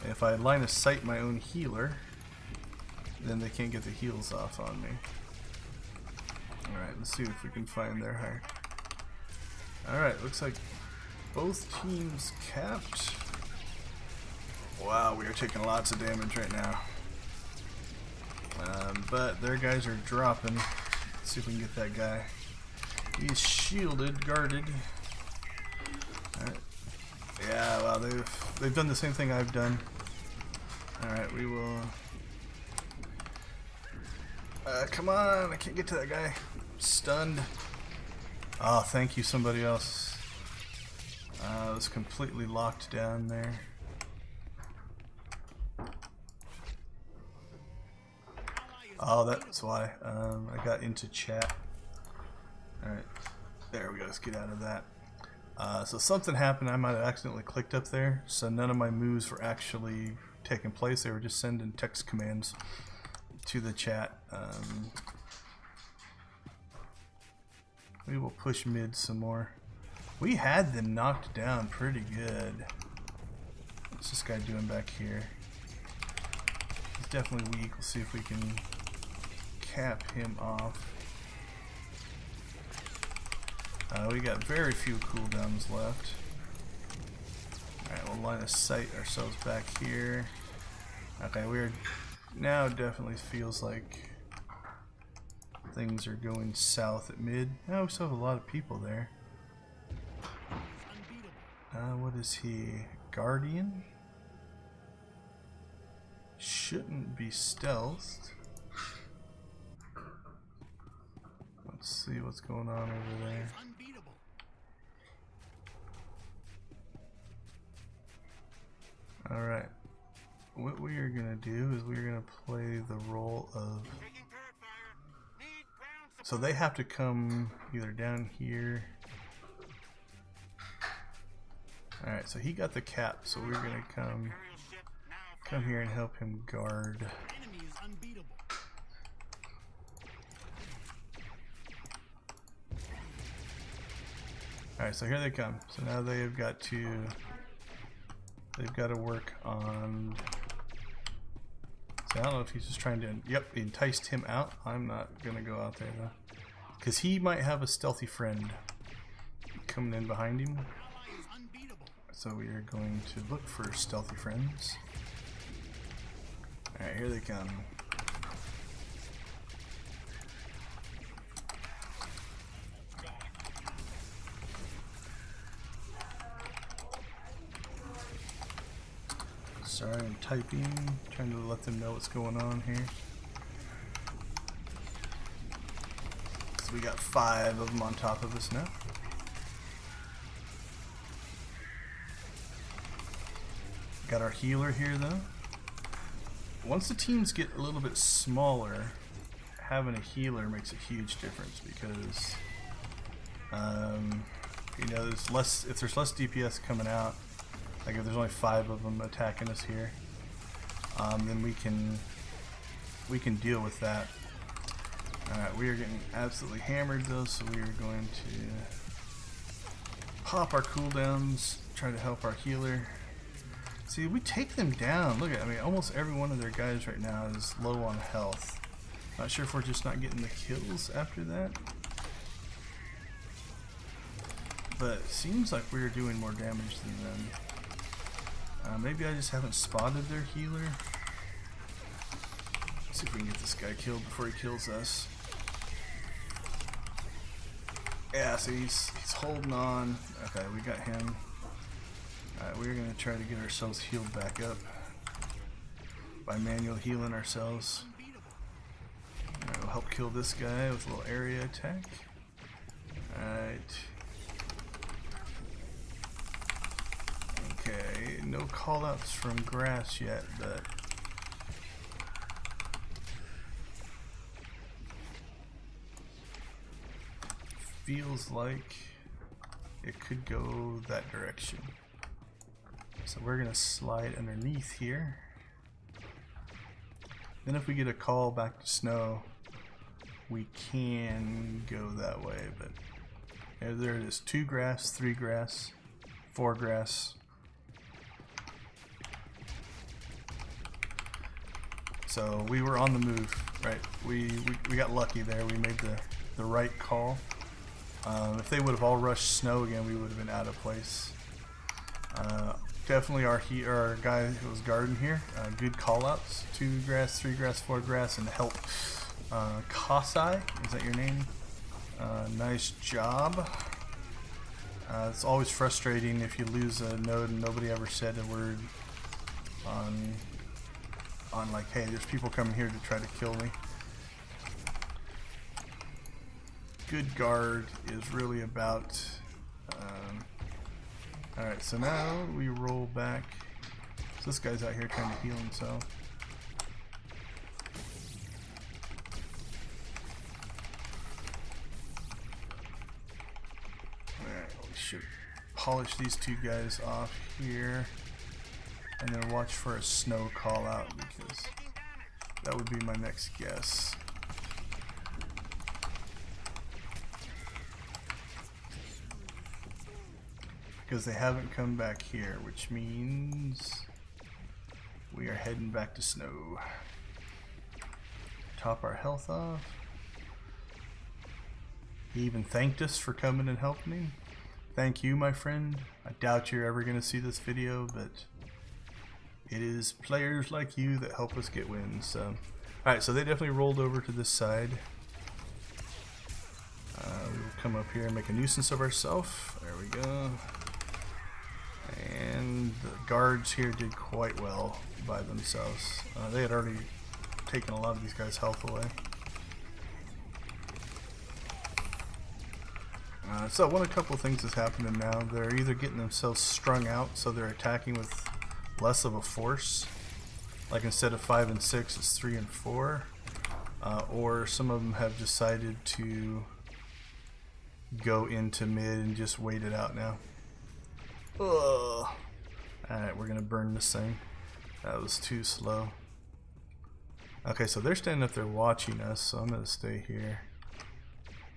If I line of sight my own healer, then they can't get the heals off on me. Alright, let's see if we can find their high. Alright, looks like both teams capped. Wow, we are taking lots of damage right now. But their guys are dropping. Let's see if we can get that guy. He's shielded, guarded. Alright. Yeah, well, they've done the same thing I've done. Alright, we will... come on, I can't get to that guy. Stunned. Oh, thank you, somebody else. I was completely locked down there. Oh, that's why. I got into chat. Alright. There we go. Let's get out of that. So something happened. I might have accidentally clicked up there. So none of my moves were actually taking place. They were just sending text commands to the chat. We will push mid some more. We had them knocked down pretty good. What's this guy doing back here? He's definitely weak. We'll see if we can cap him off. We got very few cooldowns left. Alright, we'll line of sight ourselves back here. Okay, we're now definitely feels like things are going south at mid. Oh, we still have a lot of people there. What is he? Guardian? Shouldn't be stealthed. Let's see what's going on over there. Alright. What we are going to do is we are going to play the role of... So they have to come either down here. Alright, so he got the cap, so we're going to come here and help him guard. Alright, so here they come. So now they've got to work on... So I don't know if he's just trying to... Yep, he enticed him out. I'm not going to go out there though. Because he might have a stealthy friend coming in behind him. So we are going to look for stealthy friends. Alright, here they come. Sorry, I'm typing, trying to let them know what's going on here. So we got 5 of them on top of us now. Got our healer here though. Once the teams get a little bit smaller, having a healer makes a huge difference because you know, there's less, if there's less DPS coming out, like if there's only 5 of them attacking us here, then we can deal with that. Alright, we are getting absolutely hammered though, so we are going to pop our cooldowns, try to help our healer. See, we take them down. Look at, I mean, almost every one of their guys right now is low on health. Not sure if we're just not getting the kills after that. But it seems like we're doing more damage than them. Maybe I just haven't spotted their healer. Let's see if we can get this guy killed before he kills us. Yeah, so he's holding on. Okay, we got him. Alright, we're going to try to get ourselves healed back up by manual healing ourselves. Alright, we'll help kill this guy with a little area attack. Alright. Okay, no callouts from grass yet, but feels like it could go that direction. So we're going to slide underneath here. Then if we get a call back to snow, we can go that way. But there it is. 2 grass, 3 grass, 4 grass. So we were on the move, right? We got lucky there. We made the right call. If they would have all rushed snow again, we would have been out of place. definitely our guy who was guarding here. Good call outs. 2 grass, 3 grass, 4 grass, and help. Kasai, is that your name? Nice job. It's always frustrating if you lose a node and nobody ever said a word on like, hey, there's people coming here to try to kill me. Good guard is really about. Alright, so now we roll back. So this guy's out here trying to heal himself. Alright, we should polish these 2 guys off here. And then watch for a snow call out, because that would be my next guess. Because they haven't come back here, which means we are heading back to snow. Top our health off. He even thanked us for coming and helping him. Thank you, my friend. I doubt you're ever going to see this video, but it is players like you that help us get wins. So, alright, so they definitely rolled over to this side. We'll come up here and make a nuisance of ourselves. There we go. And the guards here did quite well by themselves. They had already taken a lot of these guys' health away. So a couple of things is happening now. They're either getting themselves strung out, so they're attacking with less of a force. Like instead of 5 and 6, it's 3 and 4. Or some of them have decided to go into mid and just wait it out now. Ugh. Alright, we're gonna burn this thing. That was too slow. Okay, so they're standing up there watching us, so I'm gonna stay here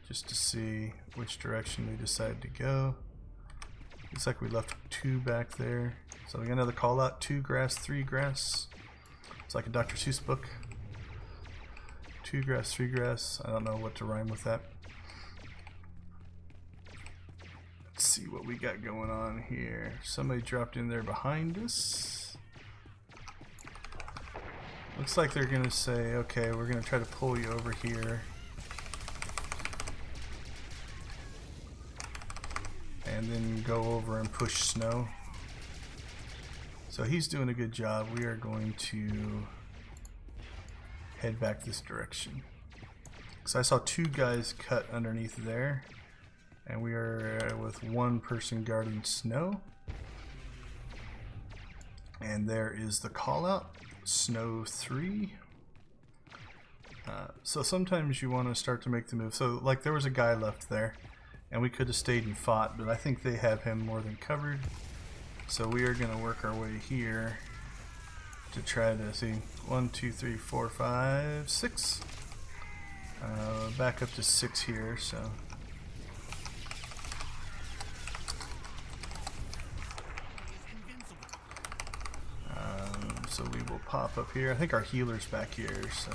just to see which direction they decide to go. Looks like we left 2 back there. So we got another call out, 2 grass, 3 grass. It's like a Dr. Seuss book. 2 grass, 3 grass. I don't know what to rhyme with that. Let's see what we got going on here. Somebody dropped in there behind us. Looks like they're gonna say, okay, we're gonna try to pull you over here. And then go over and push snow. So he's doing a good job. We are going to head back this direction. So I saw 2 guys cut underneath there. And we are with 1 person guarding snow. And there is the call out, snow 3. So sometimes you want to start to make the move. So like there was a guy left there, and we could have stayed and fought, but I think they have him more than covered. So we are going to work our way here to try to see 1, 2, 3, 4, 5, 6. Back up to 6 here. So. So we will pop up here. I think our healer's back here. So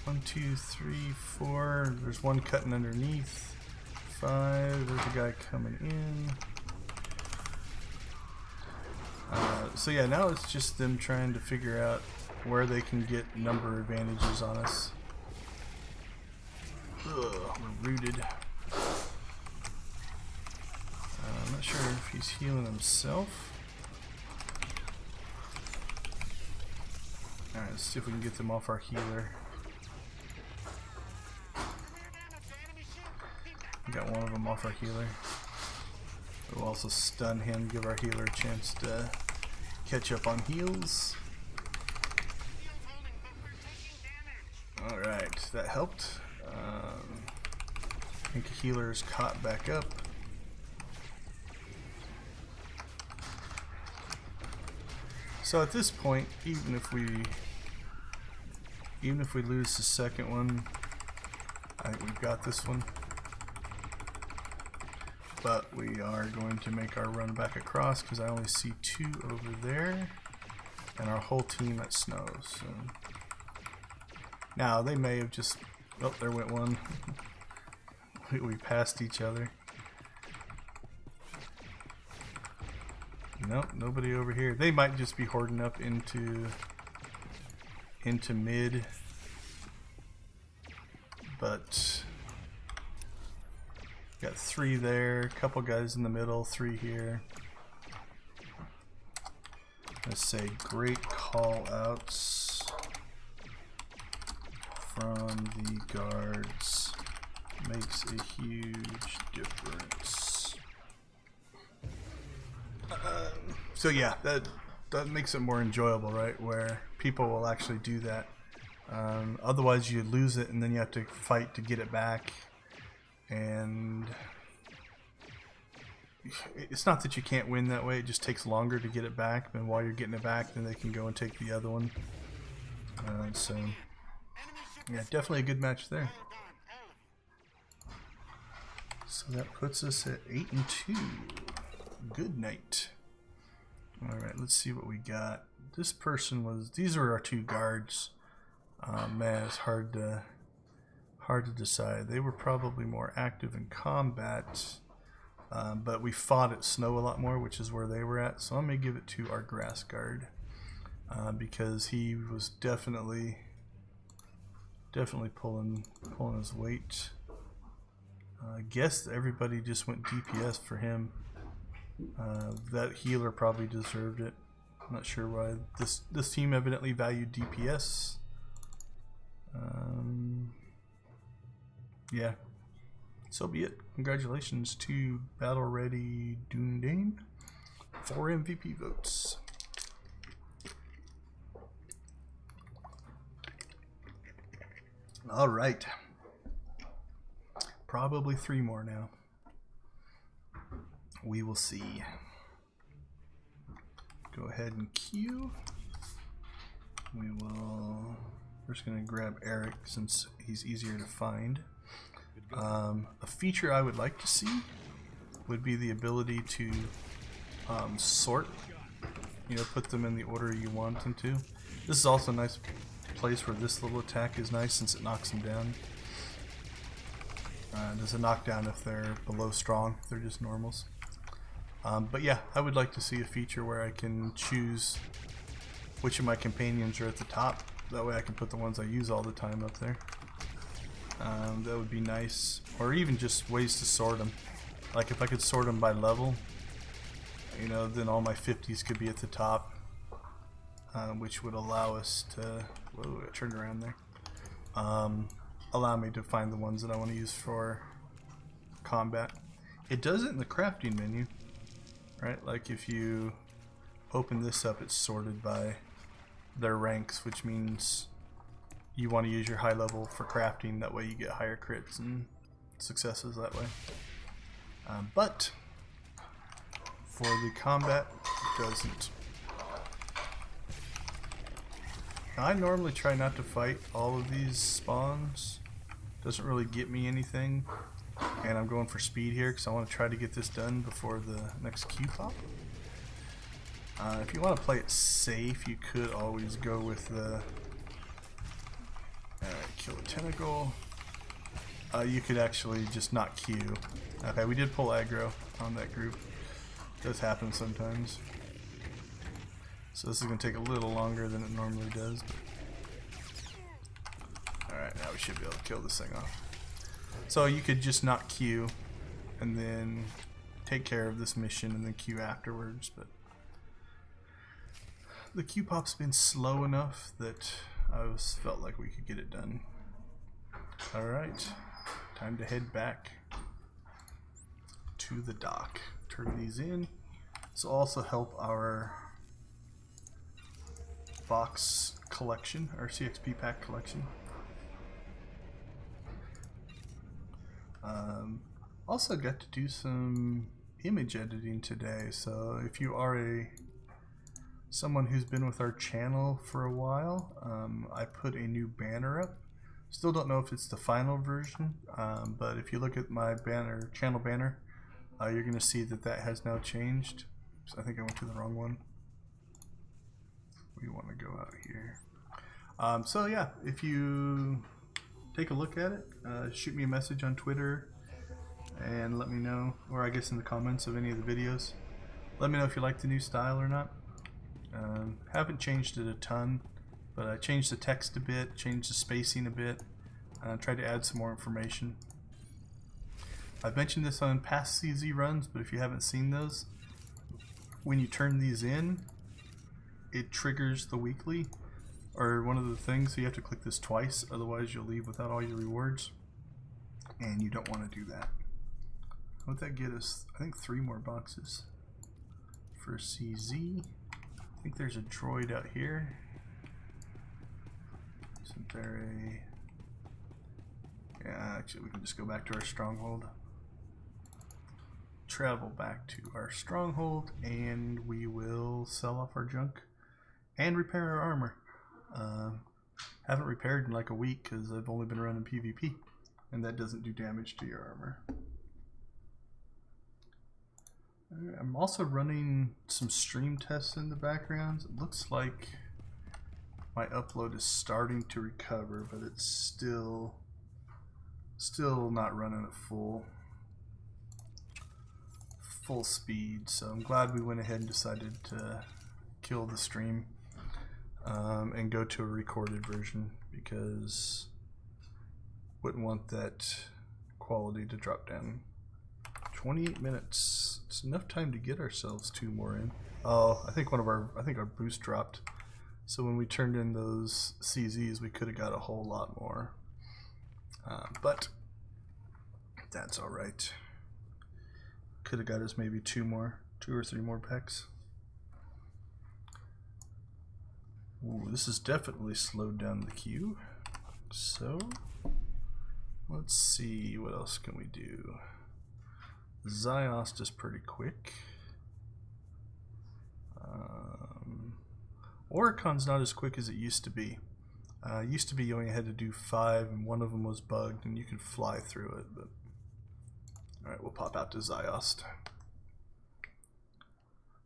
1, 2, 3, 4. There's 1 cutting underneath. 5. There's a guy coming in. So yeah, now it's just them trying to figure out where they can get number advantages on us. Ugh, we're rooted. I'm not sure if he's healing himself. Alright, let's see if we can get them off our healer. We got one of them off our healer. We'll also stun him, give our healer a chance to catch up on heals. Alright, that helped. I think the healer's caught back up. So at this point, even if we lose the second one, I think we've got this one. But we are going to make our run back across because I only see 2 over there and our whole team at snow. So now they may have just, oh, there went one. We passed each other. Nope, nobody over here. They might just be hoarding up into mid, but got 3 there, couple guys in the middle, 3 here. Let's say great call outs from the guards makes a huge difference. So yeah, that makes it more enjoyable, right? Where people will actually do that. Otherwise you lose it and then you have to fight to get it back. And it's not that you can't win that way, it just takes longer to get it back. And while you're getting it back, then they can go and take the other one. So yeah, definitely a good match there. So that puts us at 8-2. Good night. Alright, let's see what we got. This person was, these are our 2 guards. Man, it's hard to decide. They were probably more active in combat, but we fought at snow a lot more, which is where they were at. So I'm gonna give it to our grass guard, because he was definitely pulling his weight. I guess everybody just went DPS for him. That healer probably deserved it. I'm not sure why. This team evidently valued DPS. Yeah, so be it. Congratulations to Battle Ready Dundane. 4 MVP votes. All right, probably 3 more now. We will see. Go ahead and queue. We're just going to grab Eric since he's easier to find. A feature I would like to see would be the ability to sort, put them in the order you want them to. This is also a nice place where this little attack is nice since it knocks them down. Does a knockdown if they're below strong, if they're just normals. But yeah, I would like to see a feature where I can choose which of my companions are at the top. That way I can put the ones I use all the time up there. That would be nice. Or even just ways to sort them. Like if I could sort them by level, then all my 50s could be at the top. Which would allow us to... Whoa, I turned around there. Allow me to find the ones that I want to use for combat. It does it in the crafting menu. Right? Like if you open this up, it's sorted by their ranks, which means you want to use your high level for crafting. That way you get higher crits and successes that way. But for the combat, it doesn't. Now, I normally try not to fight all of these spawns. Doesn't really get me anything. And I'm going for speed here because I want to try to get this done before the next Q pop. If you want to play it safe, you could always go with the kill a tentacle. You could actually just not Q. Okay, we did pull aggro on that group. It does happen sometimes. So this is going to take a little longer than it normally does. Alright, now we should be able to kill this thing off. So you could just not Q and then take care of this mission and then Q afterwards, but the Q pop's been slow enough that I felt like we could get it done. Alright, time to head back to the dock. Turn these in. This will also help our box collection, our CXP pack collection. Also got to do some image editing today, so if you are someone who's been with our channel for a while, I put a new banner up. Still don't know if it's the final version, but if you look at my channel banner, you're going to see that has now changed. So I think I went to the wrong one. We want to go out here. So yeah, if you take a look at it, shoot me a message on Twitter and let me know, or I guess in the comments of any of the videos, Let me know if you like the new style or not. Haven't changed it a ton, but I changed the text a bit, changed the spacing a bit, tried to add some more information. I've mentioned this on past CZ runs, but if you haven't seen those, when you turn these in, it triggers the weekly, or one of the things, so you have to click this twice, otherwise you'll leave without all your rewards, and you don't want to do that. What would that get us? I think 3 more boxes for CZ. I think there's a droid out here. Isn't there a... Yeah, actually we can just go back to our stronghold. Travel back to our stronghold, and we will sell off our junk and repair our armor. Haven't repaired in like a week because I've only been running PvP, and that doesn't do damage to your armor. I'm also running some stream tests in the background. It looks like my upload is starting to recover, but it's still not running at full speed. So I'm glad we went ahead and decided to kill the stream and go to a recorded version, because wouldn't want that quality to drop down. 28 minutes. It's enough time to get ourselves 2 more in. Oh, I think our boost dropped. So when we turned in those CZs, we could have got a whole lot more. But that's all right. Could have got us maybe 2 or 3 more packs. Ooh, this has definitely slowed down the queue. So let's see, what else can we do? Ziost is pretty quick. Oricon's not as quick as it used to be. Used to be you only had to do 5, and one of them was bugged, and you could fly through it. But all right, we'll pop out to Ziost.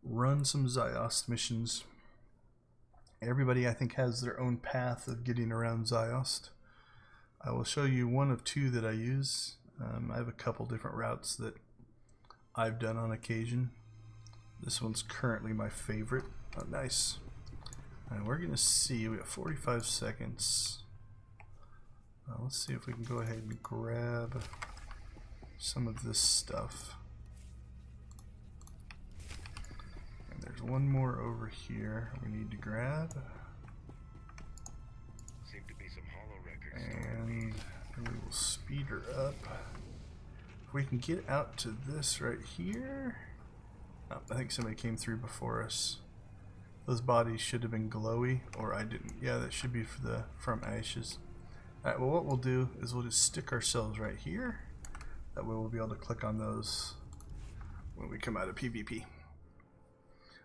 Run some Ziost missions. Everybody, I think, has their own path of getting around Ziost. I will show you one of 2 that I use. I have a couple different routes that I've done on occasion. This one's currently my favorite. Oh, nice. And we're gonna see, we got 45 seconds. Let's see if we can go ahead and grab some of this stuff. And there's one more over here we need to grab. Seem to be some hollow records. And we will speed her up. If we can get out to this right here. Oh, I think somebody came through before us. Those bodies should have been glowy, or I didn't. Yeah, that should be from ashes. Alright, well what we'll do is we'll just stick ourselves right here. That way we'll be able to click on those when we come out of PvP.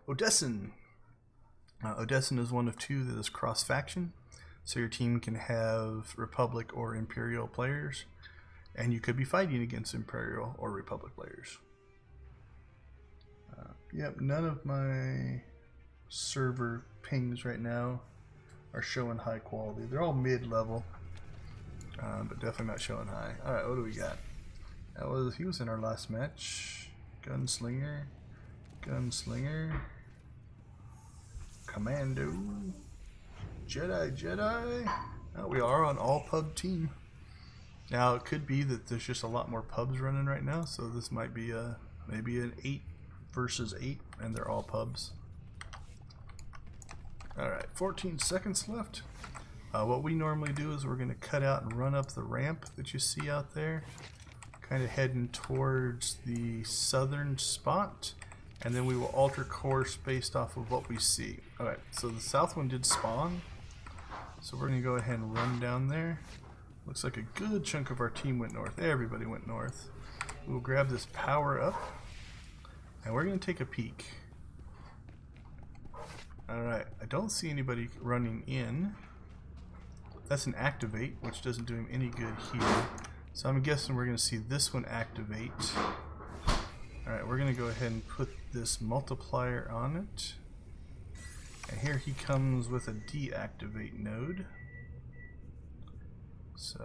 Odessin. Odessin is one of 2 that is cross-faction. So your team can have Republic or Imperial players. And you could be fighting against Imperial or Republic players. Yep, none of my server pings right now are showing high quality. They're all mid-level, but definitely not showing high. Alright, what do we got? He was in our last match. Gunslinger, Commando, Jedi. Oh, we are on all pub team. Now it could be that there's just a lot more pubs running right now, so this might be maybe an 8 versus 8, and they're all pubs. Alright, 14 seconds left. What we normally do is we're going to cut out and run up the ramp that you see out there, kind of heading towards the southern spot, and then we will alter course based off of what we see. Alright, so the south one did spawn, so we're going to go ahead and run down there. Looks like a good chunk of our team went north. Everybody went north. We'll grab this power up, and we're going to take a peek. Alright, I don't see anybody running in. That's an activate, which doesn't do him any good here. So I'm guessing we're going to see this one activate. Alright, we're going to go ahead and put this multiplier on it. And here he comes with a deactivate node. So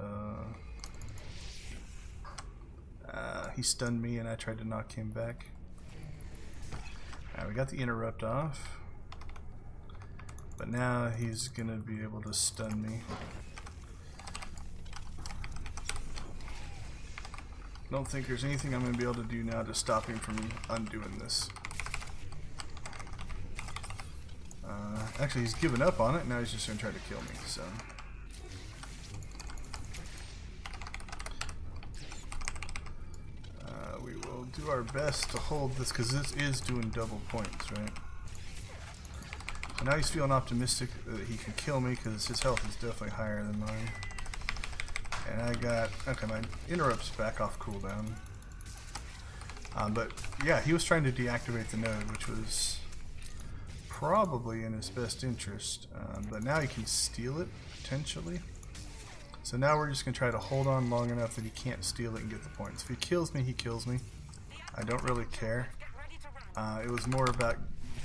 he stunned me and I tried to knock him back. Alright, we got the interrupt off. But now he's gonna be able to stun me. Don't think there's anything I'm gonna be able to do now to stop him from undoing this. Actually, he's given up on it. Now he's just gonna try to kill me. So. We will do our best to hold this because this is doing double points, right? So now he's feeling optimistic that he can kill me because his health is definitely higher than mine. And I got, okay, my interrupt's back off cooldown. But yeah, he was trying to deactivate the node, which was probably in his best interest. But now he can steal it, potentially. So now we're just going to try to hold on long enough that he can't steal it and get the points. If he kills me, he kills me. I don't really care. It was more about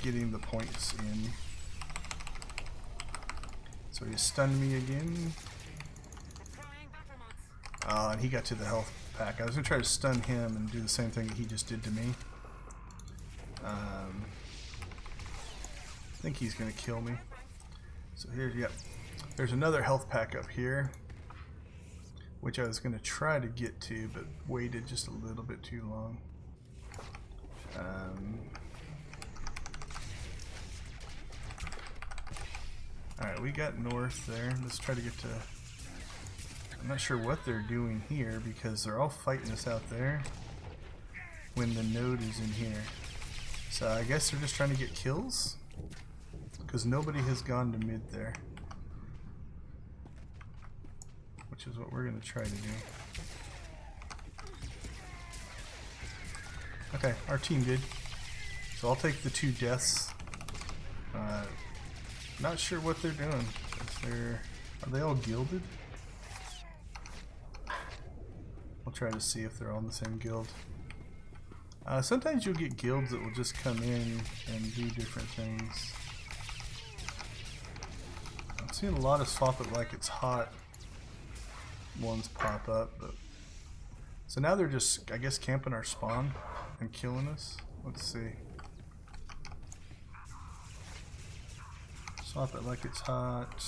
getting the points in. So he stunned me again. And he got to the health pack. I was going to try to stun him and do the same thing that he just did to me. I think he's going to kill me. So here, yeah, there's another health pack up here, which I was going to try to get to, but waited just a little bit too long. Alright, we got north there. Let's try to get to... I'm not sure what they're doing here because they're all fighting us out there when the node is in here. So I guess they're just trying to get kills because nobody has gone to mid there, which is what we're going to try to do. Okay, our team did. So I'll take the 2 deaths. Not sure what they're doing. Are they all gilded? I'll try to see if they're all in the same guild. Sometimes you'll get guilds that will just come in and do different things. I'm seeing a lot of swap it like it's hot ones pop up, but so now they're just, I guess, camping our spawn and killing us. Let's see. Swap it like it's hot,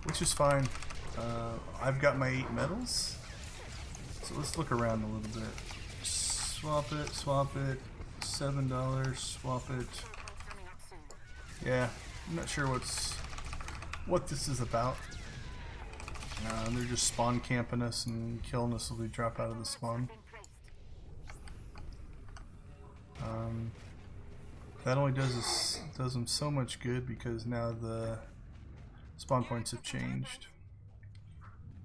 which is fine. I've got my 8 medals, so let's look around a little bit. Swap it, $7, swap it. Yeah, I'm not sure what this is about. They're just spawn camping us and killing us as we drop out of the spawn. That only does them so much good because now the spawn points have changed.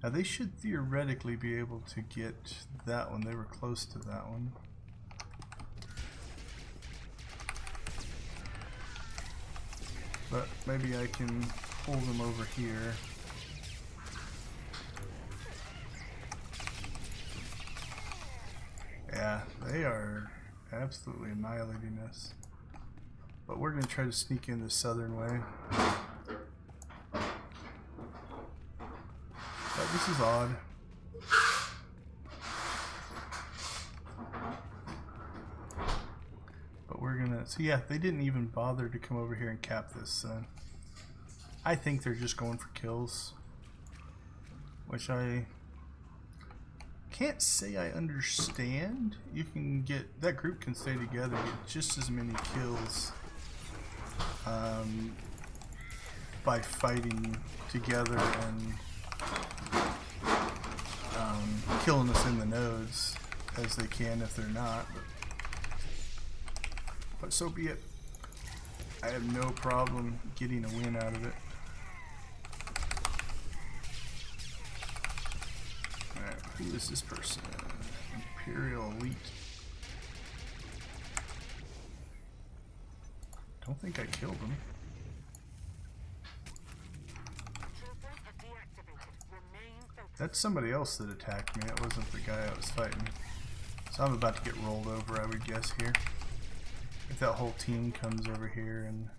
Now they should theoretically be able to get that one. They were close to that one. But maybe I can pull them over here. Yeah, they are absolutely annihilating us. But we're going to try to sneak in the southern way. But this is odd. But we're going to... So yeah, they didn't even bother to come over here and cap this. I think they're just going for kills. Which I... can't say I understand. You can get... That group can stay together, get just as many kills by fighting together and killing us in the nodes as they can if they're not. But so be it. I have no problem getting a win out of it. Alright, who is this person? Imperial Elite. Don't think I killed him. That's somebody else that attacked me. That wasn't the guy I was fighting. So I'm about to get rolled over, I would guess, here. If that whole team comes over here and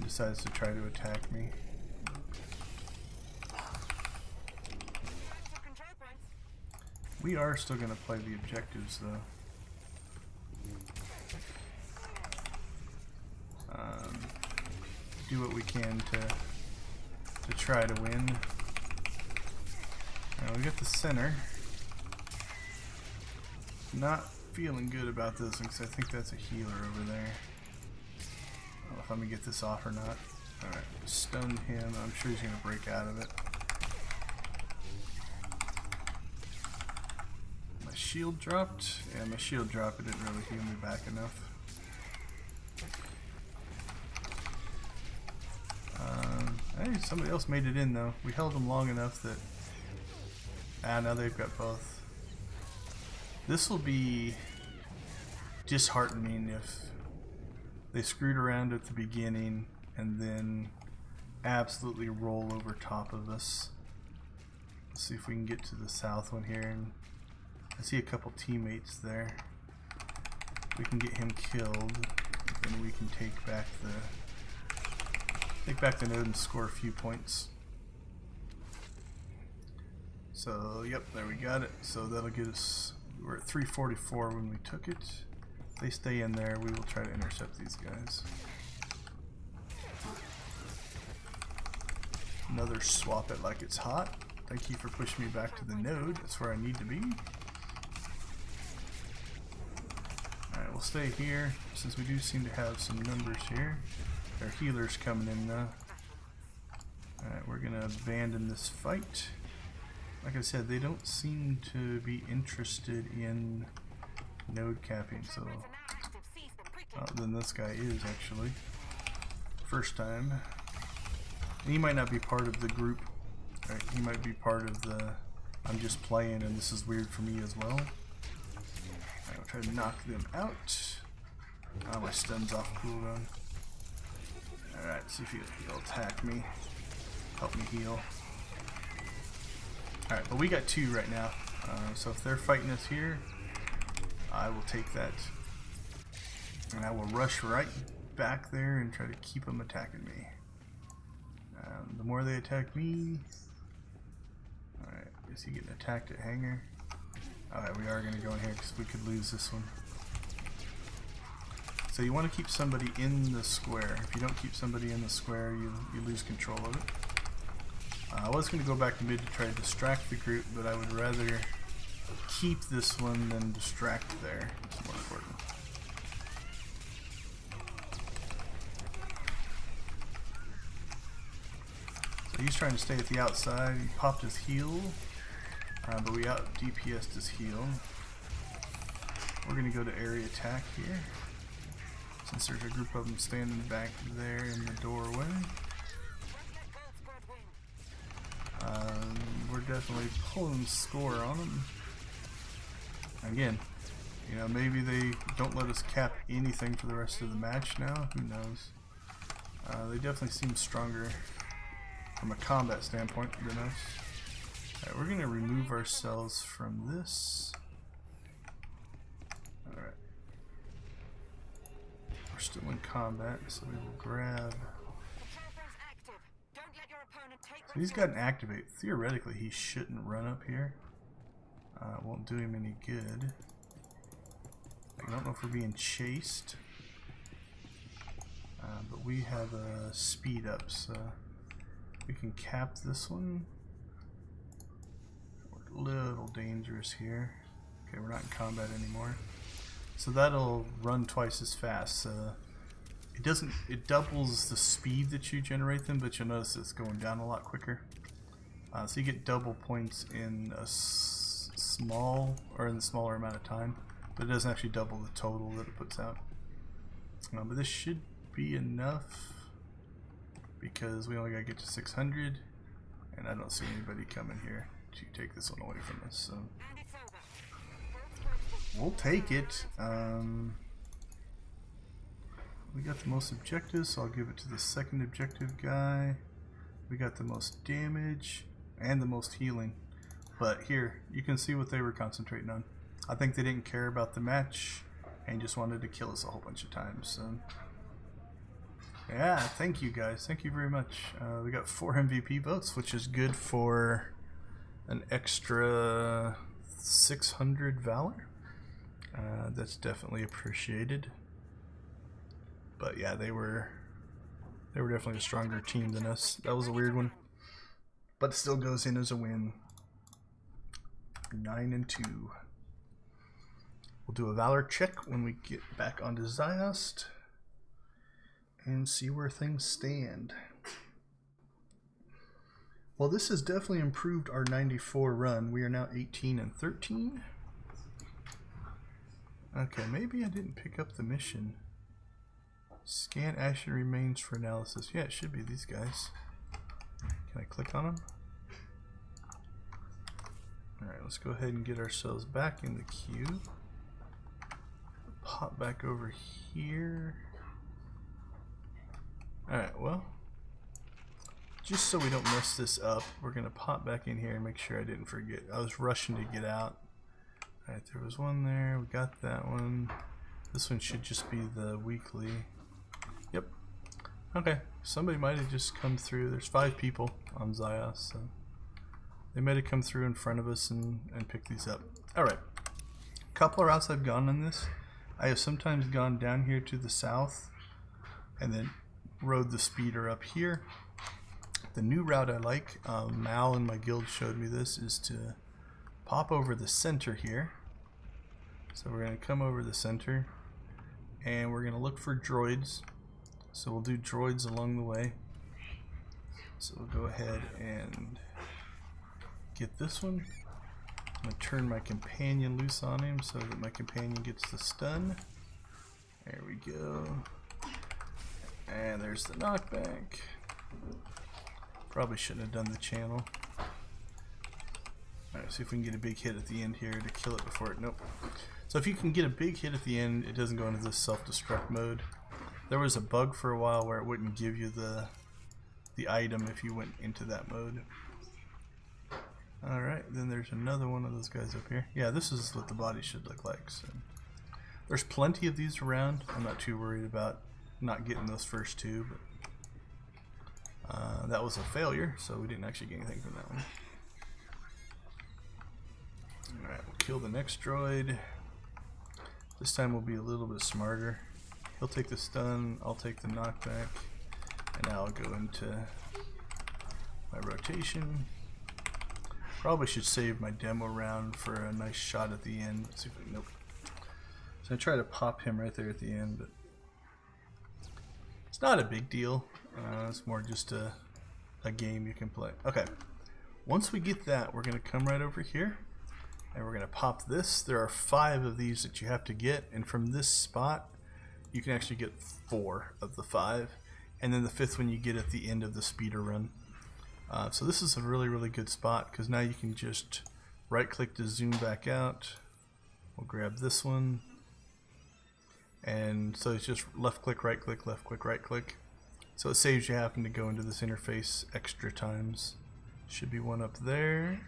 decides to try to attack me. We are still going to play the objectives though. Do what we can to try to win. Now we got the center. Not feeling good about this because I think that's a healer over there. I don't know if I'm going to get this off or not. Alright, stun him. I'm sure he's going to break out of it. My shield dropped. Yeah, my shield dropped. It didn't really heal me back enough. Hey, somebody else made it in though. We held them long enough that... now they've got both. This will be disheartening if they screwed around at the beginning and then absolutely roll over top of us. Let's see if we can get to the south one here. And I see a couple teammates there. If we can get him killed, then we can take back the node and score a few points. So, yep, there we got it. So that'll get us, we're at 344 when we took it. If they stay in there, we will try to intercept these guys. Another swap it like it's hot. Thank you for pushing me back to the node. That's where I need to be. Alright, we'll stay here since we do seem to have some numbers here. There are healers coming in now. Alright, we're gonna abandon this fight. Like I said, they don't seem to be interested in node capping, so... then this guy is actually. First time. And he might not be part of the group. Right? He might be part of the... I'm just playing and this is weird for me as well. Alright, we'll try to knock them out. Oh, my stun's off cooldown. Alright, see if he'll attack me. Help me heal. Alright, but we got two right now. So if they're fighting us here, I will take that. And I will rush right back there and try to keep them attacking me. The more they attack me... Alright, is he getting attacked at hangar? Alright, we are going to go in here because we could lose this one. So you want to keep somebody in the square. If you don't keep somebody in the square, you lose control of it. I was going to go back mid to try to distract the group, but I would rather keep this one than distract there. It's more important. So he's trying to stay at the outside. He popped his heal, but we out DPS'd his heal. We're going to go to area attack here. Since there's a group of them standing back there in the doorway. We're definitely pulling score on them. Again, you know, maybe they don't let us cap anything for the rest of the match now. Who knows? They definitely seem stronger from a combat standpoint than us. Alright, we're going to remove ourselves from this. Alright. We're still in combat, so we will grab... So he's got an activate. Theoretically, he shouldn't run up here. It won't do him any good. I don't know if we're being chased. But we have a speed up, so we can cap this one. We're a little dangerous here. Okay, we're not in combat anymore. So that'll run twice as fast. It doubles the speed that you generate them, but you'll notice it's going down a lot quicker. So you get double points in a in the smaller amount of time, but it doesn't actually double the total that it puts out. But this should be enough because we only gotta get to 600, and I don't see anybody coming here to take this one away from us. So we'll take it. We got the most objectives, so I'll give it to the second objective guy. We got the most damage and the most healing. But here, you can see what they were concentrating on. I think they didn't care about the match and just wanted to kill us a whole bunch of times. So yeah, thank you guys. Thank you very much. We got 4 MVP votes, which is good for an extra 600 Valor. That's definitely appreciated. But yeah, they were definitely a stronger team than us. That was a weird one, but it still goes in as a win. 9-2. We'll do a Valor check when we get back onto Ziost and see where things stand. Well, this has definitely improved our 94 run. We are now 18-13. Okay, maybe I didn't pick up the mission. Scan action remains for analysis. Yeah, it should be these guys. Can I click on them? Alright, let's go ahead and get ourselves back in the queue. Pop back over here. Alright, well, just so we don't mess this up, we're going to pop back in here and make sure I didn't forget. I was rushing to get out. Alright, there was one there. We got that one. This one should just be the weekly. Yep. Okay, somebody might have just come through. There's 5 people on Ziost, so they might have come through in front of us and picked these up. Alright, a couple of routes I've gone on this. I have sometimes gone down here to the south and then rode the speeder up here. The new route I like, Mal in my guild showed me this, is to pop over the center here. So we're going to come over the center and we're going to look for droids. So we'll do droids along the way. So we'll go ahead and get this one. I'm going to turn my companion loose on him so that my companion gets the stun. There we go. And there's the knockback. Probably shouldn't have done the channel. Alright, see if we can get a big hit at the end here to kill it before it... Nope. So if you can get a big hit at the end, it doesn't go into this self-destruct mode. There was a bug for a while where it wouldn't give you the item if you went into that mode. Alright, then there's another one of those guys up here. Yeah, this is what the body should look like. So there's plenty of these around. I'm not too worried about not getting those first 2, but that was a failure, so we didn't actually get anything from that one. Alright, we'll kill the next droid. This time we'll be a little bit smarter. He'll take the stun, I'll take the knockback, and now I'll go into my rotation. Probably should save my demo round for a nice shot at the end. Let's see if we, nope. So I try to pop him right there at the end, but it's not a big deal. It's more just a game you can play. Okay, once we get that, we're going to come right over here and we're going to pop this. There are 5 of these that you have to get, and from this spot you can actually get 4 of the 5, and then the 5th one you get at the end of the speeder run. So this is a really good spot because now you can just right click to zoom back out. We'll grab this one, and so it's just left click, right click, left click, right click. So it saves you having to go into this interface extra times. Should be one up there.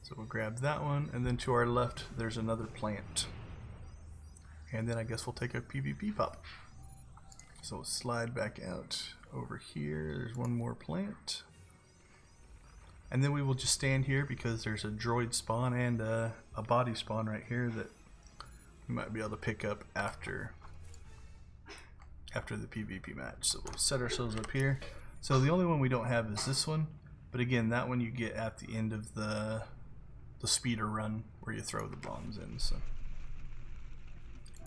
So we'll grab that one, and then to our left there's another plant. And then I guess we'll take a PvP pop. So we'll slide back out over here. There's one more plant. And then we will just stand here because there's a droid spawn and a body spawn right here that we might be able to pick up after the PvP match. So we'll set ourselves up here. So the only one we don't have is this one. But again, that one you get at the end of the speeder run where you throw the bombs in. So,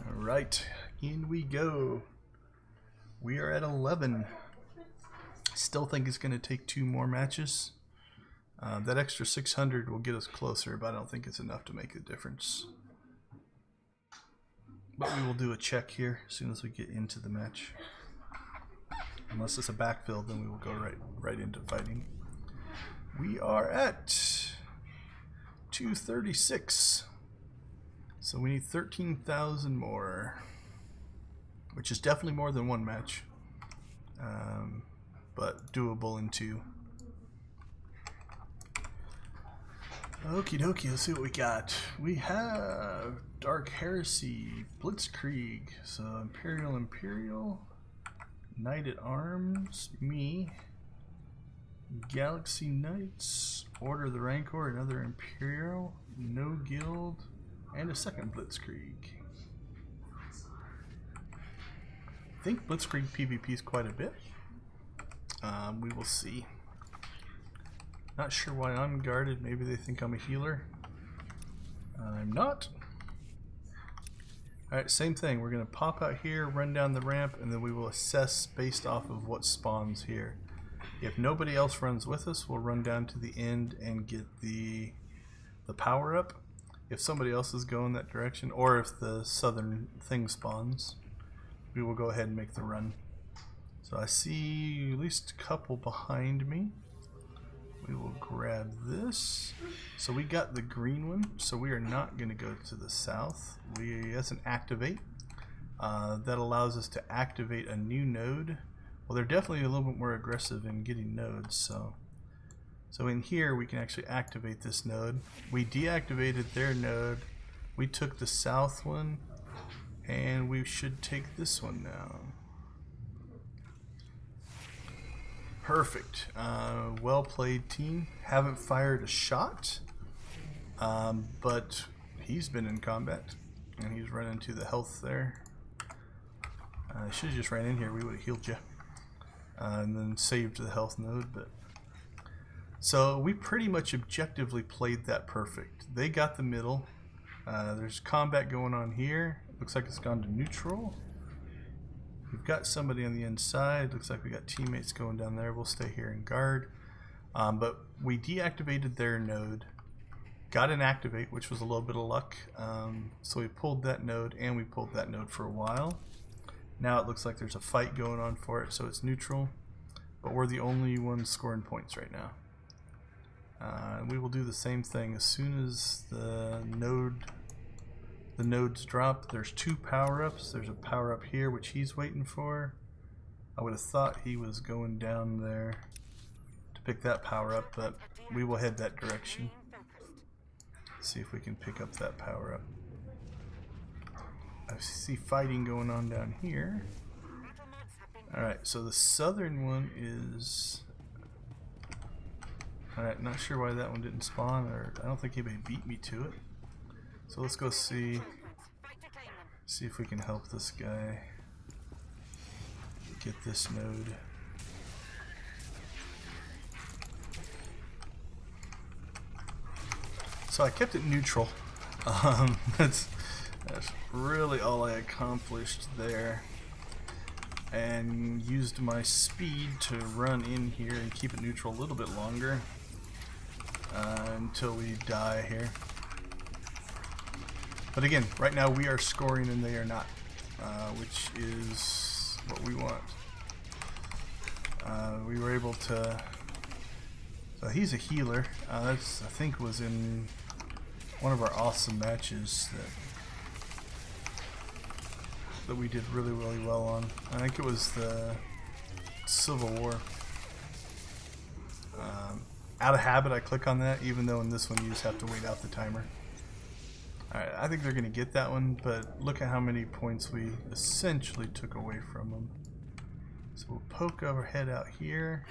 alright, in we go. We are at 11. Still think it's going to take 2 more matches. That extra 600 will get us closer, but I don't think it's enough to make a difference. But we will do a check here as soon as we get into the match. Unless it's a backfill, then we will go right into fighting. We are at 236. So we need 13,000 more, which is definitely more than 1 match, but doable in 2. Okie dokie, let's see what we got. We have Dark Heresy, Blitzkrieg, so Imperial, Knight at Arms, me, Galaxy Knights, Order of the Rancor, another Imperial, no guild, and a second Blitzkrieg. I think Blitzkrieg PvP is quite a bit. We will see. Not sure why I'm guarded. Maybe they think I'm a healer. I'm not. Alright, same thing. We're going to pop out here, run down the ramp, and then we will assess based off of what spawns here. If nobody else runs with us, we'll run down to the end and get the power up. If somebody else is going that direction, or if the southern thing spawns, we will go ahead and make the run. So I see at least a couple behind me. We will grab this. So we got the green one, so we are not going to go to the south. That's an activate. That allows us to activate a new node. Well, they're definitely a little bit more aggressive in getting nodes, so in here we can actually activate this node. We deactivated their node. We took the south one, and we should take this one now. Perfect. Well played, team. Haven't fired a shot, but he's been in combat, and he's run into the health there. I should have just ran in here. We would have healed you. And then saved the health node. But so we pretty much objectively played that perfect. They got the middle. There's combat going on here. Looks like it's gone to neutral. We've got somebody on the inside. Looks like we got teammates going down there. We'll stay here and guard. But we deactivated their node. Got an activate, which was a little bit of luck. So we pulled that node, and we pulled that node for a while. Now it looks like there's a fight going on for it, so it's neutral. But we're the only ones scoring points right now. And we will do the same thing as soon as the nodes drop. There's two power-ups. There's a power-up here, which he's waiting for. I would have thought he was going down there to pick that power-up, but we will head that direction. See if we can pick up that power-up. I see fighting going on down here. Alright, so the southern one is... Alright, not sure why that one didn't spawn, or I don't think anybody beat me to it. So let's go see if we can help this guy get this node. So I kept it neutral. That's really all I accomplished there, and used my speed to run in here and keep it neutral a little bit longer until we die here. But again, right now we are scoring and they are not, which is what we want. We were able to... So he's a healer. That's, I think, was in one of our awesome matches that we did really, really well on. I think it was the Civil War. Out of habit, I click on that, even though in this one you just have to wait out the timer. Alright, I think they're going to get that one, but look at how many points we essentially took away from them. So we'll poke our head out here.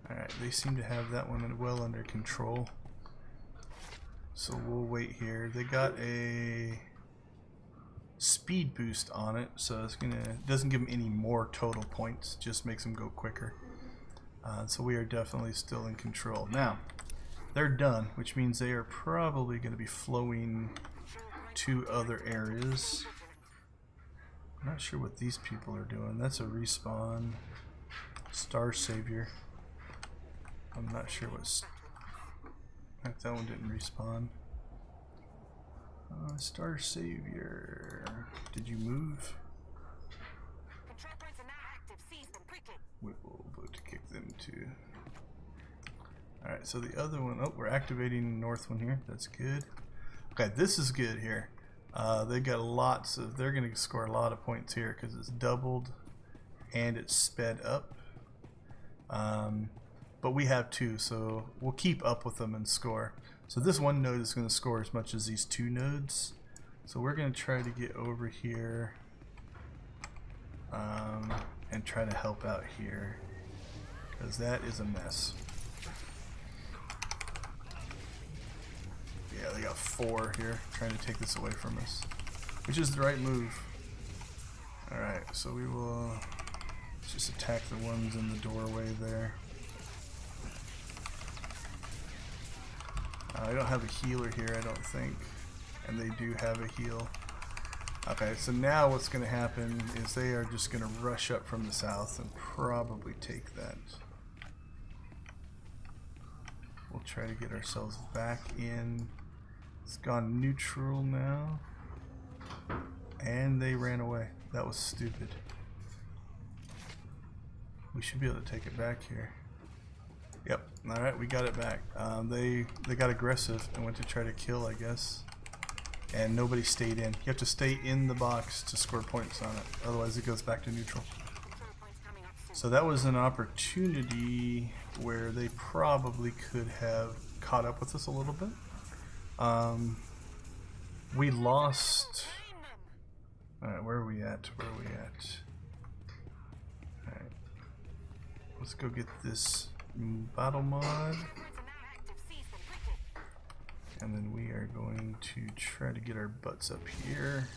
Alright, they seem to have that one well under control. So we'll wait here. They got a speed boost on it, so it's doesn't give them any more total points, just makes them go quicker. So we are definitely still in control. Now, they're done, which means they are probably going to be flowing to other areas. I'm not sure what these people are doing. That's a respawn. Star Savior. I'm not sure what's... That one didn't respawn. Star Savior. Did you move? Control points are now active. Seize them quickly. We will vote to kick them too. Alright, so the other one, oh, we're activating the north one here. That's good. Okay, this is good here. They got lots of, they're going to score a lot of points here because it's doubled and it's sped up. But we have two, so we'll keep up with them and score. So this one node is going to score as much as these two nodes. So we're going to try to get over here and try to help out here. because that is a mess. Yeah, they got 4 here trying to take this away from us, which is the right move. Alright, so we will just attack the ones in the doorway there. I don't have a healer here, I don't think, and they do have a heal. Okay, so now what's going to happen is they are just going to rush up from the south and probably take that. We'll try to get ourselves back in. It's gone neutral now. And they ran away. That was stupid. We should be able to take it back here. Yep, alright, we got it back. They got aggressive and went to try to kill, I guess. And nobody stayed in. You have to stay in the box to score points on it. Otherwise it goes back to neutral. So that was an opportunity where they probably could have caught up with us a little bit. We lost... Alright, where are we at? Where are we at? Alright. Let's go get this battle mod. And then we are going to try to get our butts up here.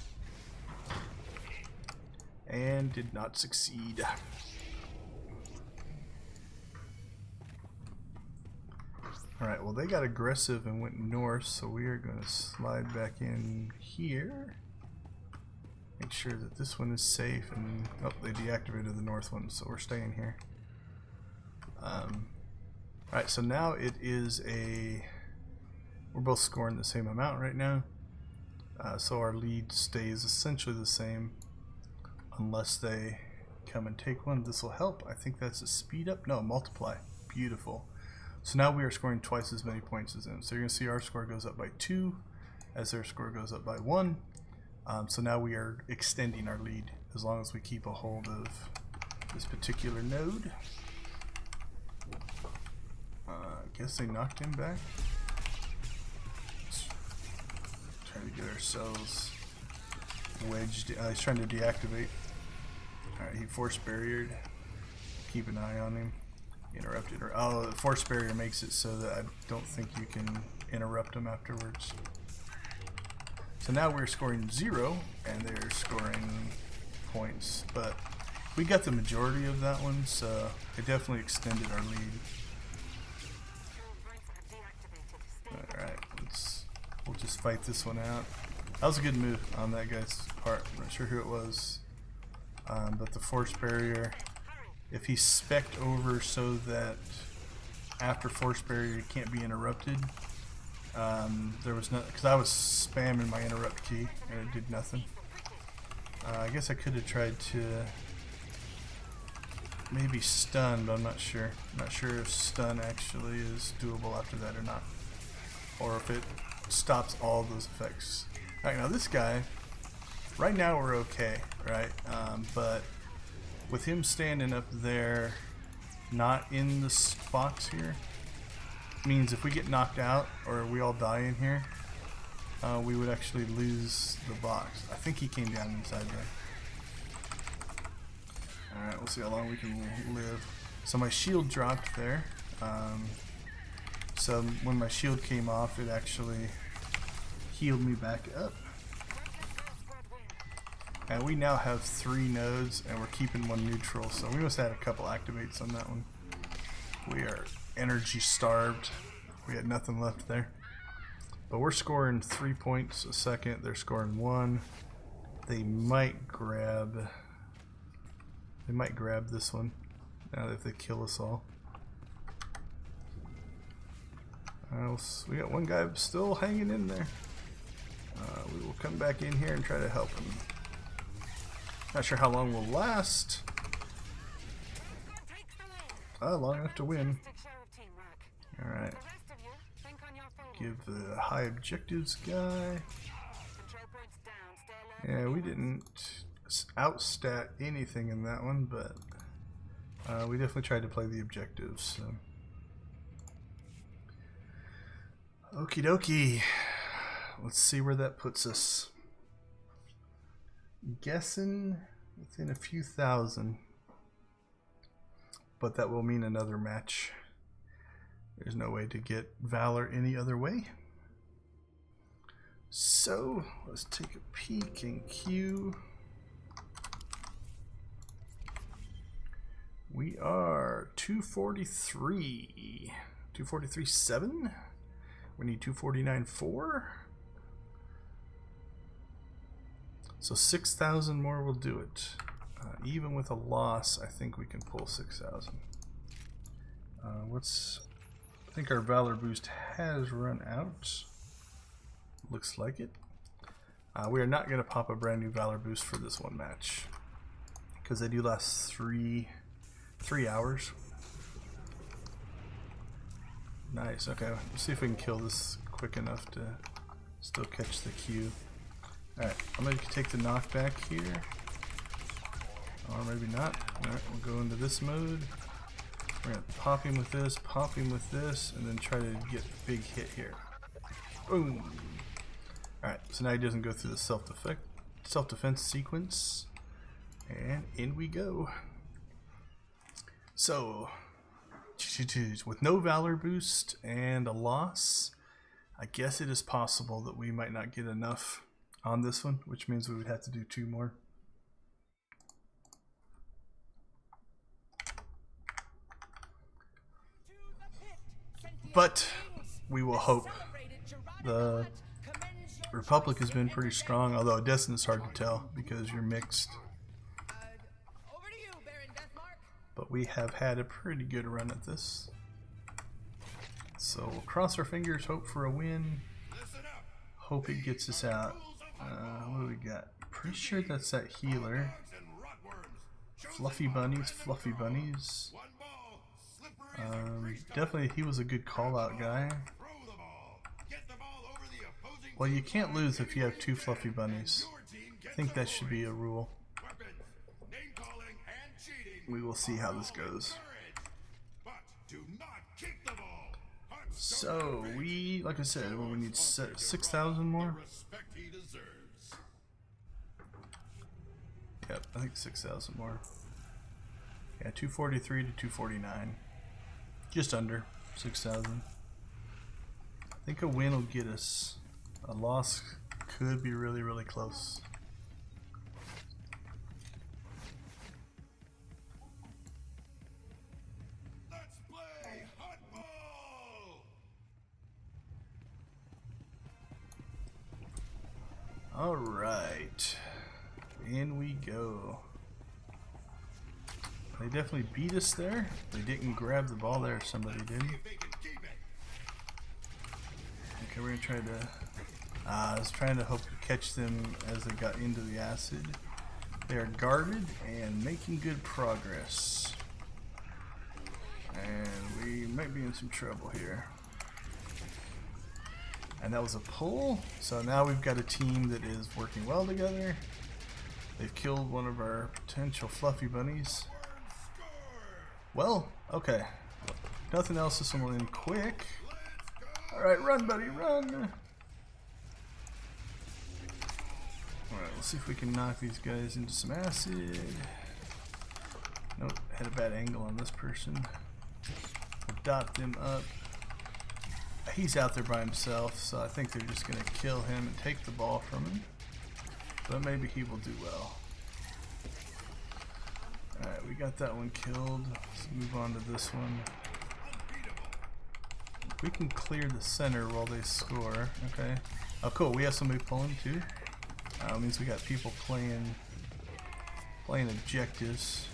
And did not succeed. Alright, well they got aggressive and went north, so we are going to slide back in here. Make sure that this one is safe, and oh, they deactivated the north one, so we're staying here. Alright, so now it is a... We're both scoring the same amount right now, so our lead stays essentially the same unless they come and take one. This will help. I think that's a speed up. No, multiply. Beautiful. So now we are scoring twice as many points as them. So you're going to see our score goes up by 2 as their score goes up by 1. So now we are extending our lead as long as we keep a hold of this particular node. I guess they knocked him back. Trying to get ourselves wedged. He's trying to deactivate. Alright, he force barriered. Keep an eye on him. Interrupted. Oh, the force barrier makes it so that I don't think you can interrupt him afterwards. So now we're scoring 0 and they're scoring points, but we got the majority of that one, so it definitely extended our lead. Alright, we'll just fight this one out. That was a good move on that guy's part. I'm not sure who it was, but the force barrier, if he spec'd over so that after force barrier it can't be interrupted, there was no, because I was spamming my interrupt key and it did nothing. I guess I could have tried to maybe stun, but I'm not sure. I'm not sure if stun actually is doable after that or not, or if it stops all those effects. Alright, now this guy, right now we're okay, right? But with him standing up there, not in this box here, means if we get knocked out or we all die in here, we would actually lose the box. I think he came down inside there. Alright, we'll see how long we can live. So my shield dropped there. So when my shield came off, it actually healed me back up. And we now have 3 nodes and we're keeping one neutral, so we must have had a couple activates on that one. We are energy starved. We had nothing left there. But we're scoring 3 points a second. They're scoring 1. They might grab this one now that if they kill us all. We got one guy still hanging in there. We will come back in here and try to help him. Not sure how long we'll last. Long enough to win. Alright. Give the high objectives guy. Yeah, we didn't outstat anything in that one, but we definitely tried to play the objectives. So. Okie dokie. Let's see where that puts us. Guessing within a few thousand. but that will mean another match. There's no way to get Valor any other way. So let's take a peek in queue. We are 243. 243.7. We need 249.4. So 6,000 more will do it. Even with a loss, I think we can pull 6,000. I think our Valor boost has run out. Looks like it. We are not going to pop a brand new Valor boost for this one match, because they do last three hours. Nice. Okay, let's see if we can kill this quick enough to still catch the queue. Alright, I'm going to take the knockback here. Or maybe not. Alright, we'll go into this mode. We're going to pop him with this, and then try to get a big hit here. Boom! Alright, so now he doesn't go through the self-defense sequence. And in we go. So, with no Valor boost and a loss, I guess it is possible that we might not get enough on this one, which means we would have to do 2 more. But we will hope. The Republic has been pretty strong, although Destin is hard to tell because you're mixed. But we have had a pretty good run at this. So we'll cross our fingers, hope for a win. Hope it gets us out. What do we got? Pretty sure that's that healer. Fluffy bunnies, fluffy bunnies. Definitely he was a good call out guy. Well, you can't lose if you have 2 fluffy bunnies. I think that should be a rule. We will see how this goes. So we, like I said, we need 6,000 more. Yep, I think 6,000 more. Yeah, 243 to 249. Just under 6,000. I think a win will get us. A loss could be really, really close. Let's play hotball! All right, in we go. They definitely beat us there. They didn't grab the ball there. Somebody did. Okay, we're gonna try to. I was trying to hope to catch them as they got into the acid. They are guarded and making good progress. And we might be in some trouble here. And that was a pull. So now we've got a team that is working well together. They've killed one of our potential fluffy bunnies. Well, okay. Nothing else. This one will end quick. Alright, run, buddy, run! Alright, let's see if we can knock these guys into some acid. Nope, had a bad angle on this person. We'll dot them up. He's out there by himself, so I think they're just going to kill him and take the ball from him. But maybe he will do well. Alright, we got that one killed. Let's move on to this one. We can clear the center while they score. Okay. Oh, cool. We have somebody pulling too. Means we got people playing objectives.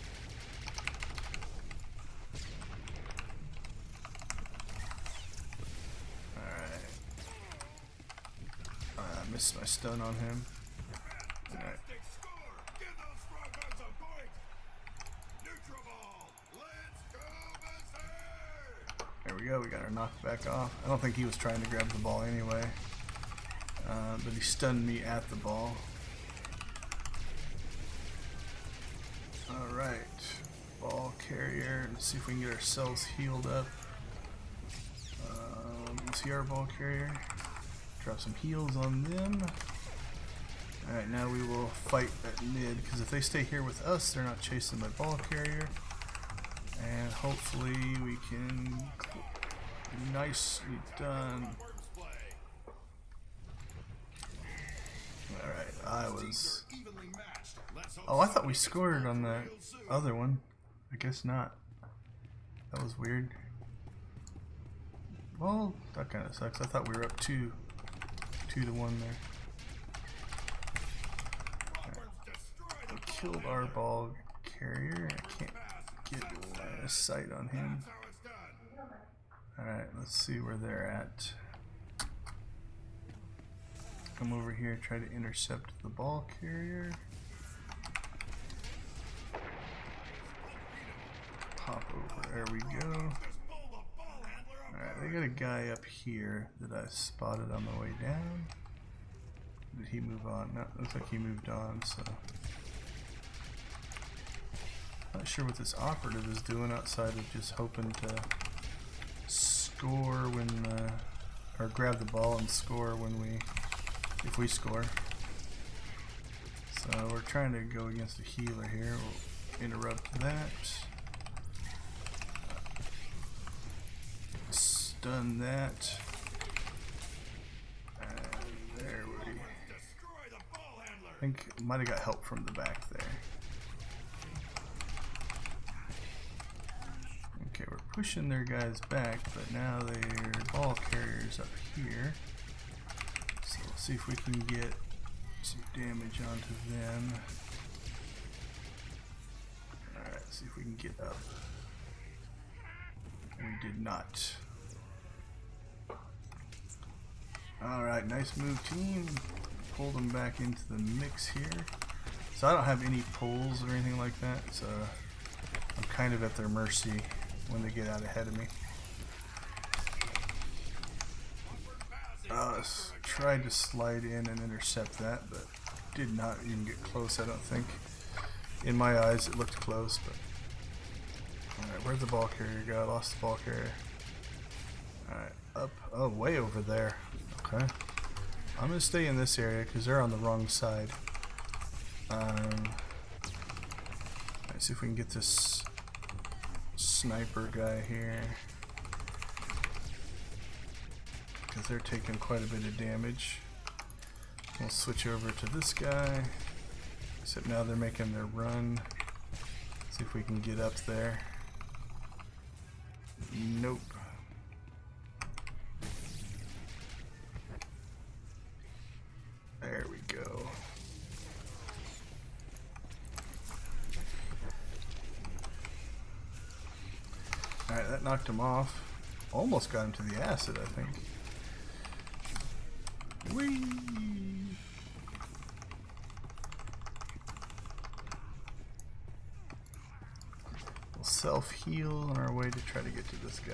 Alright. I missed my stun on him. Alright. There we go, we got our knockback off. I don't think he was trying to grab the ball anyway. But he stunned me at the ball. Alright, ball carrier. Let's see if we can get ourselves healed up. Let's see our ball carrier. Drop some heals on them. Alright, now we will fight at mid, because if they stay here with us, they're not chasing my ball carrier. And hopefully we can nicely done. Alright, I was... Oh, I thought we scored on the other one. I guess not. That was weird. Well, that kind of sucks. I thought we were up 2-1 there. Right. We killed our ball carrier. I can't get line of sight on him. Alright, let's see where they're at. Come over here, try to intercept the ball carrier. Pop over, there we go. Alright, they got a guy up here that I spotted on the way down. Did he move on? No, looks like he moved on, so. Not sure what this operative is doing outside of just hoping to score when, or grab the ball and score when if we score. So we're trying to go against a healer here. We'll interrupt that. Stun that. And there we... I think might have got help from the back there. Okay, we're pushing their guys back, but now their ball carrier's up here. So let's see if we can get some damage onto them. Alright, see if we can get up. We did not. Alright, nice move, team. Pull them back into the mix here. So I don't have any pulls or anything like that, so I'm kind of at their mercy when they get out ahead of me. Tried to slide in and intercept that, but did not even get close, I don't think. In my eyes, it looked close, but... Alright, where'd the ball carrier go? I lost the ball carrier. Alright, up. Oh, way over there. Okay. I'm gonna stay in this area because they're on the wrong side. Let's see if we can get this sniper guy here. Because they're taking quite a bit of damage. We'll switch over to this guy. Except now they're making their run. See if we can get up there. Nope. There we go. Alright, that knocked him off. Almost got him to the acid, I think. Whee! We'll self-heal on our way to try to get to this guy.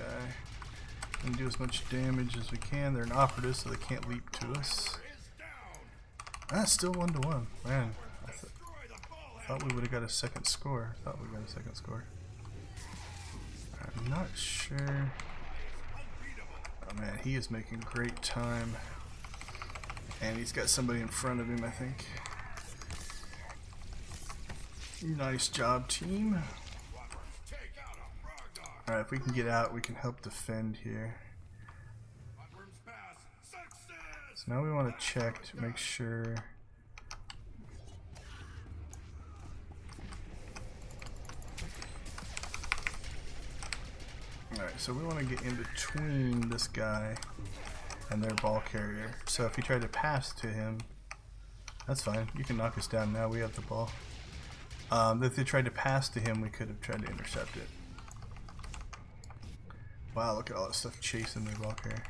And do as much damage as we can. They're an operative, so they can't leap to us. That's still 1-1. Man, I thought we would have got a second score. I'm not sure. Oh man, he is making great time. And he's got somebody in front of him, I think. Nice job, team. Alright, if we can get out, we can help defend here. So now we want to check to make sure. Alright, so we want to get in between this guy and their ball carrier. So if you try to pass to him, that's fine. You can knock us down now. We have the ball. If they tried to pass to him, we could have tried to intercept it. Wow, look at all that stuff chasing their ball carrier.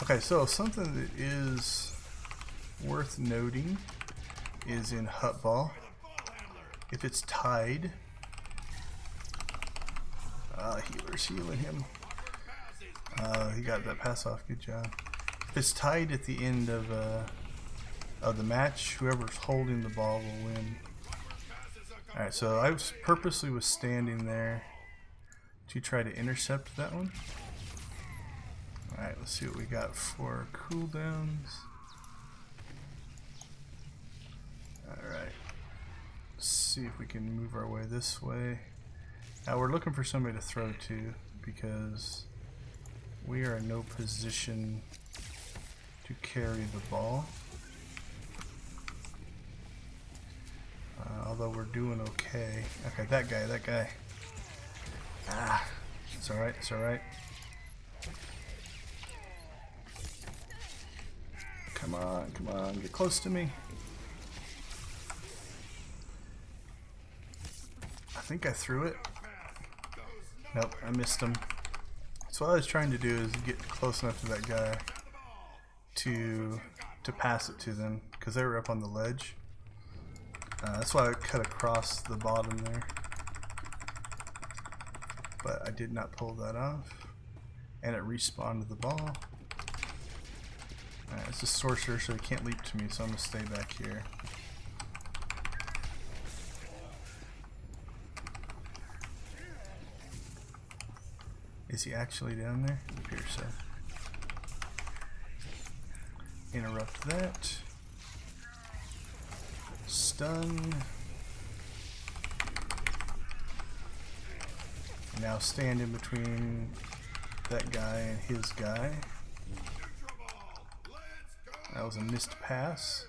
Okay, so something that is worth noting is in hut ball. If it's tied, healer's healing him. He got that pass off. Good job. If it's tied at the end of the match, whoever's holding the ball will win. All right, so I purposely was standing there to try to intercept that one. Alright, let's see what we got for cooldowns. Alright, let's see if we can move our way this way. Now we're looking for somebody to throw to because we are in no position to carry the ball. Although we're doing okay. Okay, that guy. Ah, it's alright, it's alright. Come on, get close to me. I think I threw it. Nope, I missed him. So what I was trying to do is get close enough to that guy to pass it to them, because they were up on the ledge. That's why I cut across the bottom there. But I did not pull that off. And it respawned the ball. Alright, it's a sorcerer, so he can't leap to me, so I'm going to stay back here. Is he actually down there? It appears so. Interrupt that. Stun. Now stand in between that guy and his guy. That was a missed pass.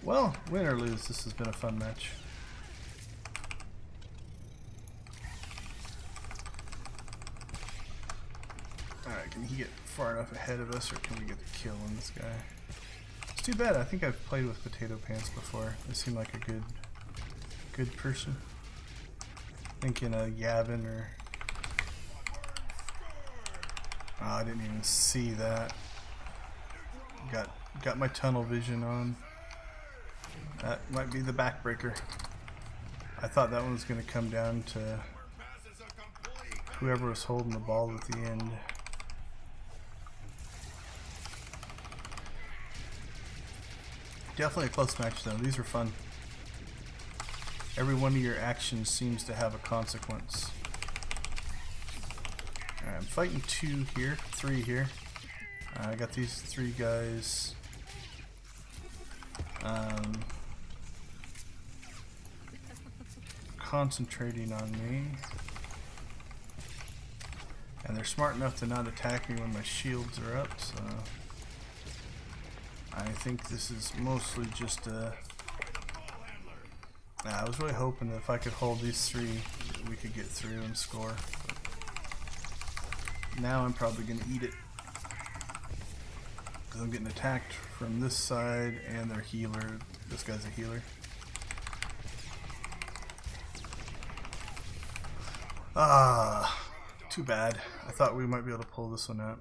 Well, win or lose, this has been a fun match. Alright, can he get far enough ahead of us, or can we get the kill on this guy? It's too bad, I think I've played with Potato Pants before. They seem like a good person. Thinking Yavin or... Oh, I didn't even see that. Got my tunnel vision on. That might be the backbreaker. I thought that one was going to come down to whoever was holding the ball at the end. Definitely a close match though. These are fun. Every one of your actions seems to have a consequence. Alright, I'm fighting three here. I got these three guys. Concentrating on me. And they're smart enough to not attack me when my shields are up, so I think this is mostly just a... I was really hoping that if I could hold these three, we could get through and score. But now I'm probably going to eat it. Because I'm getting attacked from this side and their healer. This guy's a healer. Ah, too bad. I thought we might be able to pull this one out.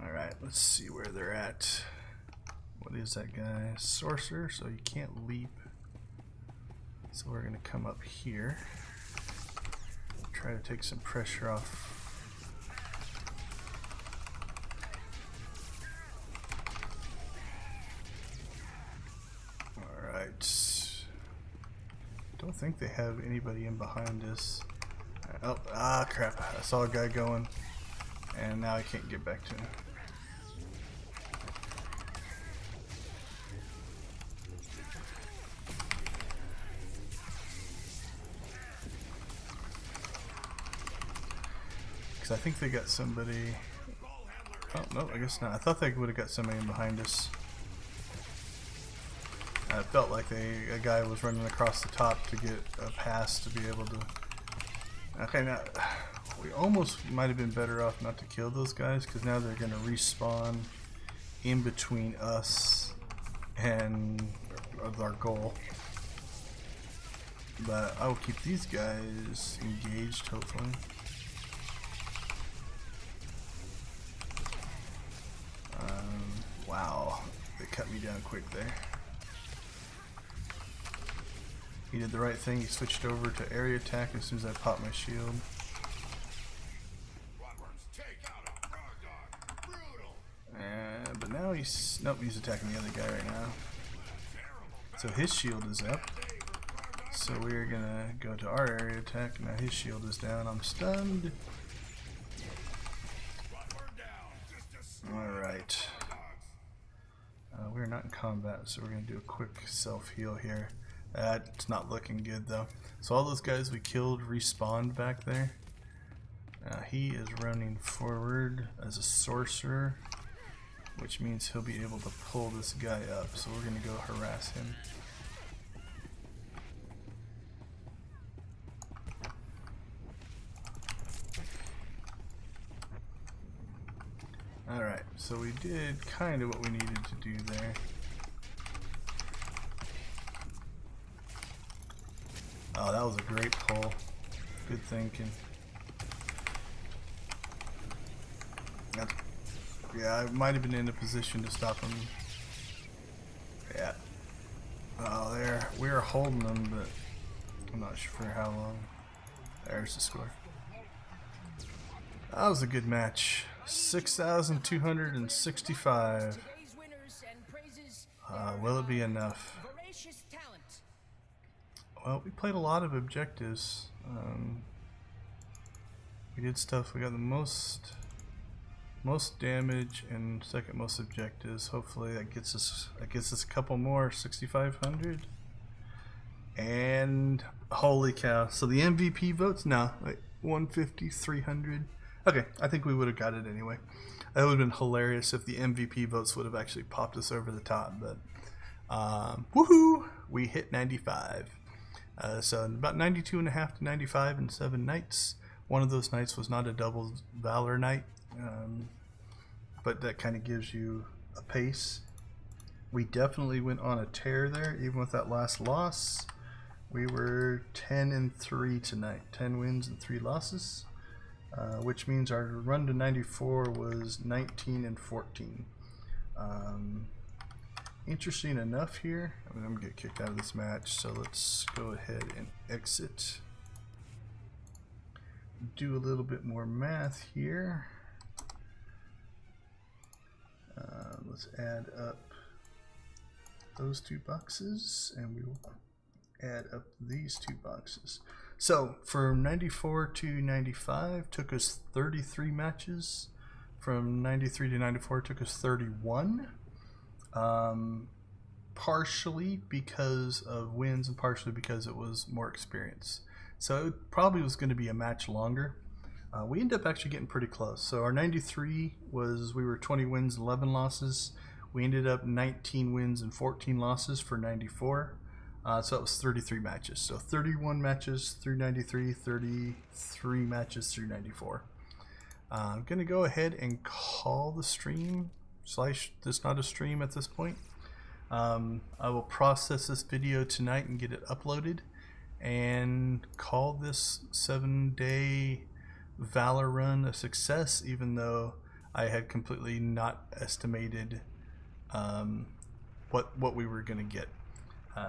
Alright, let's see where they're at. What is that guy? Sorcerer, so you can't leap. So we're going to come up here. Try to take some pressure off. Alright. Don't think they have anybody in behind us. Oh, crap. I saw a guy going. And now I can't get back to him. I think they got somebody. Oh no, I guess not. I thought they would have got somebody in behind us. It felt like a guy was running across the top to get a pass to be able to. Okay, now we almost might have been better off not to kill those guys, because now they're going to respawn in between us and our goal. But I will keep these guys engaged, hopefully. Wow, they cut me down quick there. He did the right thing, he switched over to area attack as soon as I popped my shield. But now he's, nope, he's attacking the other guy right now. So his shield is up. So we're gonna go to our area attack. Now his shield is down, I'm stunned. Alright. We're not in combat, so we're going to do a quick self-heal here. That's not looking good though. So all those guys we killed respawned back there. He is running forward as a sorcerer, which means he'll be able to pull this guy up. So we're going to go harass him. Alright, so we did kind of what we needed to do there. Oh, that was a great pull. Good thinking. Yeah, I might have been in a position to stop him. Yeah. Oh, there. We were holding them, but I'm not sure for how long. There's the score. That was a good match. 6,265. Will it be enough? Well, we played a lot of objectives. We did stuff. We got the most damage and second most objectives. Hopefully that gets us a couple more. 6,500. And holy cow! So the MVP votes now like 150, 300. Okay, I think we would have got it anyway. That would have been hilarious if the MVP votes would have actually popped us over the top. But woohoo! We hit 95. So about 92.5 to 95 in 7 nights. One of those nights was not a double Valor night, but that kind of gives you a pace. We definitely went on a tear there, even with that last loss. We were 10-3 tonight, 10 wins and 3 losses, which means our run to 94 was 19-14. Interesting enough here, I'm going to get kicked out of this match, so let's go ahead and exit. Do a little bit more math here. Let's add up those 2 boxes, and we will add up these 2 boxes. So from 94 to 95 took us 33 matches. From 93 to 94 took us 31. Partially because of wins and partially because it was more experience. So it probably was going to be a match longer. We ended up actually getting pretty close. So our 93 was, we were 20 wins, 11 losses. We ended up 19 wins and 14 losses for 94. So it was 33 matches. So 31 matches through 93, 33 matches through 94. I'm going to go ahead and call the stream. This not a stream at this point. I will process this video tonight and get it uploaded and call this 7-day Valor run a success, even though I had completely not estimated what we were going to get.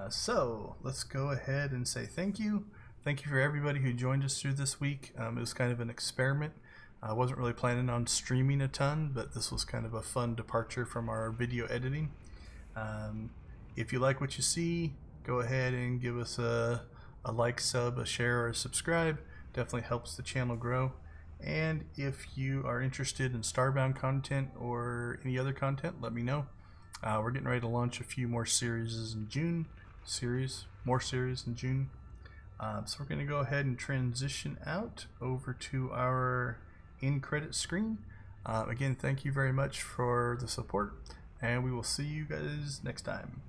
So let's go ahead and say thank you. Thank you for everybody who joined us through this week. It was kind of an experiment. I wasn't really planning on streaming a ton, but this was kind of a fun departure from our video editing. If you like what you see, go ahead and give us a like, sub, a share, or a subscribe. Definitely helps the channel grow. And if you are interested in Starbound content or any other content, let me know. We're getting ready to launch a few more series in June. More series in June. So we're going to go ahead and transition out over to our end credit screen. Again, thank you very much for the support, and we will see you guys next time.